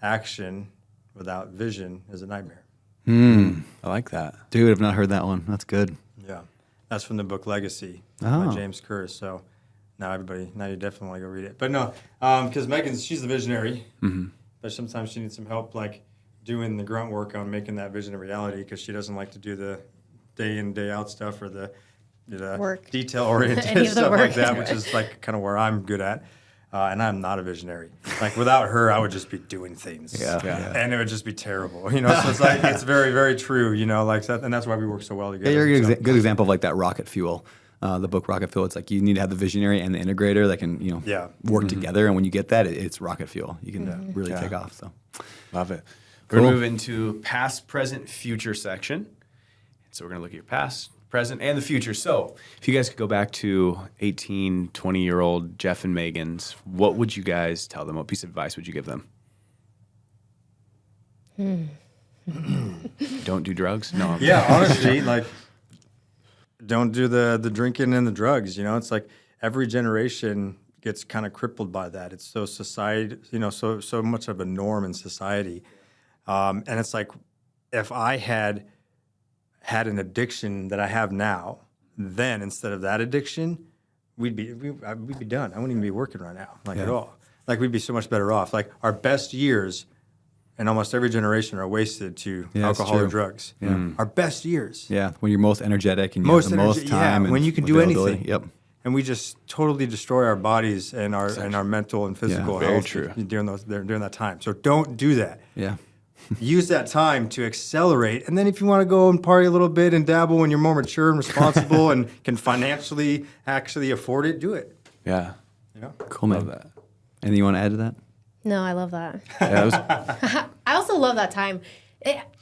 action without vision is a nightmare. I like that. Dude, I've not heard that one. That's good. Yeah, that's from the book Legacy Oh. by James Kerr. So now you definitely want to go read it. But no, because she's the visionary, but sometimes she needs some help, like doing the grunt work on making that vision a reality, because she doesn't like to do the day in, day out stuff or the Work. detail oriented Any of the stuff like work. that, which is like kind of where I'm good at. And I'm not a visionary. Like without her, I would just be doing things. Yeah. And it would just be terrible. You know, so it's like, it's very, very true, you know, like that. And that's why we work so well together. Yeah, you're a So- good example of like that rocket fuel. The book Rocket Fuel. It's like you need to have the visionary and the integrator that can, work together. And when you get that, it's rocket fuel. You can really take off. So, Love it. We're going to move into past, present, future section. So we're going to look at your past, present, and the future. So if you guys could go back to 18, 20-year-old Jeff and Megan's, what would you guys tell them? What piece of advice would you give them? Don't do drugs? No. Yeah, honestly, like, don't do the drinking and the drugs. You know, it's like every generation gets kind of crippled by that. It's so society, so much of a norm in society. And it's like, if I had an addiction that I have now, then instead of that addiction, we'd be done. I wouldn't even be working right now, at all. Like, we'd be so much better off. Like, our best years in almost every generation are wasted to alcohol or drugs. Yeah. Our best years. yeah, when you're most energetic and you have the most time. And when you can do availability. anything. Yep. And we just totally destroy our bodies and our mental and physical very health true. during that time. So don't do that. Yeah. Use that time to accelerate. And then if you want to go and party a little bit and dabble when you're more mature and responsible and can financially actually afford it, do it. Yeah. You know? Cool, man. Love that. Anything you want to add to that? No, I love that. Yeah, I also love that time.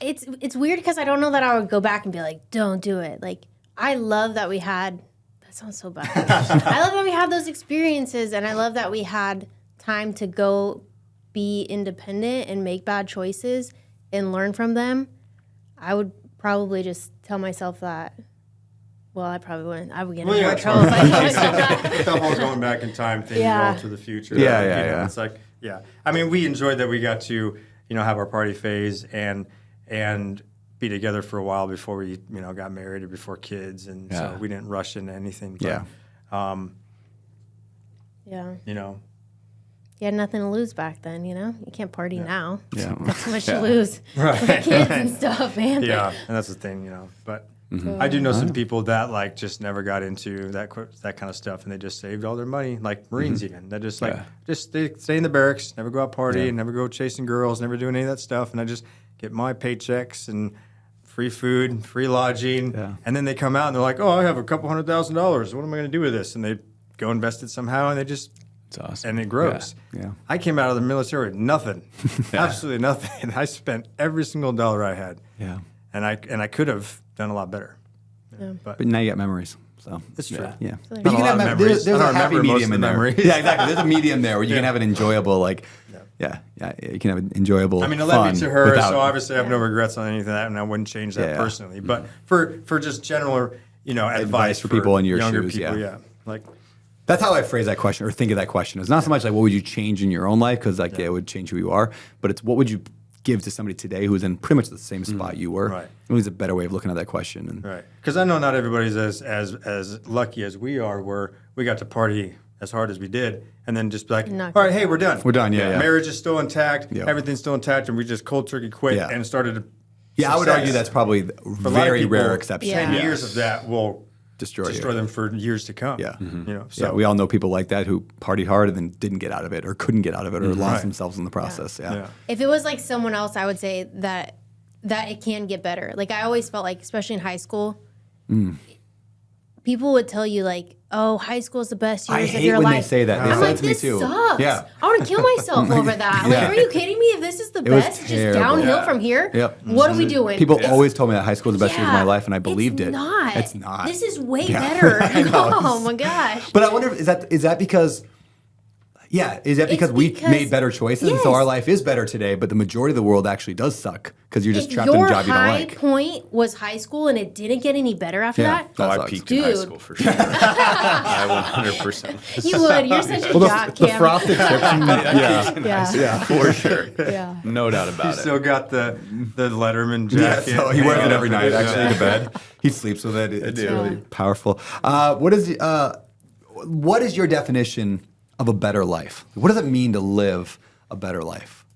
It's weird because I don't know that I would go back and be like, don't do it. Like, I love that we had, that sounds so bad. I love that we had those experiences, and I love that we had time to go be independent and make bad choices and learn from them. I would probably just tell myself that. Well, I probably wouldn't. I would get in more trouble if I told myself that. Double going back in time, thinking Yeah. all to the future. Yeah, You yeah, know, yeah. It's like, I mean, we enjoyed that we got to, have our party phase and be together for a while before we, got married or before kids, and so we didn't rush into anything. But, Yeah. Yeah. You had nothing to lose back then, You can't party now. Yeah. Got too much to lose. With the kids and stuff, man. Yeah, and that's the thing, But I do know some people that just never got into that kind of stuff, and they just saved all their money, like Marines even. They just stay in the barracks, never go out partying, never go chasing girls, never doing any of that stuff, and I just get my paychecks and free food, free lodging, and then they come out and they're like, oh, I have a couple $100,000. What am I going to do with this? And they go invest it somehow, and they just. It's awesome. And it grows. Yeah. I came out of the military with nothing, absolutely nothing. I spent every single dollar I had. Yeah. And I could have done a lot better. Yeah. But now you got memories. So It's true. yeah. Not a lot of memories. There's I a don't happy remember most medium of in the there. memories. Yeah, exactly. There's a medium there where you can have an enjoyable, you can have an enjoyable. I mean, it led me to her, without- so obviously I have no regrets on anything of that, and I wouldn't change that personally. But for just general, advice for people in your younger shoes, people, yeah. like That's how I phrase that question or think of that question. It's not so much like what would you change in your own life because it would change who you are, but it's what would you give to somebody today who's in pretty much the same spot you were. Right. It was a better way of looking at that question. And right, because I know not everybody's as lucky as we are, where we got to party as hard as we did, and then just be like, Not all right, hey, we're done. We're done, yeah. Marriage is still intact. Yeah. Everything's still intact, and we just cold turkey quit Yeah. and started. I would success. argue that's probably a For a lot of very people, rare exception. 10 Yeah. years of that will destroy them for years to come. Yeah. You know, So we all know people like that who party hard and then didn't get out of it or couldn't get out of it or lost themselves in the process. Yeah. If it was like someone else, I would say that it can get better. Like I always felt like, especially in high school, people would tell you like, "Oh, high school is the best years I of hate your when life." they say that. They I'm say like, it to me this too. sucks. Yeah. I want to kill myself over that. Like, are you kidding me? If this is the was best, it's just terrible. downhill from here. Yep. What are we doing? People always told me that high school is the best years of my life, and I believed it's it. Not. It's not. This is way better. Oh my gosh. But I wonder, is that because? Yeah, is that because we made better choices, and so our life is better today? But the majority of the world actually does suck because you're just trapped in a job you don't like. Your high point was high school, and it didn't get any better after that. that I sucks. peaked in high Dude. school for sure. I 100%. You would. You're such a jock, The Cam. frosted tips. Yeah. For sure. Yeah. No doubt about He it. still got the Letterman Yeah, jacket. so he wears it every night actually to bed. He sleeps with it. It's really powerful. What is your definition of a better life? What does it mean to live a better life?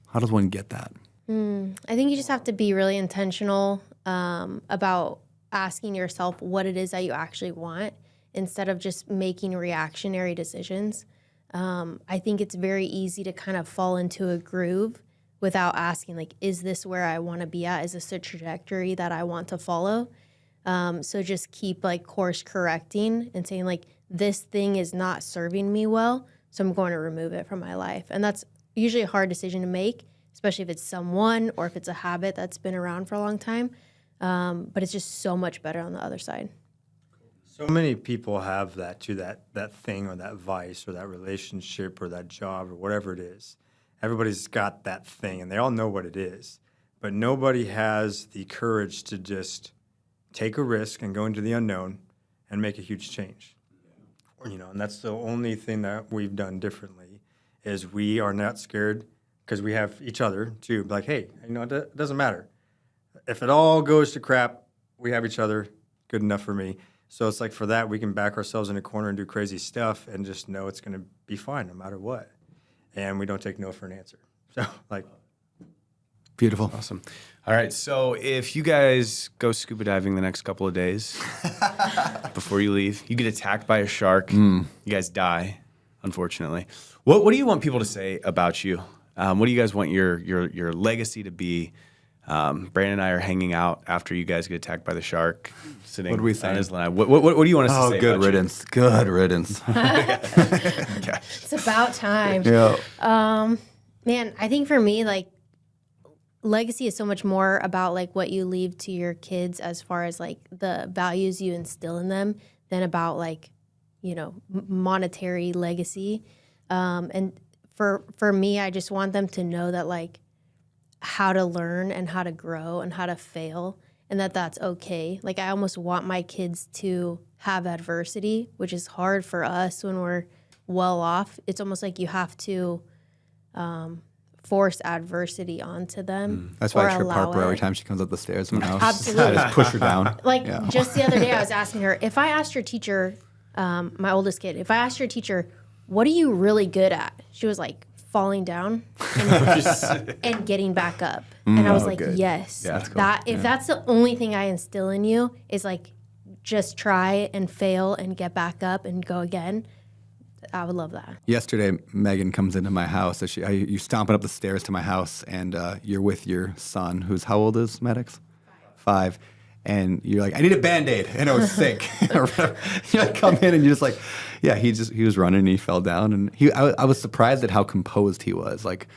How does one get that? I think you just have to be really intentional about asking yourself what it is that you actually want instead of just making reactionary decisions. I think it's very easy to kind of fall into a groove without asking, like, is this where I want to be at? Is this a trajectory that I want to follow? So just keep like course correcting and saying like, this thing is not serving me well, so I'm going to remove it from my life. And that's usually a hard decision to make, especially if it's someone or if it's a habit that's been around for a long time. But it's just so much better on the other side. So many people have that too, that thing or that vice or that relationship or that job or whatever it is. Everybody's got that thing and they all know what it is. But nobody has the courage to just take a risk and go into the unknown and make a huge change. You know, and that's the only thing that we've done differently is we are not scared because we have each other to be like, hey, you know, it doesn't matter. If it all goes to crap, we have each other. Good enough for me. So it's like for that, we can back ourselves in a corner and do crazy stuff and just know it's going to be fine no matter what. And we don't take no for an answer. So like. Beautiful. Awesome. All right. So if you guys go scuba diving the next couple of days before you leave, you get attacked by a shark. You guys die, unfortunately. What do you want people to say about you? What do you guys want your legacy to be? Brandon and I are hanging out after you guys get attacked by the shark, sitting What do we on say? his line. What do you want us to say? Good about riddance. Good riddance. It's about time. Yeah. Man, I think for me, like, legacy is so much more about like what you leave to your kids as far as like the values you instill in them than about like, you know, monetary legacy. And for me, I just want them to know that like how to learn and how to grow and how to fail and that that's okay. Like I almost want my kids to have adversity, which is hard for us when we're well off. It's almost like you have to force adversity onto them. That's why I or trip allow Harper every it. time she comes up the stairs in my house. Absolutely. I just push her down. Like Yeah. just the other day, I was asking her, if I asked your teacher, my oldest kid, if I asked your teacher, what are you really good at? She was like, falling down and getting back up. And I was like, good. yes. Yeah, that's cool. If that's the only thing I instill in you is like, just try and fail and get back up and go again. I would love that. Yesterday, Megan comes into my house. You're stomping up the stairs to my house, and you're with your son, who's how old is Maddox? 5. And you're like, I need a Band-Aid, and I was sick. Or whatever. You like come in, and you're just like, yeah, he was running, and he fell down, and I was surprised at how composed he was. Like,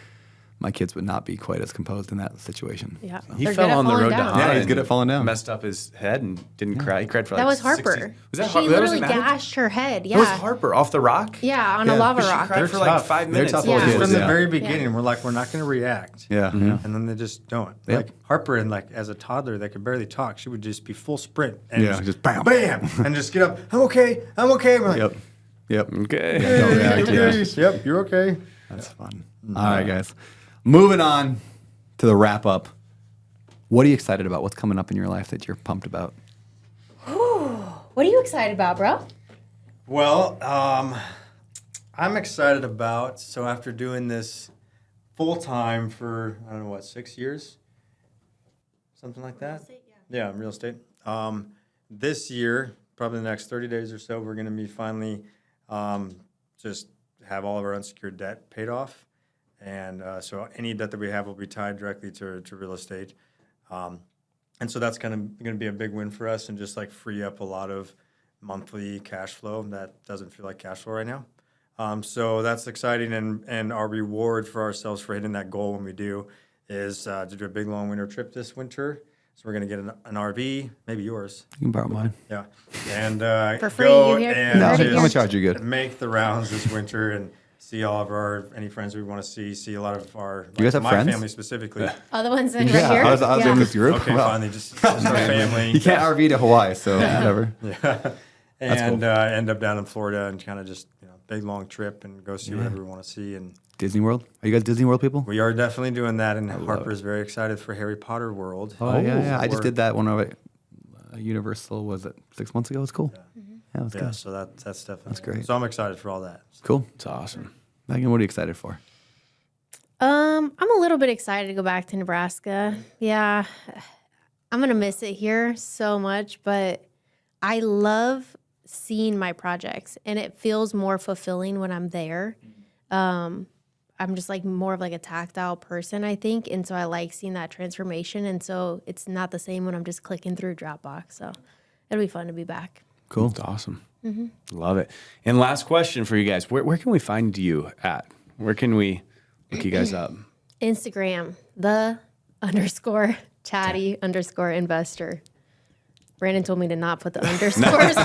my kids would not be quite as composed in that situation. Yeah. He They're fell good at on the falling road down. down. Yeah, he's and good at falling down. Messed up his head and didn't cry. He cried for like That was 60 Harper. Was that She Harper? That literally was Maddox? gashed her head. Yeah. That was Harper off the rock? Yeah, on a Yeah, lava but she rock. Cried They're for like tough. 5 They're minutes. tough Yeah. little kids. From the Yeah. very beginning, we're like, we're not going to react. Yeah. And then they just don't. Yep. Like Harper, and like as a toddler that could barely talk, she would just be full sprint and Yeah, just bam. bam, and just get up. I'm okay. I'm okay. We're like, Yep. Okay. Don't react, yeah. Yep, you're okay. That's fun. All right, guys. Moving on to the wrap up. What are you excited about? What's coming up in your life that you're pumped about? What are you excited about, bro? Well, I'm excited about, so after doing this full time for, I don't know, 6 years? Something like that? Yeah, in real estate. this year, probably the next 30 days or so, we're going to be finally just have all of our unsecured debt paid off. And so any debt that we have will be tied directly to real estate. And so that's kind of going to be a big win for us and just like free up a lot of monthly cash flow that doesn't feel like cash flow right now. So that's exciting. And our reward for ourselves for hitting that goal when we do is to do a big long winter trip this winter. So we're going to get an RV, maybe yours. You can borrow mine. Yeah. And For free, go you hear- and No, I'm just gonna charge you good. make the rounds this winter and see all of any friends we want to see a lot of our, You guys have my friends? family specifically. Other ones in Yeah, right here. I was in this group. Okay, Well, finally, just our family. you can't RV to Hawaii, so whatever. And end up down in Florida and kind of just big long trip and go see whatever we want to see. And Disney World? Are you guys Disney World people? we are definitely doing that. And Harper's very excited for Harry Potter World. Oh, yeah. I just Or- did that one over at Universal, was it 6 months ago? It was cool. Yeah, it was Yeah, good. so that's definitely great. So I'm excited for all that. Cool. It's awesome. Megan, what are you excited for? I'm a little bit excited to go back to Nebraska. Yeah, I'm gonna miss it here so much, but I love seeing my projects, and it feels more fulfilling when I'm there. I'm just like more of like a tactile person, I think, and so I like seeing that transformation. And so it's not the same when I'm just clicking through Dropbox. So it'll be fun to be back. Cool. It's awesome. Love it. And last question for you guys. Where can we find you at? Where can we look you guys up? Instagram, _chatty_investor. Brandon told me to not put the underscores. For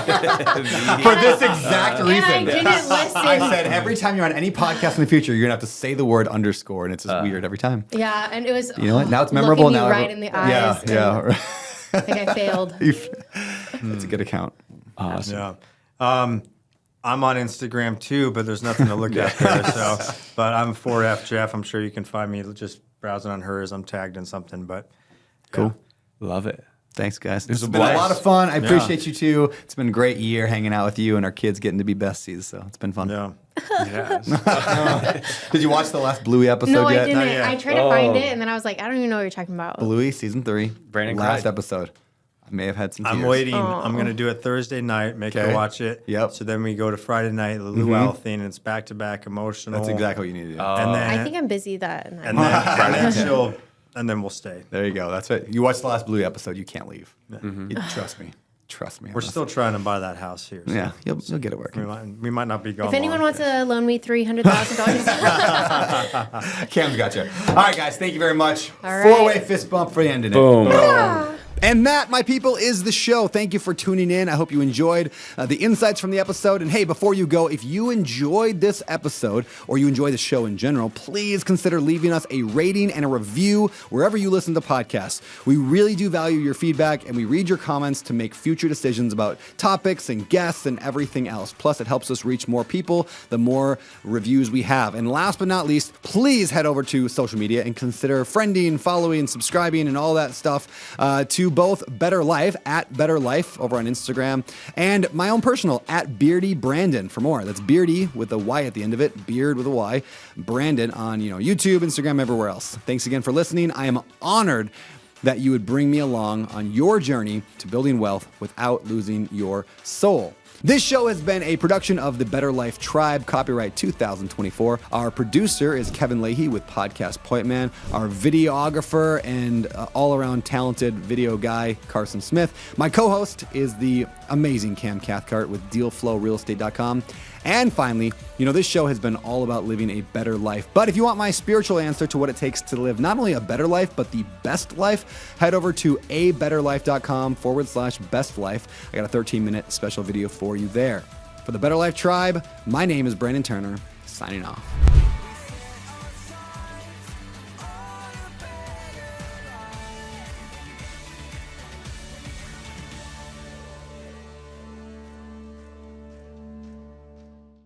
this exact And I reason. didn't listen. I said every time you're on any podcast in the future, you're going to have to say the word underscore, and it's just weird every time. Yeah, and it was. You know what? Now it's memorable. Looking me Now right in the eyes. Yeah. I think I failed. That's a good account. Awesome. Yeah. I'm on Instagram too, but there's nothing to look at there. So, but I'm 4F Jeff. I'm sure you can find me just browsing on hers. I'm tagged in something, but Cool. Love it. Thanks, guys. This was has a been a blast. lot of fun. I appreciate you too. It's been a great year hanging out with you and our kids getting to be besties. So it's been fun. yeah. Yes. Did you watch the last Bluey episode No, I yet? didn't. yet. I tried to find it, and then I was like, I don't even know what you're talking about. Bluey season 3. Brandon last cried. episode. I may have had some tears. I'm waiting. I'm going to do it Thursday night, make her Okay. watch it. Yep. So then we go to Friday night, the luau thing, and it's back-to-back emotional. That's exactly what you need to do. And then, I think I'm busy that night. and then we'll stay. There you go. That's it. You watched the last Bluey episode. You can't leave. You, trust me. Trust me. We're still trying to buy that house here. So Yeah, you'll get it working. we might not be gone. If anyone long. wants to loan me $300,000, Cam's got you. All right, guys. Thank you very much. All right. 4-way fist bump for the end of it. Boom. And that, my people, is the show. Thank you for tuning in. I hope you enjoyed the insights from the episode. And hey, before you go, if you enjoyed this episode or you enjoy the show in general, please consider leaving us a rating and a review wherever you listen to podcasts. We really do value your feedback, and we read your comments to make future decisions about topics and guests and everything else. Plus, it helps us reach more people the more reviews we have. And last but not least, please head over to social media and consider friending, following, subscribing, and all that stuff to both Better Life at Better Life over on Instagram and my own personal at Beardy Brandon for more. That's Beardy with a Y at the end of it, Beard with a Y, Brandon on YouTube, Instagram, everywhere else. Thanks again for listening. I am honored that you would bring me along on your journey to building wealth without losing your soul. This show has been a production of the Better Life Tribe, copyright 2024. Our producer is Kevin Leahy with Podcast Point Man. Our videographer and all-around talented video guy, Carson Smith. My co-host is the amazing Cam Cathcart with DealFlowRealEstate.com. And finally, this show has been all about living a better life. But if you want my spiritual answer to what it takes to live not only a better life, but the best life, head over to abetterlife.com/best life. I got a 13-minute special video for you there. For the Better Life Tribe, my name is Brandon Turner, signing off.